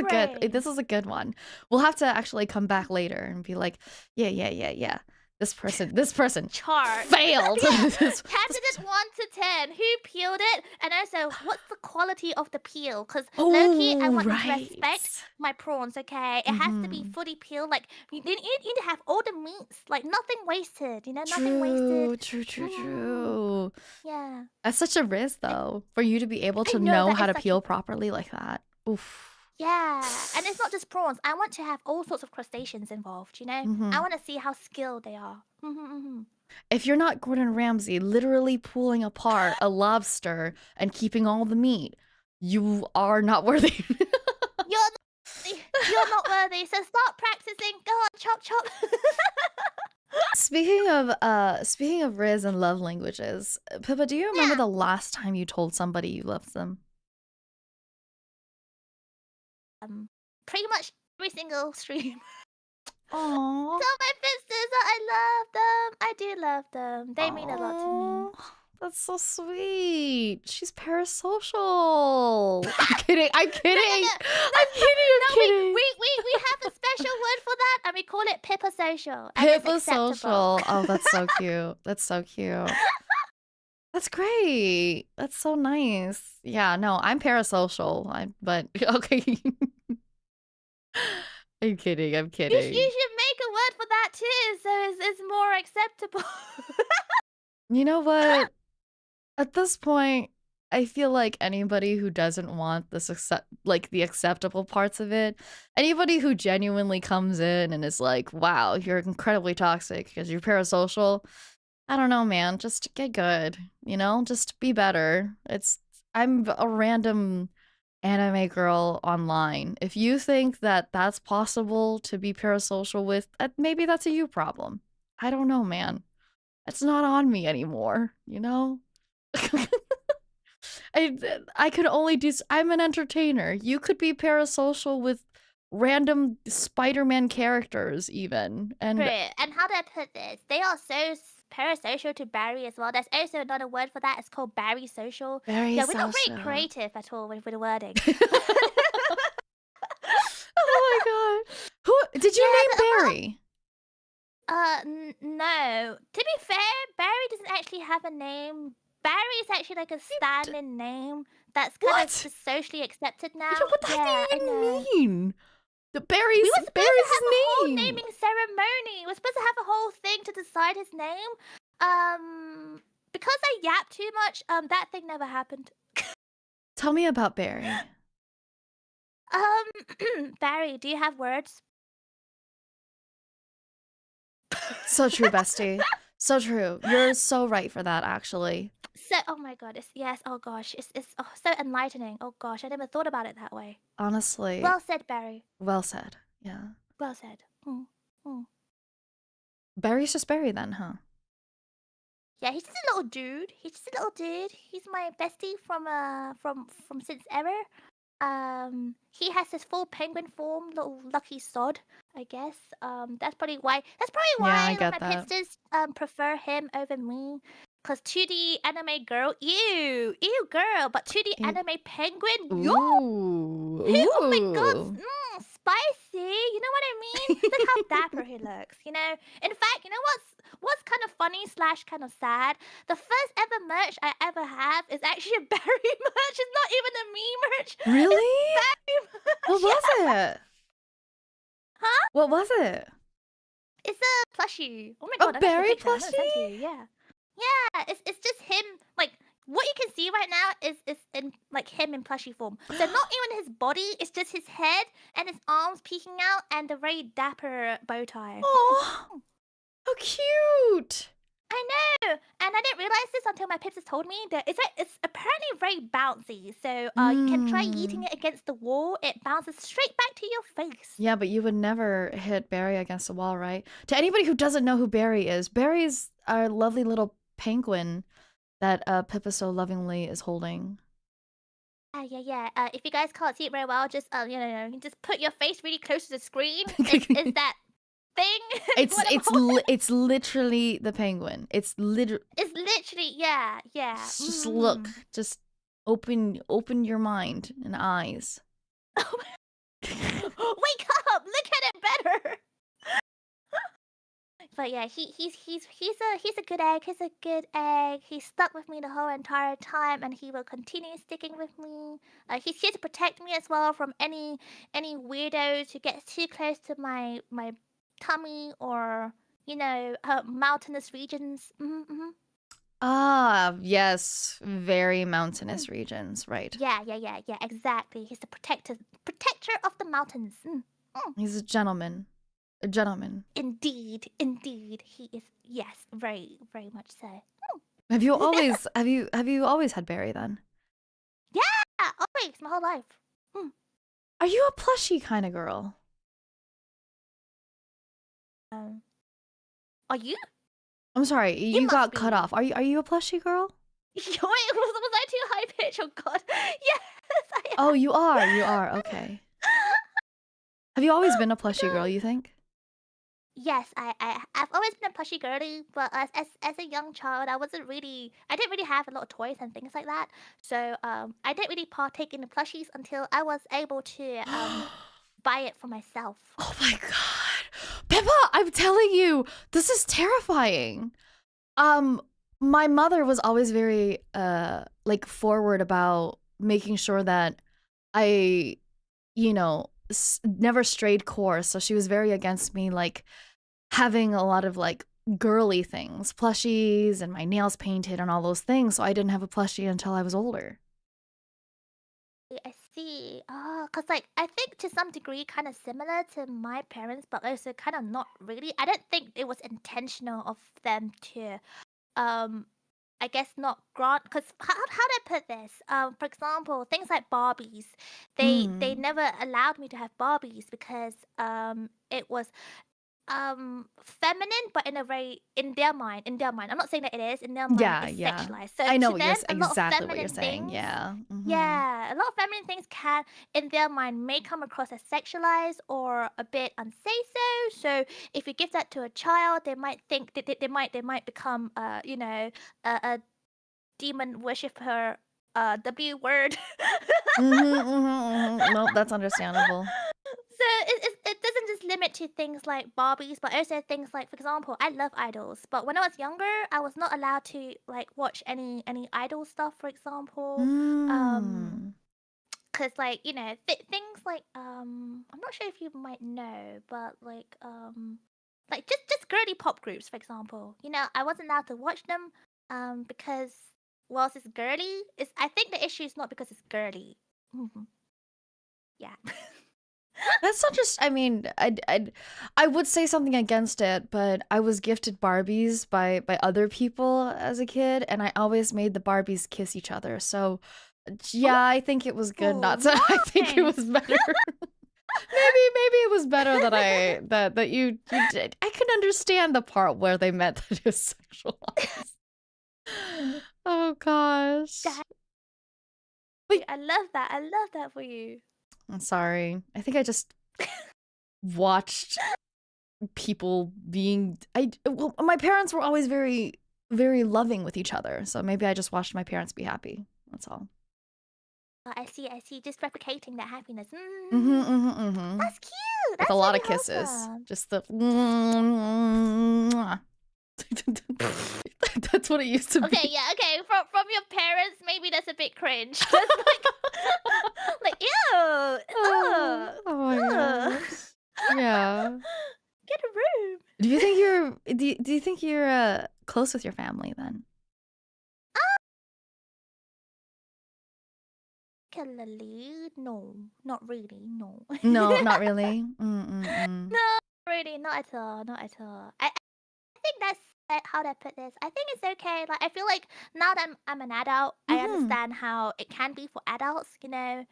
a good one. We'll have to actually come back later and be like, yeah. This person chart. failed. Yeah. This- Candidate 1 to 10. Who peeled it? And also, what's the quality of the peel? Because Loki, I want them to respect my prawns, okay? It has to be fully peeled. Like, you need to have all the meats. Like, nothing wasted, you know? Nothing wasted. True. Yeah. That's such a risk, though, for you to be able to know know that how is to such peel a- properly like that. Oof. Yeah, and it's not just prawns. I want to have all sorts of crustaceans involved, you know? I want to see how skilled they are. If you're not Gordon Ramsay literally pulling apart a lobster and keeping all the meat, you are not worthy. You're not worthy, so start practicing. Go on, chop chop. Speaking of Riz and love languages, Pippa, do you remember the last time you told somebody you loved them? Pretty much every single stream. Aww. Tell my sisters that I love them. I do love them. They mean a lot to me. That's so sweet. She's parasocial. I'm kidding. I'm kidding. I'm kidding. We have a special word for that, and we call it Pippa social. Pippa social. Oh, that's so cute. That's so cute. That's great. That's so nice. Yeah, no, I'm parasocial. But okay. I'm kidding. I'm kidding. You should make a word for that too, so it's more acceptable. You know what? At this point, I feel like anybody who doesn't want the acceptable parts of it, anybody who genuinely comes in and is like, wow, you're incredibly toxic because you're parasocial, I don't know, man. Just get good, you know? Just be better. I'm a random anime girl online. If you think that that's possible to be parasocial with, maybe that's a you problem. I don't know, man. It's not on me anymore, you know? I could only do. I'm an entertainer. You could be parasocial with random Spider-Man characters, even. And how do I put this? They are so parasocial to Barry as well. There's also another word for that. It's called Barry social. Yeah, we're not very creative at all with the wording. Oh my god! Who did you name Barry? No. To be fair, Barry doesn't actually have a name. Barry is actually like a stand-in name that's kind of just socially accepted now. What the heck do you mean? Barry's we were supposed to have name. A whole naming ceremony. We're supposed to have a whole thing to decide his name. Because I yapped too much, that thing never happened. Tell me about Barry. Barry, do you have words? So true, bestie. So true. You're so right for that, actually. So, oh my god, oh gosh, it's so enlightening. Oh gosh, I never thought about it that way. Honestly. Well said, Barry. Well said, yeah. Well said. Barry's just Barry then, huh? Yeah, he's just a little dude. He's my bestie from since ever. He has his full penguin form, little lucky sod, I guess. That's probably why my pitsters prefer him over me. Cause 2D anime girl, ew girl, but 2D anime penguin, yo! Oh my god, spicy. You know what I mean? Look how dapper he looks. You know. In fact, you know what's kind of funny / kind of sad? The first ever merch I ever have is actually a Barry merch. It's not even a me merch. Really? What was it? Huh? What was it? It's a plushie. Oh my god, a Barry plushie? Yeah. Yeah, it's just him. Like what you can see right now is in like him in plushie form. So not even his body, it's just his head and his arms peeking out and the very dapper bow tie. Oh, how cute! I know, and I didn't realize this until my pipsters told me that it's apparently very bouncy. So you can try eating it against the wall. It bounces straight back to your face. Yeah, but you would never hit Barry against the wall, right? To anybody who doesn't know who Barry is, Barry's our lovely little penguin that Pippa so lovingly is holding. Yeah. If you guys can't see it very well, just you just put your face really close to the screen. It's that thing. It's literally the penguin. It's literally yeah. Just look. Just open your mind and eyes. Wake up! Look at it better. But yeah, he's a good egg. He's a good egg. He stuck with me the whole entire time, and he will continue sticking with me. He's here to protect me as well from any weirdos who get too close to my tummy or mountainous regions. Mm-hmm. Ah, yes, very mountainous regions, right. Yeah. Exactly. He's the protector of the mountains. He's a gentleman. A gentleman. Indeed, he is. Yes, very, very much so. Have you always had Barry then? Yeah, always, my whole life. Are you a plushy kind of girl? Are you? I'm sorry, you got must cut be. off. Are you a plushy girl? Wait, was I too high pitched? Oh god. Yes, I am. Oh, you are. Okay. Have you always been a plushy girl, you think? Yes, I've always been a plushy girly, but as a young child, I didn't really have a lot of toys and things like that. So I didn't really partake in the plushies until I was able to buy it for myself. Oh my god. Pippa, I'm telling you, this is terrifying. My mother was always very like forward about making sure that I, never strayed course. So she was very against me like having a lot of like girly things, plushies and my nails painted and all those things. So I didn't have a plushie until I was older. I see. Oh, cause like I think to some degree, kind of similar to my parents, but also kind of not really. I don't think it was intentional of them to um I guess not grant because how do I put this? For example, things like Barbies, they never allowed me to have Barbies because it was feminine, but in their mind. I'm not saying that it is. In their mind, Yeah, it's yeah. sexualized. So I know to what them, a lot of exactly what you're feminine saying. things. Yeah. Yeah, a lot of feminine things can, in their mind, may come across as sexualized or a bit unsay so. So if you give that to a child, they might think that they might become, a demon worshiper, W word. Nope, that's understandable. So it doesn't just limit to things like Barbies, but also things like, for example, I love idols, but when I was younger, I was not allowed to like watch any idol stuff, for example. Mm. Cause like things like I'm not sure if you might know, but like just girly pop groups, for example. I wasn't allowed to watch them because whilst it's girly, I think the issue is not because it's girly. Yeah. That's not just, I mean, I would say something against it, but I was gifted Barbies by other people as a kid, and I always made the Barbies kiss each other. So, yeah, I think it was good not to. I think it was Nice. better. Maybe it was better that that you did. I can understand the part where they meant that it was sexualized. Oh gosh. That- Wait, I love that. I love that for you. I'm sorry. I think I just watched people being well, my parents were always very very loving with each other, so maybe I just watched my parents be happy. That's all. I see. I see. Just replicating that happiness. Mm-hmm. That's cute. With a That's lot really of kisses. wholesome. Just the that's what it used to Okay, be. yeah, okay. From your parents, maybe that's a bit cringe. Just like, like ew, Oh, oh my ugh. gosh. Yeah. Get a room. Do you think you're close with your family then? Particularly, no, not really, no. No, not really. No, really, not at all, not at all. I think that's how do I put this? I think it's okay. Like I feel like now that I'm an adult, I Mm-hmm. understand how it can be for adults. So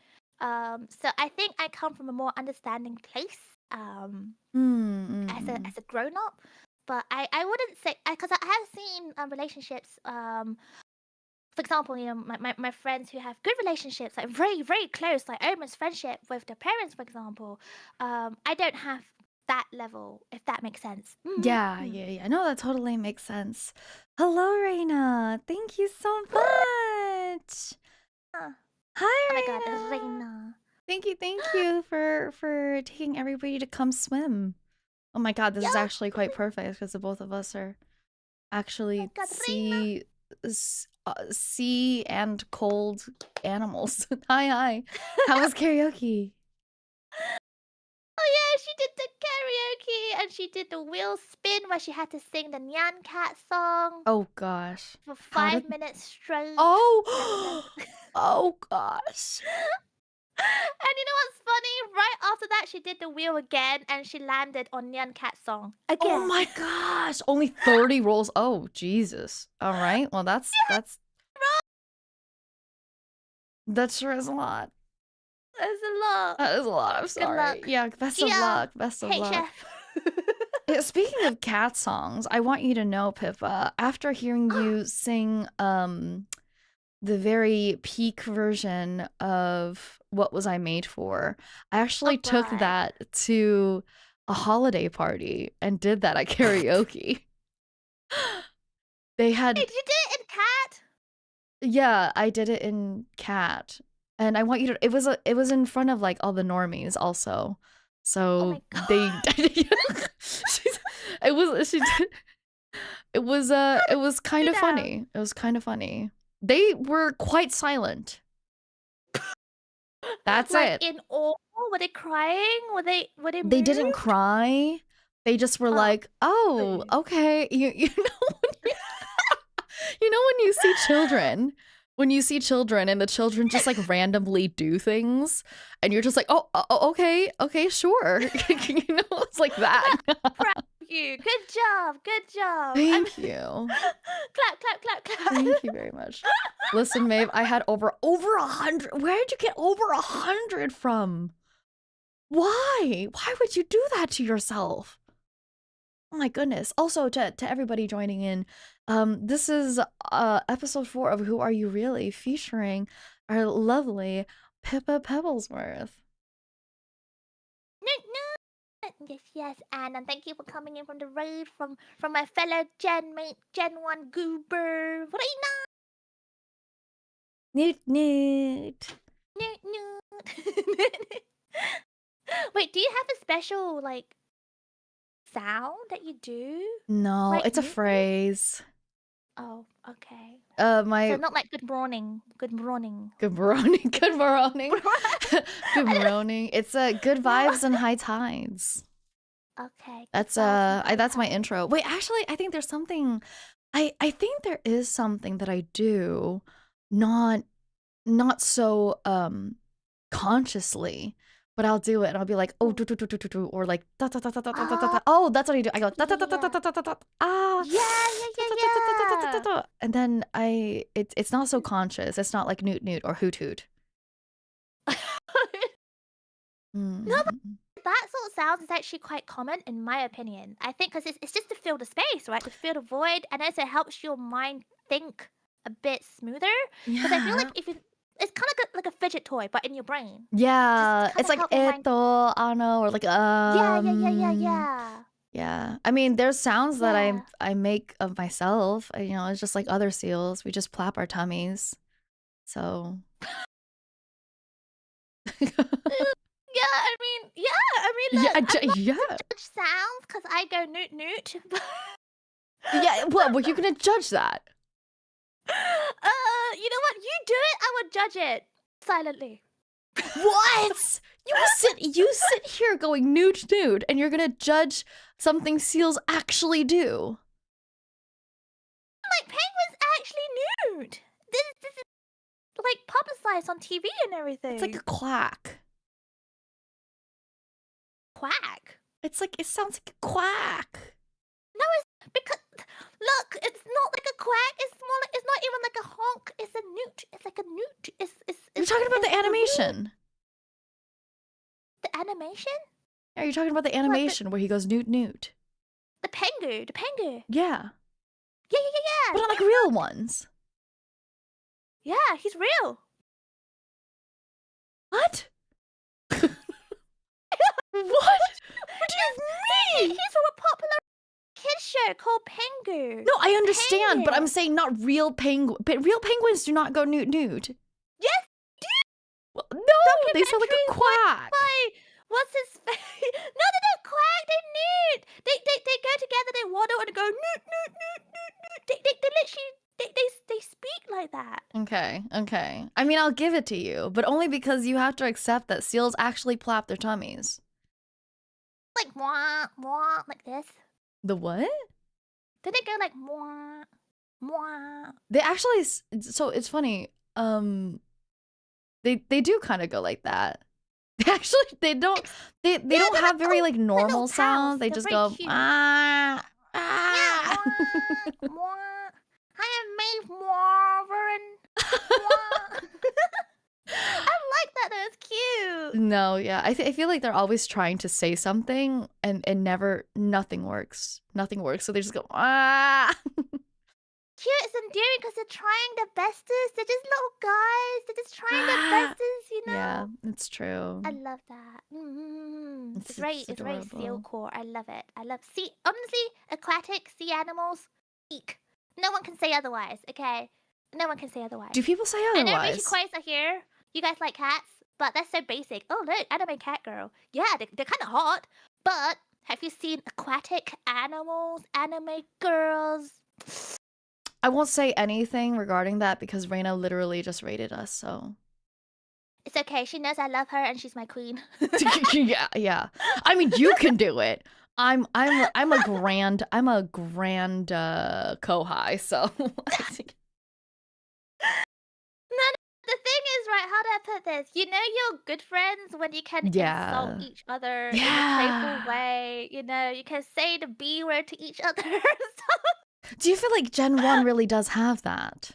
I think I come from a more understanding place. As a grown up, but I wouldn't say because I have seen relationships. For example, my friends who have good relationships, like very, very close, like almost friendship with their parents, for example. I don't have that level, if that makes sense. Yeah. No, that totally makes sense. Hello, Reina. Thank you so much. Oh Hi, my god, Reina. Reina. Thank you for taking everybody to come swim. Oh my god, this is Yo, actually quite perfect because the both of us are actually Katrina. sea and cold animals. Hi. How was karaoke? Oh yeah, she did the karaoke and she did the wheel spin where she had to sing the Nyan Cat song Oh gosh. for How 5 minutes straight. I Oh! remember. Oh gosh. And you know what's funny? Right after that, she did the wheel again and she landed on Nyan Cat song Oh again. my gosh. Only 30 rolls. Oh, Jesus. All right. Well, that sure is a lot. That's a lot. That is a lot. I'm Good sorry. luck. Yeah, best of Yeah. luck. Best of Hey, luck. chef. Yeah, speaking of cat songs, I want you to know, Pippa, after hearing you sing the very peak version of What Was I Made For, I actually Oh took god. that to a holiday party and did that at karaoke. They Hey, had did you do it in cat? Yeah, I did it in cat. And I want you to it was in front of like all the normies also. Oh So my god. it was she did it was kind You of know. funny. It was kind of funny. They were quite silent. That's Like it. in awe? Were they crying? Were they They didn't moved? cry. They just were Oh. like, "Oh, Boo. okay." You know when you know when you see children, and the children just like randomly do things and you're just like, okay, sure." You know, it's like that. Proud of you. Good job. Good job. Thank you. Clap. Thank you very much. Listen, Maeve, I had over 100. Where did you get over 100 from? Why would you do that to yourself? Oh my goodness. Also, to everybody joining in, this is episode 4 of Who Are You Really, featuring our lovely Pippa Pebblesworth. Yes. And thank you for coming in from the road from my fellow Gen mate, Gen 1 goober. What are you Newt. not? Wait, do you have a special like sound that you do? No, Like it's a newt? phrase. Oh, okay. So My not like good morning. Good morning. good morning, good morning, good morning. It's good No. vibes and high tides. Okay. Good That's vibes and that's my high intro. Wait, actually, I think there's something. I think there is something that I do, not so consciously, but I'll do it and I'll be like, oh, tides. do, do, do, do, do, do, or like da da da da da da da da Oh, da. Oh, that's what I do. I go da da da da da yeah. da da da da. Ah, da da da da da da da da da. And then it's not so conscious. It's not like newt or hoot hoot. No, but Mm. that sort of sounds is actually quite common in my opinion. I think because it's just to fill the space, right? To fill the void, and also helps your mind think a bit smoother. Because I feel like Yeah. if you, it's kind of like a fidget toy, but in your brain. Just Yeah, kind it's of like help your mind. eto, ano, or like Yeah. yeah. I mean, there's sounds that Yeah. I make of myself. You know, it's just like other seals. We just plap our tummies. So Look, yeah, I'm not yeah. to judge sounds because I go newt newt. But Yeah, well, you're gonna judge that. you know what? You do it, I would judge it silently. What? You sit here going nude, and you're gonna judge something seals actually do. Like penguins actually nude. This is like publicized on TV and everything. It's like a quack. quack. It's like, it sounds like a quack. No, it's because look, it's not like a quack. It's more like it's not even like a honk. It's a newt. It's like a newt. You're talking about the it's animation. The animation? Yeah, you're talking about the animation where he goes newt. The pengu. The pengu. Yeah. Yeah. But not like real ones. Yeah, he's real. What? What? What do you mean? He's from a popular kids show called Pengu. No, I understand, but Pengu. I'm saying not real penguins. But real penguins do not go newt. Yes, Well, no, they sound like a quack. by what's his face? No, they don't quack, they newt. They go together, they waddle and go newt, newt, newt, newt, newt. They literally, they speak like that. Okay, okay. I mean, I'll give it to you, but only because you have to accept that seals actually plap their tummies. Like, mwah, mwah, like this. The what? Then they go like, mwah, mwah. They actually, so it's funny, they do kind of go like that. Actually, they don't don't have very like normal sounds. They just go ah ah. Yeah, mwah, mwah. I am Maeve Morveren. I like that. That was cute. No, yeah, I feel like they're always trying to say something and nothing works. Nothing works. So they just go ah. Cute, it's endearing because they're trying their bestest. They're just little guys. They're just trying their bestest, you know. Yeah, it's true. I love that. It's adorable. very seal core. I love it. I love honestly, aquatic sea animals. Eek. No one can say otherwise. Okay, no one can say otherwise. Do people say otherwise? I know Rishikois are here. You guys like cats, but that's so basic. Oh look, anime cat girl. Yeah, they're kind of hot. But have you seen aquatic animals? Anime girls. I won't say anything regarding that because Reina literally just rated us, so. It's okay. She knows I love her and she's my queen. yeah. I mean, you can do it. I'm a grand kohai, so. The thing is, right, how do I put this? You know you're good friends when you can insult each other in a playful way. You know, you can say the B word to each other. Do you feel like Gen 1 really does have that?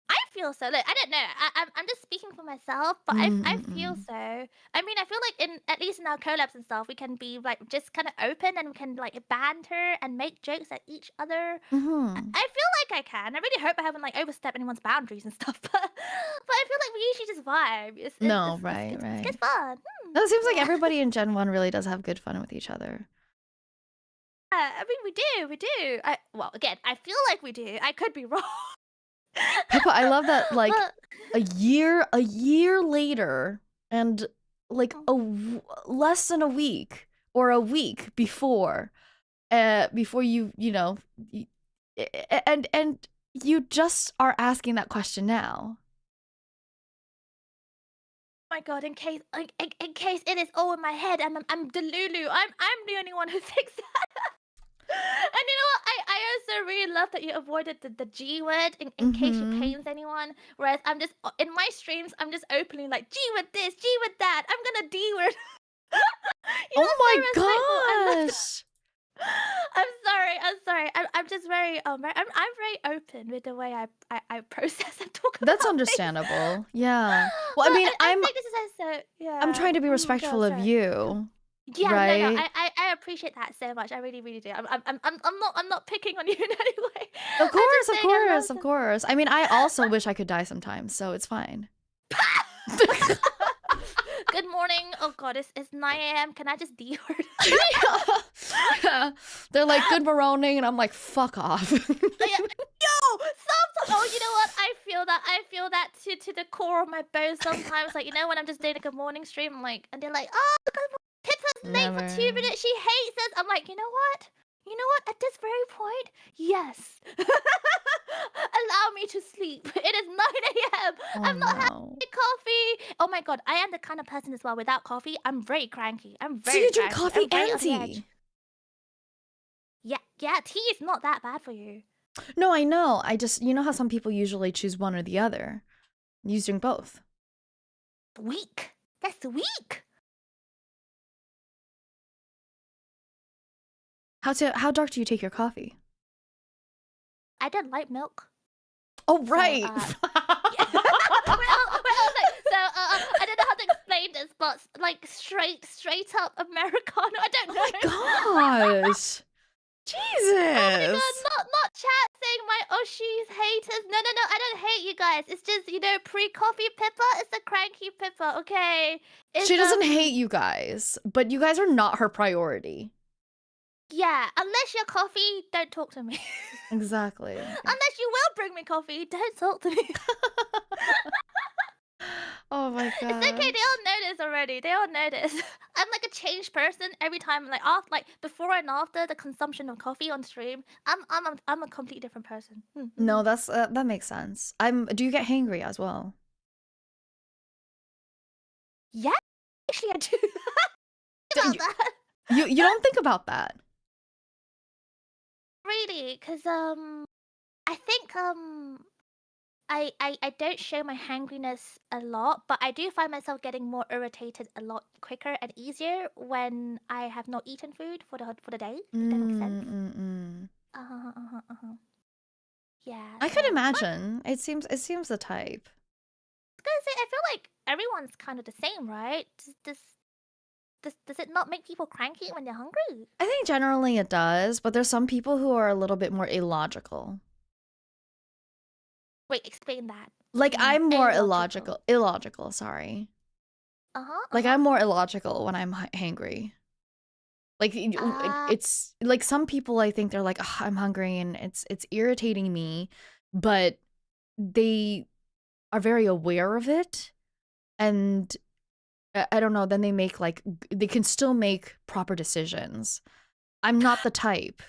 I feel so. Look, I don't know. I'm just speaking for myself, but I feel so. I mean, I feel like at least in our collabs and stuff, we can be like just kind of open and we can like banter and make jokes at each other. I feel like I can. I really hope I haven't like overstepped anyone's boundaries and stuff, but I feel like we usually just vibe. It's good fun. No, it seems like everybody in Gen 1 really does have good fun with each other. I mean, we do. Well, again, I feel like we do. I could be wrong. Pippa, I love that, like, a year later, and, like, less than a week, or a week before you know, and you just are asking that question now. Oh my god, in case it is all in my head and I'm Delulu, I'm the only one who thinks that. And you know what? I also really love that you avoided the G word in case it pains anyone. Whereas I'm just in my streams, I'm just openly like G with this, G with that. I'm gonna D word. Oh my gosh! I'm sorry. I'm just very I'm very open with the way I process and talk about That's understandable. Yeah. Well, I mean, I think this is also, yeah. I'm trying to be respectful of you. Yeah, right? no, I appreciate that so much. I really, really do. I'm not picking on you in any way. Of course. I mean, I also wish I could die sometimes, so it's fine. Good morning. Oh god, it's 9 a.m. Can I just D-word? Yeah. They're like, good morning, and I'm like, fuck off. Yo, sometimes. Oh, you know what? I feel that to the core of my bones sometimes. Like, you know, when I'm just doing a good morning stream, I'm like, and they're like, oh, Pippa's late for 2 minutes. She hates us. I'm like, you know what? At this very point, yes. Allow me to sleep. It is 9 a.m. I'm not having coffee. Oh my god, I am the kind of person as well. Without coffee, I'm very cranky. So you drink coffee and tea? Yeah, tea is not that bad for you. No, I know. I just, you know how some people usually choose one or the other. You drink both. Weak. That's weak. How dark do you take your coffee? I don't like milk. Oh, right. So, I don't know how to explain this, but like straight up Americano. I don't know. Oh my gosh. Jesus. Oh my god, not chat saying my Oshi's haters. No, I don't hate you guys. It's just, you know, pre-coffee Pippa. It's a cranky Pippa, okay? She doesn't hate you guys, but you guys are not her priority. Yeah, unless you're coffee, don't talk to me. Exactly. Unless you will bring me coffee, don't talk to me. Oh my It's okay. They gosh. all know this already. They all know this. I'm like a changed person every time. Like after, like before and after the consumption of coffee on stream, I'm a completely different person. No, that's that makes sense. Do you get hangry as well? Yeah, actually, I do. You, About that. you don't think about that. Really, because I think I don't show my hangriness a lot, but I do find myself getting more irritated a lot quicker and easier when I have not eaten food for the day. If that makes sense. Yeah. I So, could but imagine. It seems the type. gonna say, I feel like everyone's kind of the same, right? Does it not make people cranky when they're hungry? I think generally it does, but there's some people who are a little bit more illogical. Wait, explain that. What do Like you mean I'm more illogical? illogical, sorry. Like I'm more illogical when I'm hangry. Like Ah, it's like some people I think they're like, "Ugh, I'm hungry and it's irritating me," but they are very aware of it and I don't know, then they make like they can still make proper decisions. I'm not the type.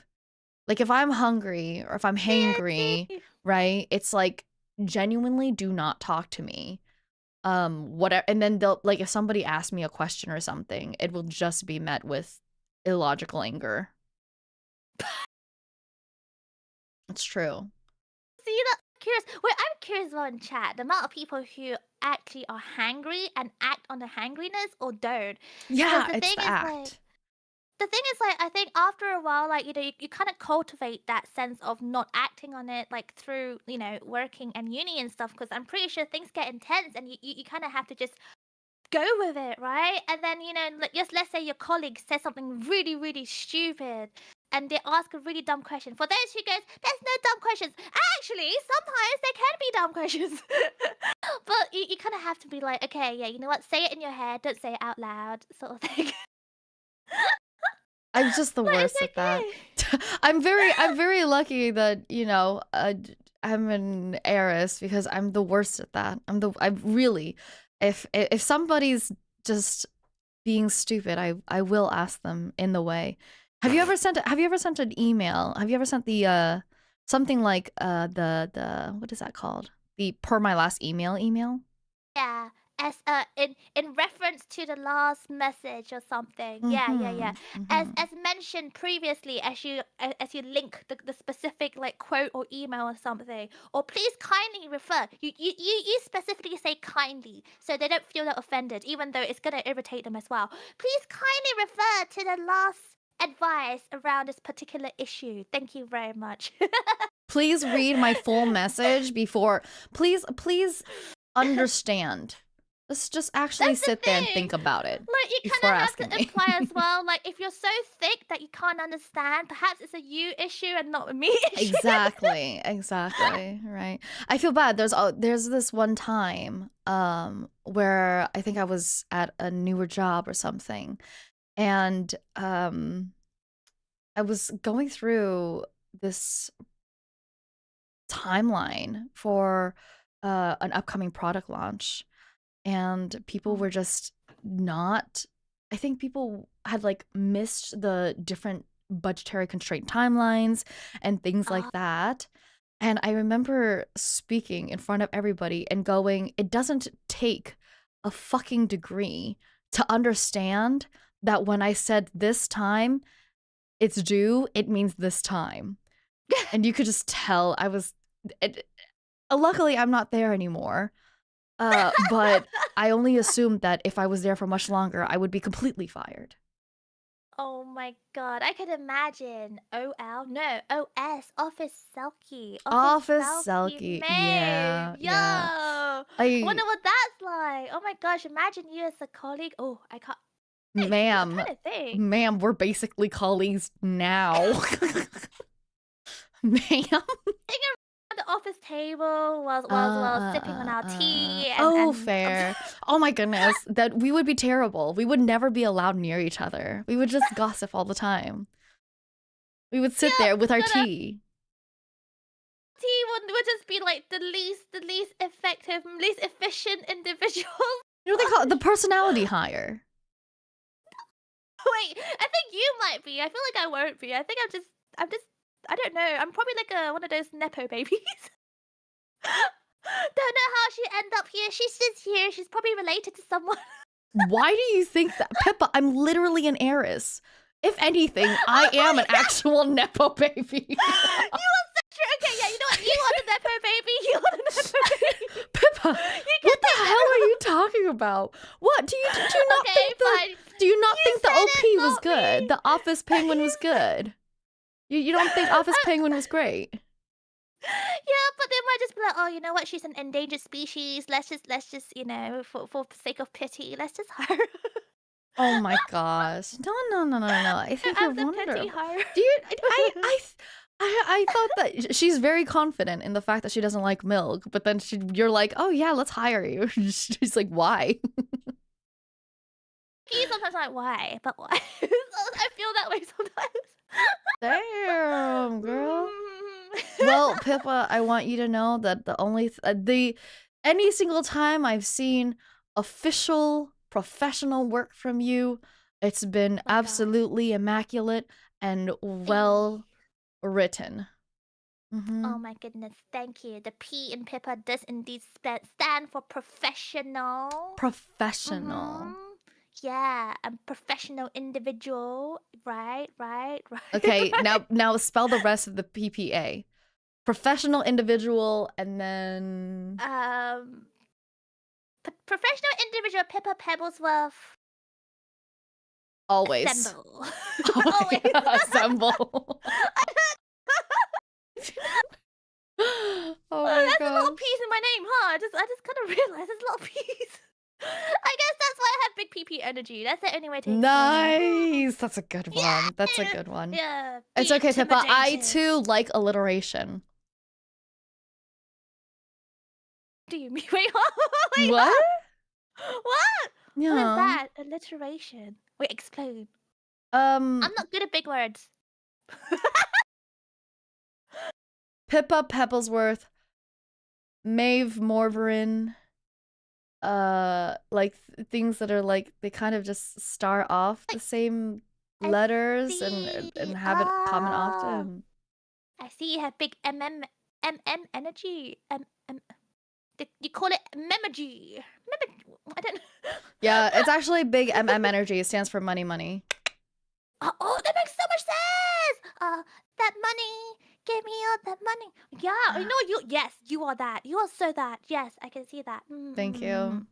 Like if I'm hungry or if I'm see, I hangry, see. right? It's like genuinely do not talk to me. Whatever, and then they'll like if somebody asks me a question or something, it will just be met with illogical anger. It's true. See that? Curious. Wait, I'm curious about in chat the amount of people who actually are hangry and act on the hangriness or don't. Because Yeah, it's the act. the thing is like I think after a while, like you kind of cultivate that sense of not acting on it, like through working and uni and stuff. Because I'm pretty sure things get intense, and you kind of have to just go with it, right? And then, like, just let's say your colleague says something really, really stupid and they ask a really dumb question. For those who goes, there's no dumb questions. Actually, sometimes there can be dumb questions. But you kind of have to be like, okay, yeah, you know what? Say it in your head, don't say it out loud, sort of thing. I'm just the But worst it's at that. okay. I'm very lucky that, I'm an heiress because I'm the worst at that. I'm really if somebody's just being stupid, I will ask them in the way. Have you ever sent an email? Have you ever sent the something like the what is that called? The per my last email? Yeah, as in reference to the last message or something. Yeah, yeah, yeah. Mhm. Mhm. As mentioned previously, as you link the specific like quote or email or something, or please kindly refer. You specifically say kindly, so they don't feel offended, even though it's gonna irritate them as well. Please kindly refer to the last advice around this particular issue. Thank you very much. Please read my full message before please understand. Let's just actually That's the sit there and thing. think about it Like, you kind before of have asking to me. imply as well, like, if you're so thick that you can't understand, perhaps it's a you issue and not a me issue. Exactly, right. I feel bad. There's this one time where I think I was at a newer job or something and I was going through this timeline for an upcoming product launch and people were just not I think people had like missed the different budgetary constraint timelines and things like Oh, that. And I remember speaking in front of everybody and going, it doesn't take a fucking degree to understand that when I said this time it's due, it means this time. And you could just tell I was luckily I'm not there anymore. But I only assumed that if I was there for much longer, I would be completely fired. oh my god, I can imagine. OL? No, OS. Office Selkie. Office Office Selkie. Selkie, Maeve. yeah, Yo! yeah. I I, wonder what that's like. Oh my gosh, imagine you as a colleague. Oh, I can't. I'm ma'am, trying to think. ma'am, we're basically colleagues now. Ma'am. At the office table while sipping on our tea and Oh, fair. Oh my goodness, that we would be terrible. We would never be allowed near each other. We would just gossip all the time. We would sit yep, there with our gonna tea. tea would just be like the least effective, least efficient individuals. do they call it? The personality hire. Wait, I think you might be. I feel like I won't be. I think I'm just, I don't know. I'm probably like one of those Nepo babies. Don't know how she ended up here. She's just here. She's probably related to someone. Why do you think that? Pippa, I'm literally an heiress. If anything, I am an actual Nepo baby. You are such a... Okay, yeah, you know what? You are the Nepo baby. You are the Nepo baby. Pippa, what the hell are you talking about? What? Do you not Okay, think fine. do you not think the said OP it, was not good? me. The Office Penguin was good. You don't think Office Penguin was great? Yeah, but they might just be like, oh, you know what? She's an endangered species. Let's just, you know, for the sake of pity, let's just hire her. Oh my gosh. No. I think you're I'm the petty wonderful. hire. Do you I thought that she's very confident in the fact that she doesn't like milk, but then you're like, oh yeah, let's hire you. She's like, why? Sometimes I'm like, why? But why? I feel that way sometimes. Damn, girl. Well, Pippa, I want you to know that any single time I've seen official professional work from you, it's been absolutely immaculate and well written. Oh my goodness, thank you. The P in Pippa does indeed stand for professional. Professional. Yeah, a professional individual. Right. Okay, now spell the rest of the PPA. Professional individual, and then professional individual Pippa Pebblesworth. always. Assemble. Always. Assemble. Oh my There's god. a lot of P's in my name, huh? I just kind of realized there's a lot of P's. I guess that's why I have big PP energy. That's the only way to explain Nice. That's a good one. Yeah. That's a good one. Yeah. It's be okay, Pippa. I intimidated. too like alliteration. Do you mean? Wait, wait, What? What? Yeah. What is that? Alliteration. Wait, explain. I'm not good at big words. Pippa Pebblesworth, Maeve Morveren, like things that are like they kind of just start off the same letters and have it common often. I see you have big MM energy. You call it memogy. I don't know. Yeah, it's actually big MM energy. It stands for money. Oh, that makes so much sense. That money. Give me all that money. Yeah, you know yes, you are that. You are so that. Yes, I can see that. Thank you.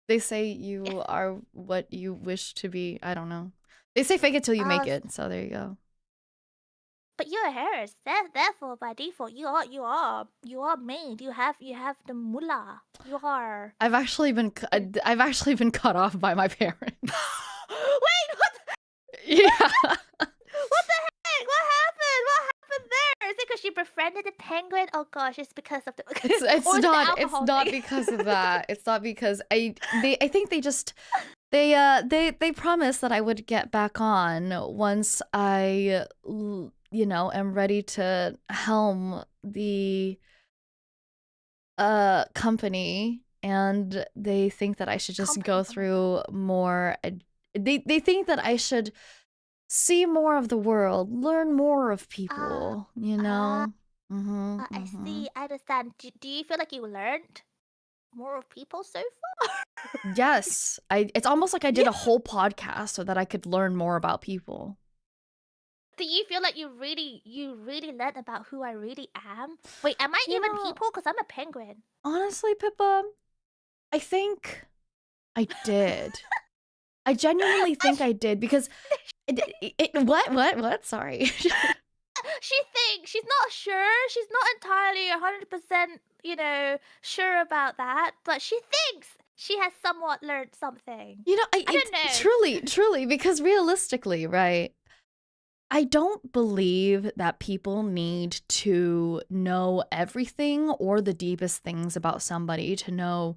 They say you are what you wish to be. I don't know. They say fake it till you make it. So there you go. But you're a heiress. Therefore, by default, you are made. You have the mullah. You are. I've actually been cut off by my parents. Wait, what? Yeah. What the heck? What happened? What happened there? Is it because she befriended the penguin? Oh gosh, it's because of the. It's not because of that. It's not because I think they just they promised that I would get back on once I am ready to helm the company, and they think that I should just go through more. They think that I should see more of the world, learn more of people, I see. I understand. Do you feel like you learned more of people so far? Yes. It's almost like I did a whole podcast so that I could learn more about people. Do you feel like you really learned about who I really am? Wait, am I even people? Because I'm a penguin. Honestly, Pippa, I think I did. I genuinely think I did because what? Sorry. She thinks she's not sure. She's not entirely 100%, sure about that, but she thinks she has somewhat learned something. I don't know. Truly, because realistically, right? I don't believe that people need to know everything or the deepest things about somebody to know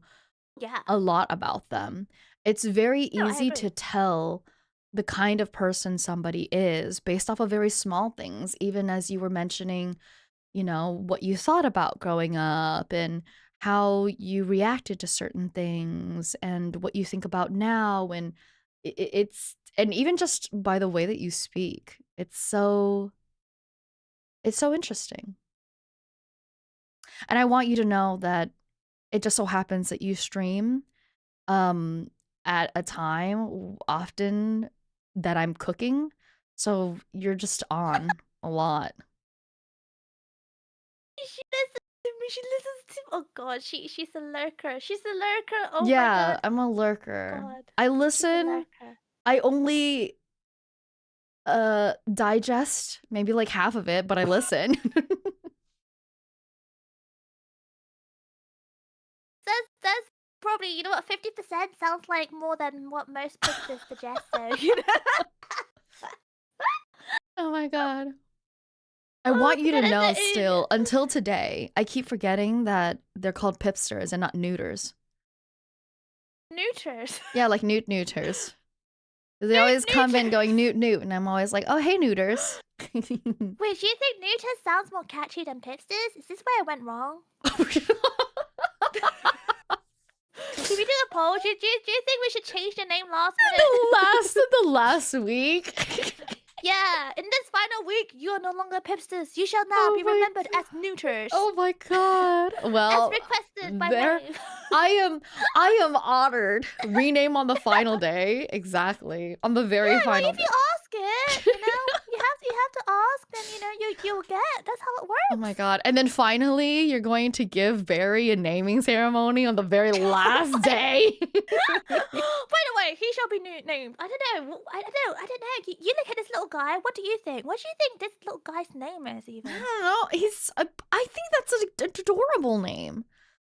a lot about them. It's very easy to tell the kind of person somebody is based off of very small things, even as you were mentioning, what you thought about growing up and how you reacted to certain things and what you think about now, and it's and even just by the way that you speak, it's so interesting. And I want you to know that it just so happens that you stream um at a time often that I'm cooking, so you're just on a lot. She listens to me. She listens to. Oh God, she's a lurker. She's a lurker. Oh my Yeah, God. I'm a lurker. God, I she's a listen. lurker. I only digest maybe like half of it, but I listen. That's probably, you know what, 50% sounds like more than what most pictures suggest, so you know. Oh my god. I Oh want you to God, know still, until today, I keep forgetting that they're called pipsters and not neuters. neuters. Yeah, like neuters. They Neut always come in neuters. going newt, and I'm always like, oh, hey, neuters. Wait, do you think neuters sounds more catchy than pipsters? Is this where I went wrong? Can we do a poll? Do you think we should change the name last minute? the last week. Yeah, in this final week, you are no longer pipsters. You shall now be remembered as neuters. Oh my god. Well, as requested by there, Maeve. I am honored. Rename on the final day. Exactly. On the very final if you day. ask it, you know, you have to ask, then you know you'll get. That's how it works. Oh my god. And then finally, you're going to give Barry a naming ceremony on the very last day. By the way, he shall be named. I don't know. You look at this little guy. What do you think? What do you think this little guy's name is, even? I don't know. I think that's an adorable name.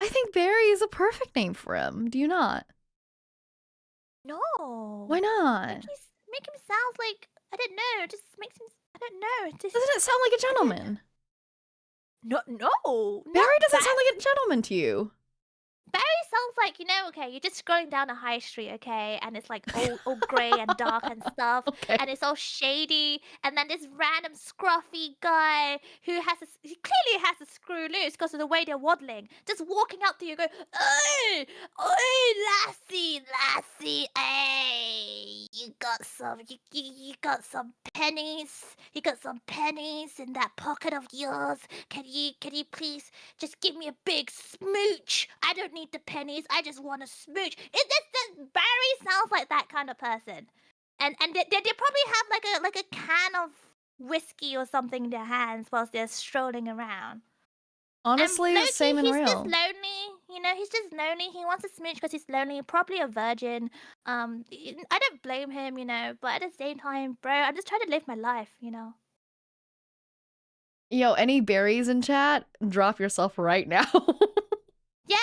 I think Barry is a perfect name for him. Do you not? No. Why not? Make him sound like, I don't know. Just makes him. I don't know. Just, doesn't it sound like a gentleman? No. Barry doesn't sound like a gentleman to you. Barry sounds like, you know, okay, you're just scrolling down a high street, okay, and it's like all grey and dark and stuff, Okay. and it's all shady, and then this random scruffy guy who he clearly has a screw loose because of the way they're waddling, just walking up to you, going, "Oi, oi, lassie, hey, you got some pennies, in that pocket of yours. Can you please just give me a big smooch? I don't need the pennies. I just want a smooch." Barry sounds like that kind of person, and they probably have like a can of whiskey or something in their hands whilst they're strolling around. Honestly, Loki, same and he's real. just lonely. You know, he's just lonely. He wants a smooch because he's lonely. Probably a virgin. I don't blame him, you know. But at the same time, bro, I'm just trying to live my life, you know. Yo, any berries in chat? Drop yourself right now. Yeah,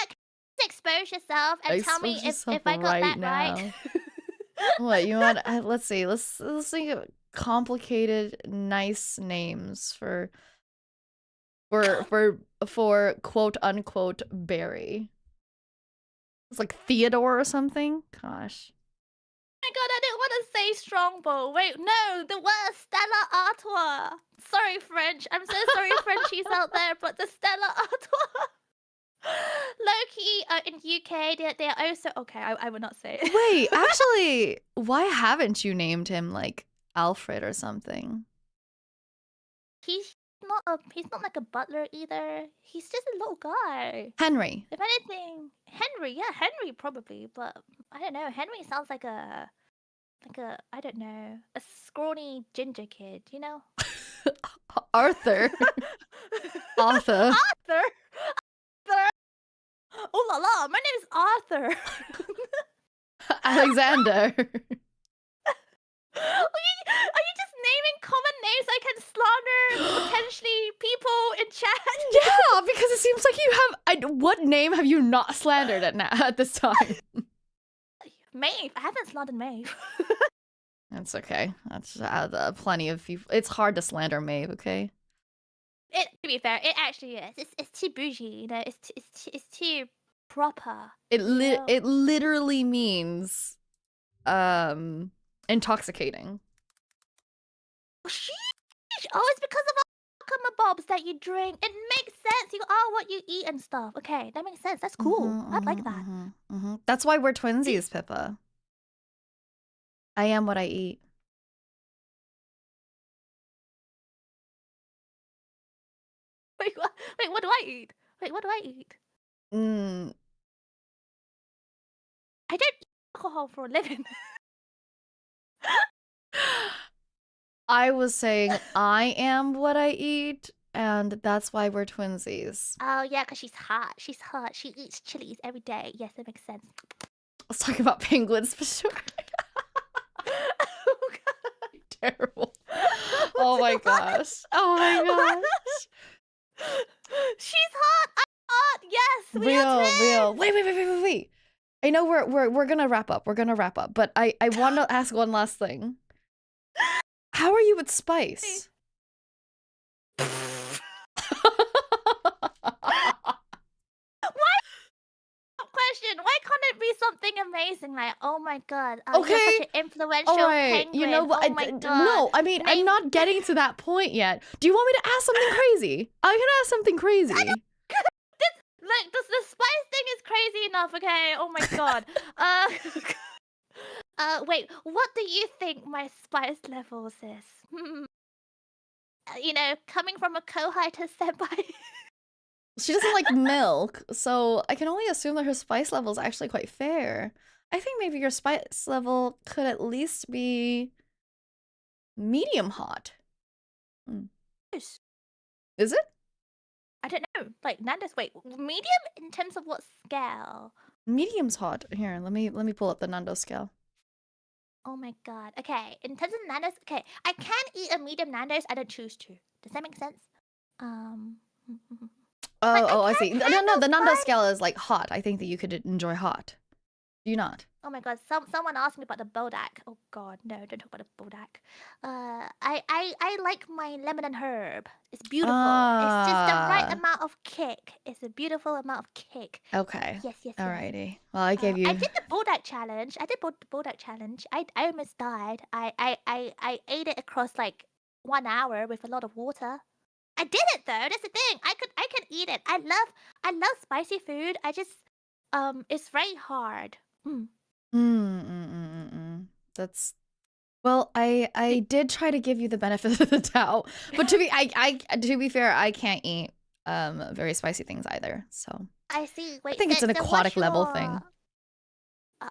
expose yourself and tell me if I got that right. What you want? Let's see. Let's think of complicated, nice names for quote unquote Barry. It's like Theodore or something. Gosh. Oh my god, I didn't want to say Strongbow. Wait, no, the word Stella Artois. Sorry, French. I'm so sorry, Frenchies out there, but the Stella Artois. Loki, in UK, they're also okay. I would not say it. Wait, actually, why haven't you named him like Alfred or something? He's not like a butler either. He's just a little guy. Henry. If anything, Henry probably, but I don't know. Henry sounds like a I don't know, a scrawny ginger kid, you know? Arthur. Arthur. Arthur. Oh la la, my name is Arthur. Alexander. Are you just naming common names I can slander potentially people in chat? Yeah, because it seems like you have. What name have you not slandered at this time? Maeve. I haven't slandered Maeve. That's okay. That's plenty of people. It's hard to slander Maeve, okay? To be fair, it actually is. It's too bougie, you know. It's too proper. It literally means intoxicating. Sheesh. Oh, it's because of bobs that you drink. It makes sense. You are what you eat and stuff. Okay, that makes sense. That's cool. I like that. That's why we're twinsies, Pippa. I am what I eat. Wait, what? Wait, what do I eat? Wait, what do I eat? I don't eat alcohol for a living. I was saying I am what I eat, and that's why we're twinsies. Oh, yeah, because she's hot. She's hot. She eats chilies every day. Yes, that makes sense. Let's talk about penguins for sure. Oh, God. Terrible. Oh my gosh. Oh my gosh. She's hot. I'm hot. Yes, we are twins. Wait. I know we're gonna wrap up. We're gonna wrap up, but I want to ask one last thing. How are you with spice? Question. Why can't it be something amazing like, oh my god, Okay. you're such an influential penguin. You know what? Oh my god. No, I mean, I'm not getting to that point yet. Do you want me to ask something crazy? I can ask something crazy. Look, the spice thing is crazy enough, okay? Oh my god. Wait, what do you think my spice levels is? You know, coming from a Kohai senpai. She doesn't like milk, so I can only assume that her spice level is actually quite fair. I think maybe your spice level could at least be medium hot. Yes. Is it? I don't know. Like Nando's, wait, medium in terms of what scale? Medium's hot. Here, let me pull up the Nando scale. Oh my god. Okay, in terms of Nando's, okay, I can eat a medium Nando's. I don't choose to. Does that make sense? I see. No, the Nando scale is like hot. I think that you could enjoy hot. Do you not? Oh my god, someone asked me about the bodak. Oh god, no, don't talk about the bodak. I like my lemon and herb. It's beautiful. It's just the right amount of kick. It's a beautiful amount of kick. Okay. Yes. Alrighty. Well, I gave you. I did the bodak challenge. I almost died. I ate it across like 1 hour with a lot of water. I did it though. That's the thing. I could eat it. I love spicy food. I just it's very hard. That's well, I did try to give you the benefit of the doubt, but to be fair, I can't eat very spicy things either. So I see. Wait, I think it's an aquatic level thing. Yeah,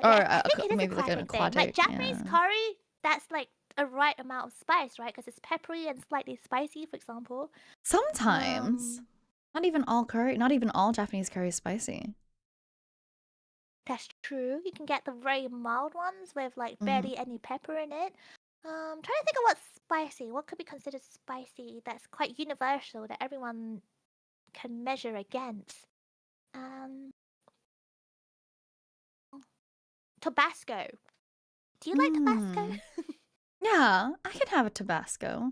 Or I think it is maybe like an aquatic thing. Like Japanese yeah. curry, that's like a right amount of spice, right? Because it's peppery and slightly spicy, for example. Sometimes. Not even all curry, not even all Japanese curry is spicy. That's true. You can get the very mild ones with like barely any pepper in it. Trying to think of what's spicy. What could be considered spicy that's quite universal that everyone can measure against? Tabasco. Do you like Tabasco? Yeah, I can have a Tabasco.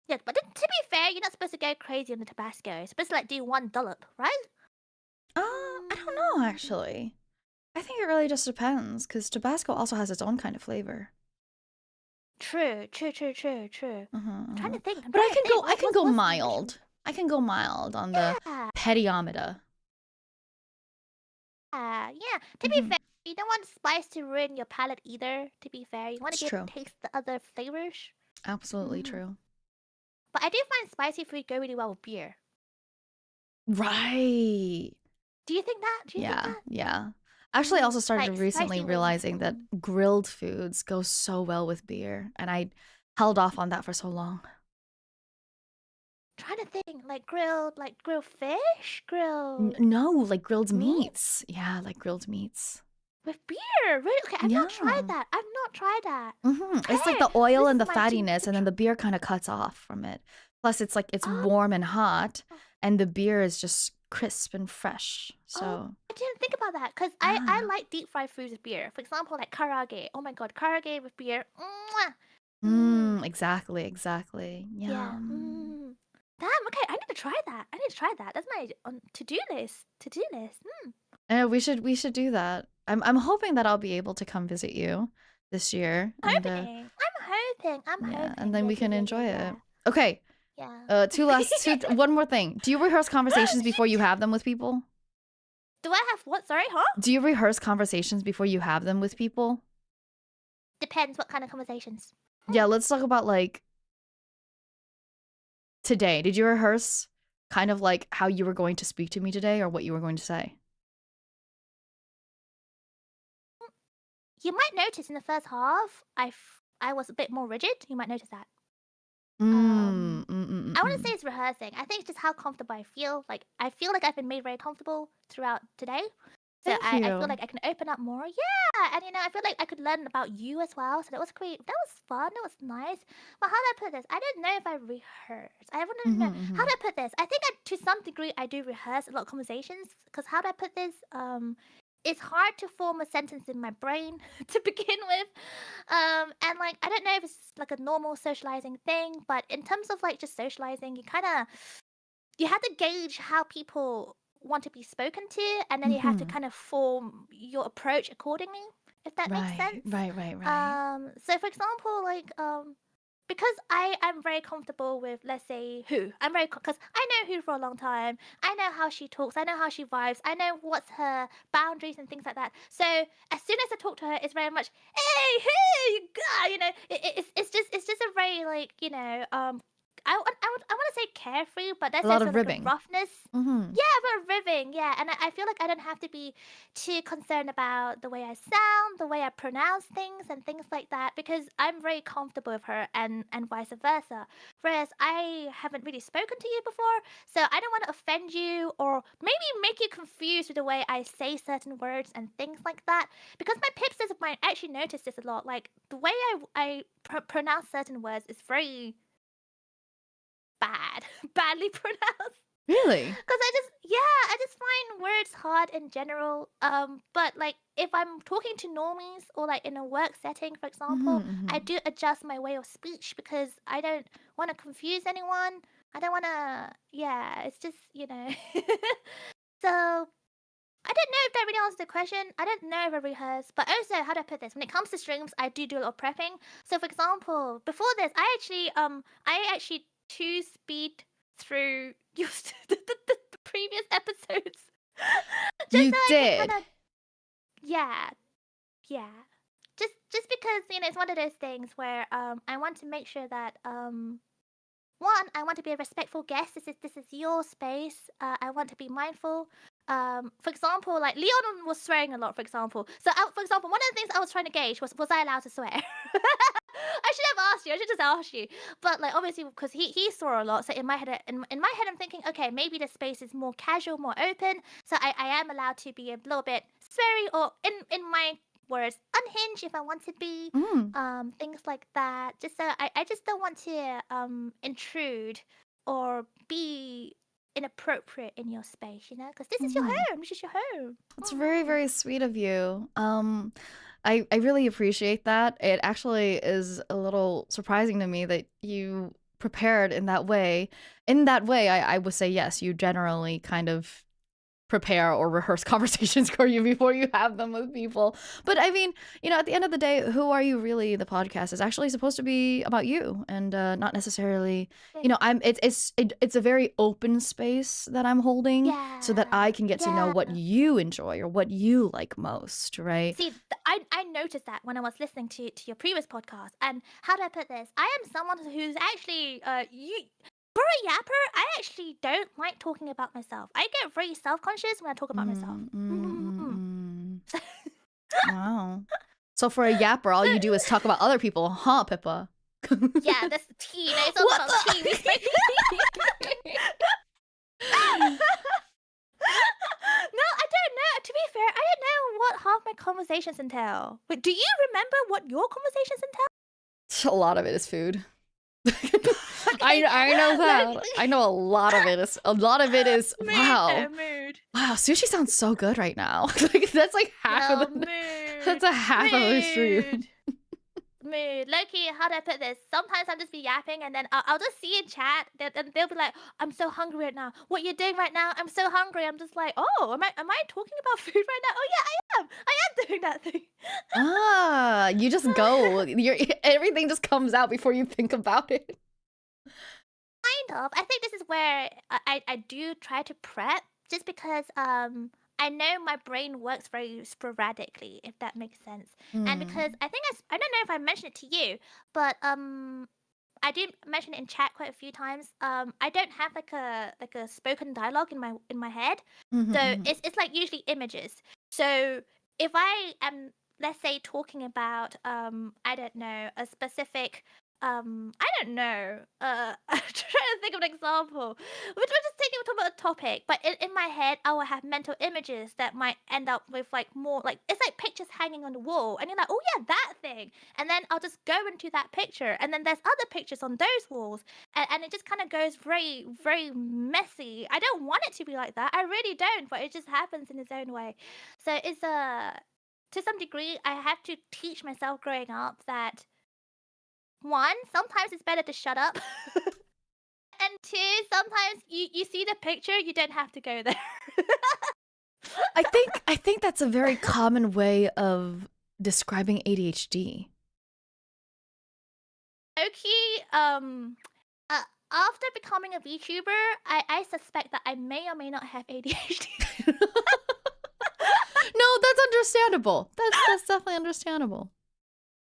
Yeah, but to be fair, you're not supposed to go crazy on the Tabasco. You're supposed to like do 1 dollop, right? I don't know actually. I think it really just depends, because Tabasco also has its own kind of flavor. True. I'm trying to think. But I can go mild. I can go mild on the pediometer. Yeah. To be fair, you don't want spice to ruin your palate either. To be fair, you want to be able to taste the other flavors. Absolutely true. But I do find spicy food go really well with beer. Right. Do you think that? Yeah. Actually, I also started recently realizing that grilled foods go so well with beer, and I held off on that for so long. Trying to think, like grilled fish, grilled. No, like grilled meats. Yeah, like grilled meats. With beer, really? Okay, I've not tried that. Okay, it's like the oil and the fattiness, and then the beer kind of cuts off from it. Plus, it's like it's warm and hot, and the beer is just crisp and fresh. So I didn't think about that because I like deep fried foods with beer. For example, like karaage. Oh my god, karaage with beer. Exactly. Yeah. Damn. Okay, I need to try that. That's my to-do list. Yeah, we should do that. I'm hoping that I'll be able to come visit you this year. I'm hoping. And then we can enjoy it. Okay. Yeah. One more thing. Do you rehearse conversations before you have them with people? Do I have what? Sorry, huh? Do you rehearse conversations before you have them with people? Depends what kind of conversations. Yeah, let's talk about like today. Did you rehearse kind of like how you were going to speak to me today or what you were going to say? You might notice in the first half, I was a bit more rigid. You might notice that. I wouldn't say it's rehearsing. I think it's just how comfortable I feel. Like I feel like I've been made very comfortable throughout today. So Thank I feel you. like I can open up more. Yeah. And I feel like I could learn about you as well. So that was great. That was fun. That was nice. But how do I put this? I don't know if I rehearse. I want to know how do I put this? I think to some degree I do rehearse a lot of conversations. Because how do I put this? It's hard to form a sentence in my brain to begin with. And like I don't know if it's like a normal socializing thing, but in terms of like just socializing, you have to gauge how people want to be spoken to, and then you have to kind of form your approach accordingly, if that makes sense. Right. So for example, like because I'm very comfortable with, let's say, who I'm very because I know who for a long time. I know how she talks. I know how she vibes. I know what's her boundaries and things like that. So as soon as I talk to her, it's very much, hey, you guy, it's just a very like I want to say carefree, but A that's lot also of like a ribbing. roughness. Yeah, but ribbing, yeah. And I feel like I don't have to be too concerned about the way I sound, the way I pronounce things, and things like that, because I'm very comfortable with her, and vice versa. Whereas I haven't really spoken to you before, so I don't want to offend you or maybe make you confused with the way I say certain words and things like that. Because my pipsters might actually notice this a lot. Like the way I pronounce certain words is very bad, badly pronounced. Really? Cause I just find words hard in general. But like if I'm talking to normies or like in a work setting, for example, I do adjust my way of speech because I don't want to confuse anyone. I don't want to. Yeah, it's just So I don't know if that really answers the question. I don't know if I rehearse, but also how do I put this? When it comes to streams, I do a lot of prepping. So for example, before this, I actually two speed through the previous episodes just You so I can did. kind of yeah yeah just because it's one of those things where I want to make sure that one, I want to be a respectful guest. This is your space. I want to be mindful. For example, like Leon was swearing a lot. For example, for example, one of the things I was trying to gauge was I allowed to swear? I should have asked you. I should just ask you. But like obviously, because he swore a lot, so in my head, in my head, I'm thinking, okay, maybe the space is more casual, more open, so I am allowed to be a little bit sweary or in my words unhinged if I want to be, things like that. Just so I just don't want to intrude or be inappropriate in your space, because this is your home. This is your home. It's very, very sweet of you. I really appreciate that. It actually is a little surprising to me that you prepared in that way. In that way, I would say yes, you generally kind of prepare or rehearse conversations for you before you have them with people. But I mean, at the end of the day, who are you really? The podcast is actually supposed to be about you and not necessarily, Right. it's a very open space that I'm holding so that I Yeah. can get to know Yeah. what you enjoy or what you like most, right? See, I noticed that when I was listening to your previous podcast. And how do I put this? I am someone who's actually for a yapper. I actually don't like talking about myself. I get very self conscious when I talk about myself. Wow. So for a yapper, all you do is talk about other people, huh, Pippa? Yeah, that's the tea. No, it's all What about the? tea. We speak. No, I don't know. To be fair, I don't know what half my conversations entail. But do you remember what your conversations entail? A lot of it is food. Okay. I know that. I know a lot of it is wow. Mood. Wow, sushi sounds so good right now. Like that's like half of Yo, the mood. that's a half of the stream. Mood. Mood. Loki, how do I put this? Sometimes I'll just be yapping and then I'll just see in chat and they'll be like, I'm so hungry right now. What you doing right now? I'm so hungry. I'm just like, oh, am I talking about food right now? Oh yeah, I am. I am doing that thing. You just go. Everything just comes out before you think about it. kind of. I think this is where I do try to prep, just because I know my brain works very sporadically, if that makes sense. And because Mm. I think I don't know if I mentioned it to you, but I did mention it in chat quite a few times. I don't have like a spoken dialogue in my head, Mhm, so mhm. it's like usually images. So if I am, let's say, talking about I don't know, a specific I don't know, I'm trying to think of an example. We're just taking about a topic, but in my head, I will have mental images that might end up with like more like it's like pictures hanging on the wall, and you're like, oh yeah, that thing, and then I'll just go into that picture, and then there's other pictures on those walls, and it just kind of goes very, very messy. I don't want it to be like that. I really don't, but it just happens in its own way. So it's to some degree, I have to teach myself growing up that one, sometimes it's better to shut up. And two, sometimes you see the picture, you don't have to go there. I think that's a very common way of describing ADHD. Okay, after becoming a VTuber, I suspect that I may or may not have ADHD. No, that's understandable. That's definitely understandable.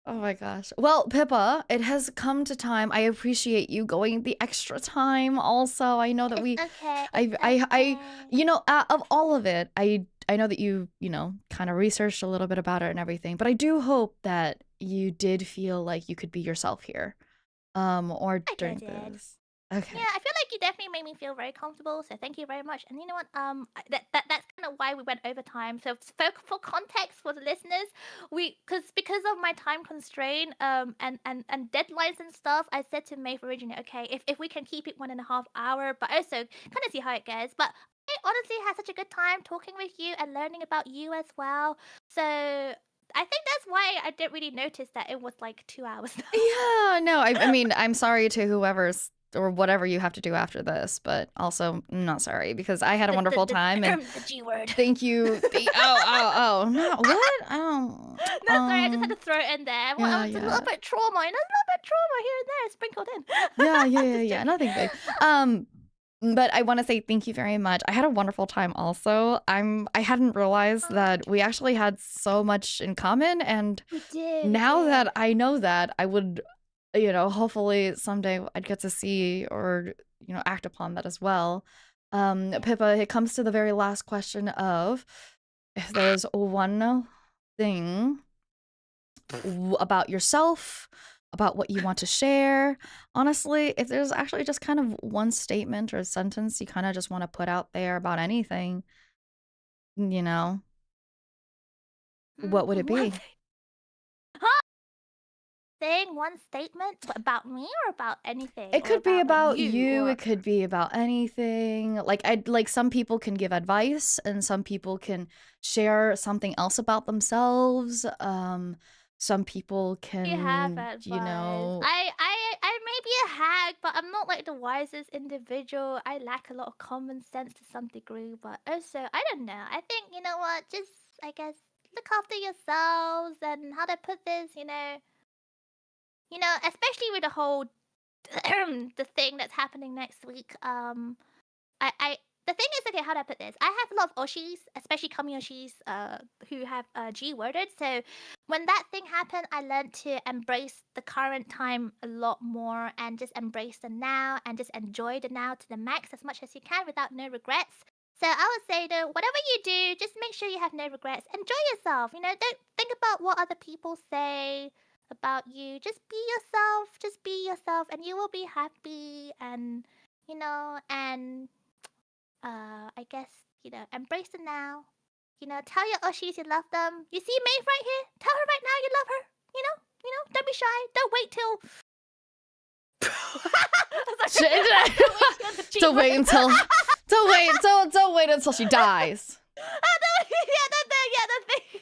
Oh my gosh. Well, Pippa, it has come to time. I appreciate you going the extra time. Also, I know that It's okay. It's I, okay. you know, of all of it, I know that you know, kind of researched a little bit about it and everything, but I do hope that you did feel like you could be yourself here, or I during did. this. Okay. Yeah, I feel like you definitely made me feel very comfortable. So thank you very much. And you know what? That's kind of why we went over time. So for context for the listeners, because of my time constraint, and deadlines and stuff, I said to Maeve originally, okay, if we can keep it 1.5 hour, but also kind of see how it goes. But I honestly had such a good time talking with you and learning about you as well. So I think that's why I didn't really notice that it was like 2 hours. Yeah, no, I mean, I'm sorry to whoever's or whatever you have to do after this, but also I'm not sorry because I had a wonderful time and The G word. thank you. Oh, no, what? No, sorry, I just had to throw it in there. Well, Yeah, it's a little yeah. bit trauma, a little bit trauma here and there sprinkled in. Just Yeah, joking. nothing big. But I want to say thank you very much. I had a wonderful time also. I hadn't realized that we actually had so much in common, and We did, we now did. that I know that, I would, you know, hopefully someday I'd get to see or, you know, act upon that as well. Yeah. Pippa, it comes to the very last question of if there's one thing about yourself, about what you want to share. Honestly, if there's actually just kind of one statement or a sentence you kind of just want to put out there about anything, you know, what would it One be? thing. Thing, one statement about me or about anything It or could be about like about you you, or it could be about anything. Like some people can give advice and some people can share something else about themselves. Some people you have can, you advice. know, I may be a hag, but I'm not like the wisest individual. I lack a lot of common sense to some degree, but also I don't know. I think you know what, just I guess look after yourselves and how to put this, especially with the whole the thing that's happening next week. I the thing is, okay, how do I put this? I have a lot of Oshis, especially kami Oshis, who have G worded. So when that thing happened, I learned to embrace the current time a lot more and just embrace the now and just enjoy the now to the max as much as you can without no regrets. So I would say though, whatever you do, just make sure you have no regrets. Enjoy yourself. Don't think about what other people say about you. Just be yourself. Just be yourself, and you will be happy. And I guess, embrace the now. Tell your Oshis you love them. You see Maeve right here? Tell her right now you love her. Don't be shy. Don't wait till. Sorry. Don't wait till the don't wait until don't wait until she dies. Yeah, that thing.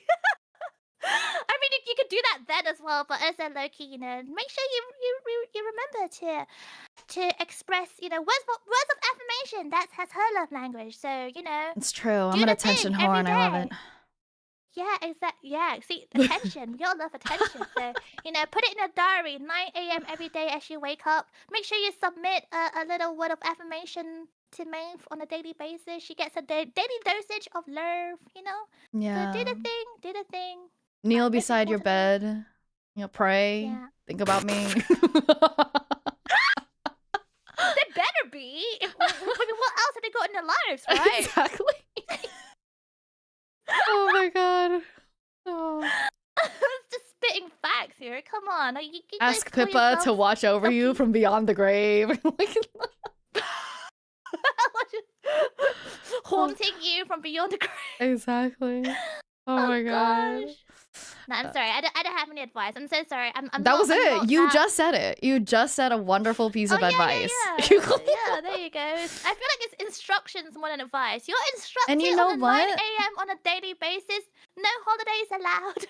I mean, you could do that then as well, but as a Loki, make sure you remember to express, words of affirmation. That's her love language. So, It's true. I'm do an the attention thing every whore and I love it. day. Yeah, exactly. Yeah, see, attention. We all love attention. So, put it in a diary, 9 a.m. every day as you wake up. Make sure you submit a little word of affirmation to Maeve on a daily basis. She gets a daily dosage of love. So do Yeah. the thing, do the thing. Kneel But most beside your importantly, bed. Pray. yeah. Think about me. They better be. What else have they got in their lives, right? Exactly. Oh my god. Oh. Just spitting facts here. Come on. You guys Ask call Pippa to yourselves watch over you Selkie? from beyond the grave. Haunting you from beyond the grave. Exactly. Oh Oh my god. gosh. No, I'm sorry. I don't have any advice. I'm so sorry. I'm That not. was I'm it. not You that. just said it. You just said a wonderful piece Oh of advice. yeah. There you go. I feel like it's instructions more than advice. You're And you instructed know on a 9 what? a.m. on a daily basis. No holidays allowed.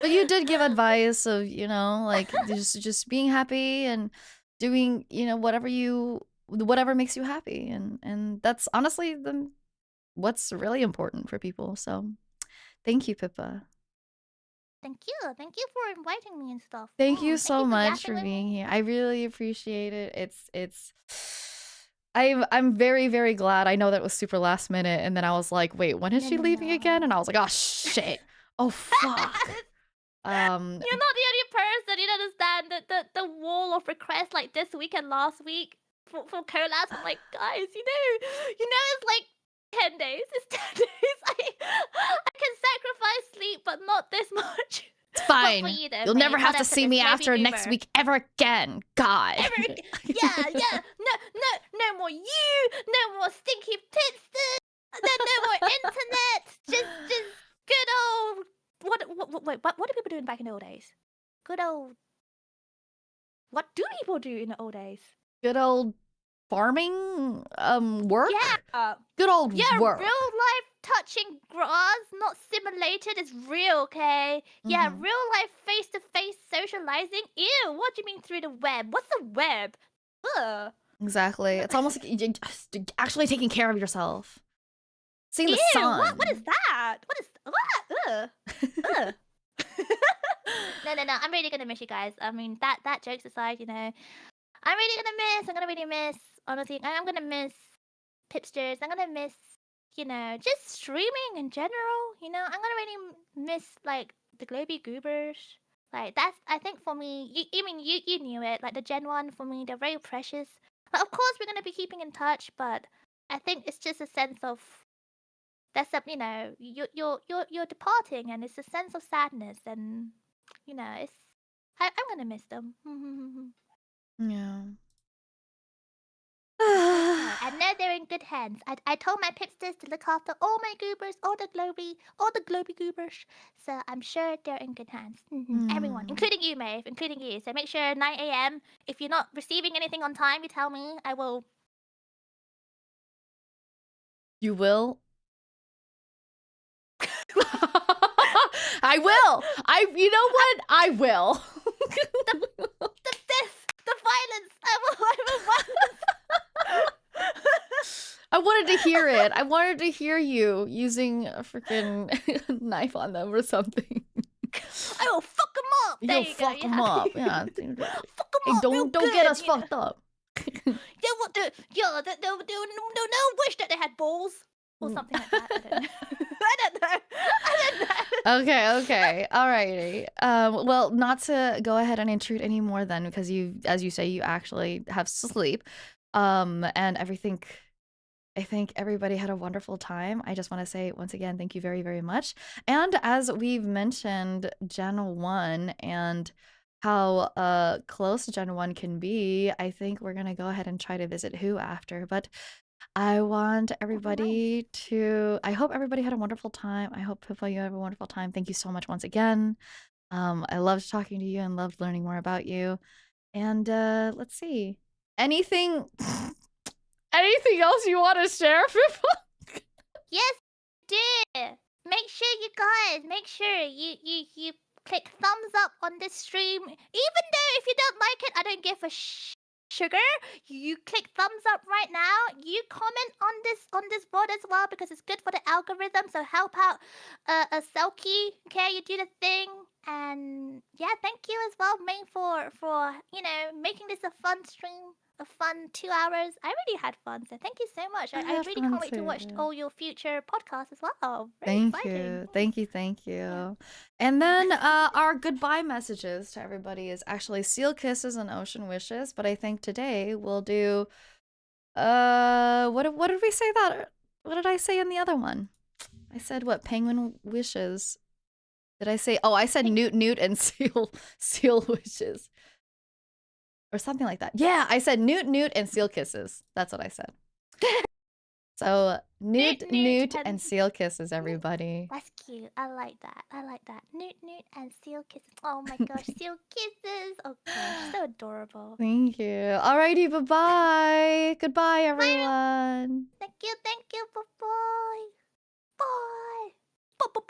But you did give advice of, like just being happy and doing, whatever makes you happy. And that's honestly what's really important for people. So thank you, Pippa. Thank you. Thank you for inviting me and stuff. Thank you Thank so you for much yapping for with me. being here. I really appreciate it. It's I'm very, very glad. I know that was super last minute, and then I was like, wait, when is No, she no, leaving again? And no. I was like, oh shit. Oh fuck. You're not the only person. You don't understand the wall of requests like this week and last week for collabs. I'm like, guys, it's like 10 days. It's 10 days. I can sacrifice sleep, but not this much. It's But for fine. you though, You'll never Maeve, how have do I to put see this? me Maybe after next goober. week ever again. God. Yeah. No more you. No more stinky pitsters. No more internet. Just good old. What do people do back in the old days? Good old. What do people do in the old days? Good old farming work? Yeah. Good old Real work. life touching grass, not simulated, is real, okay? Yeah, Mhm. real life face to face socializing. Ew, what do you mean through the web? What's the web? Ugh. Exactly. It's almost like you just actually taking care of yourself. Seeing the Ew, what is sun. that? What? Ugh. Ugh. No. I'm really gonna miss you guys. I mean, that jokes aside, I'm really gonna miss. I'm gonna really miss. Honestly, I'm gonna miss Pipsters. I'm gonna miss, just streaming in general. I'm gonna really miss like the Globie Goobers. Like that's, I think for me. You knew it. Like the Gen 1 for me, they're very precious. Like, of course, we're gonna be keeping in touch, but I think it's just a sense of that's up. You're departing, and it's a sense of sadness, and it's. I'm gonna miss them. Yeah. But no, I know they're in good hands. I told my pipsters to look after all my goobers, all the Globie goobers. So I'm sure they're in good hands. Everyone, including you, Maeve, including you. So make sure 9 a.m. If you're not receiving anything on time, you tell me. I will. You will? I will. You know what? I will. The death, the violence. I will violence. I wanted to hear it. I wanted to hear you using a freaking knife on them or something. I will fuck them up. There You'll you fuck go. them up. Yeah. Fuck them Hey, up real don't get good, us fucked up. They want to, they'll wish that they had balls or something like that. I don't know. I don't know. Okay. Alrighty. Well, not to go ahead and intrude anymore then, because as you say, you actually have sleep. And I think everybody had a wonderful time. I just want to say once again, thank you very, very much. And as we've mentioned, Gen 1 and how close Gen 1 can be, I think we're gonna go ahead and try to visit Who after. But I want everybody to, I hope everybody had a wonderful time. I hope Pippa, you have a wonderful time. Thank you so much once again. I loved talking to you and loved learning more about you. And let's see. Anything else you want to share, Pippa? Yes, dear. Make sure you click thumbs up on this stream. Even though if you don't like it, I don't give a sugar, you click thumbs up right now. You comment on this board as well because it's good for the algorithm. So help out a Selkie. Okay, you do the thing. And yeah, thank you as well, May, for making this a fun stream, a fun 2 hours. I really had fun, so thank you so much. I I had really fun can't wait to watch too. all your future podcasts as well. Very Thank exciting. you. Thank you. Thank Yeah. you. And then our goodbye messages to everybody is actually seal kisses and ocean wishes, but I think today we'll do what did we say that? What did I say in the other one? I said what? Penguin wishes. Did I say? Oh, I said newt newt and seal wishes. Or something like that. Yeah, I said newt newt and seal kisses. That's what I said. So newt newt and seal kisses, everybody. That's cute. I like that. I like that. Newt newt and seal kisses. Oh my gosh, seal kisses. Oh gosh, so adorable. Thank you. Alrighty, bye-bye. Goodbye, everyone. Thank you. Bye bye. Bye. Bye.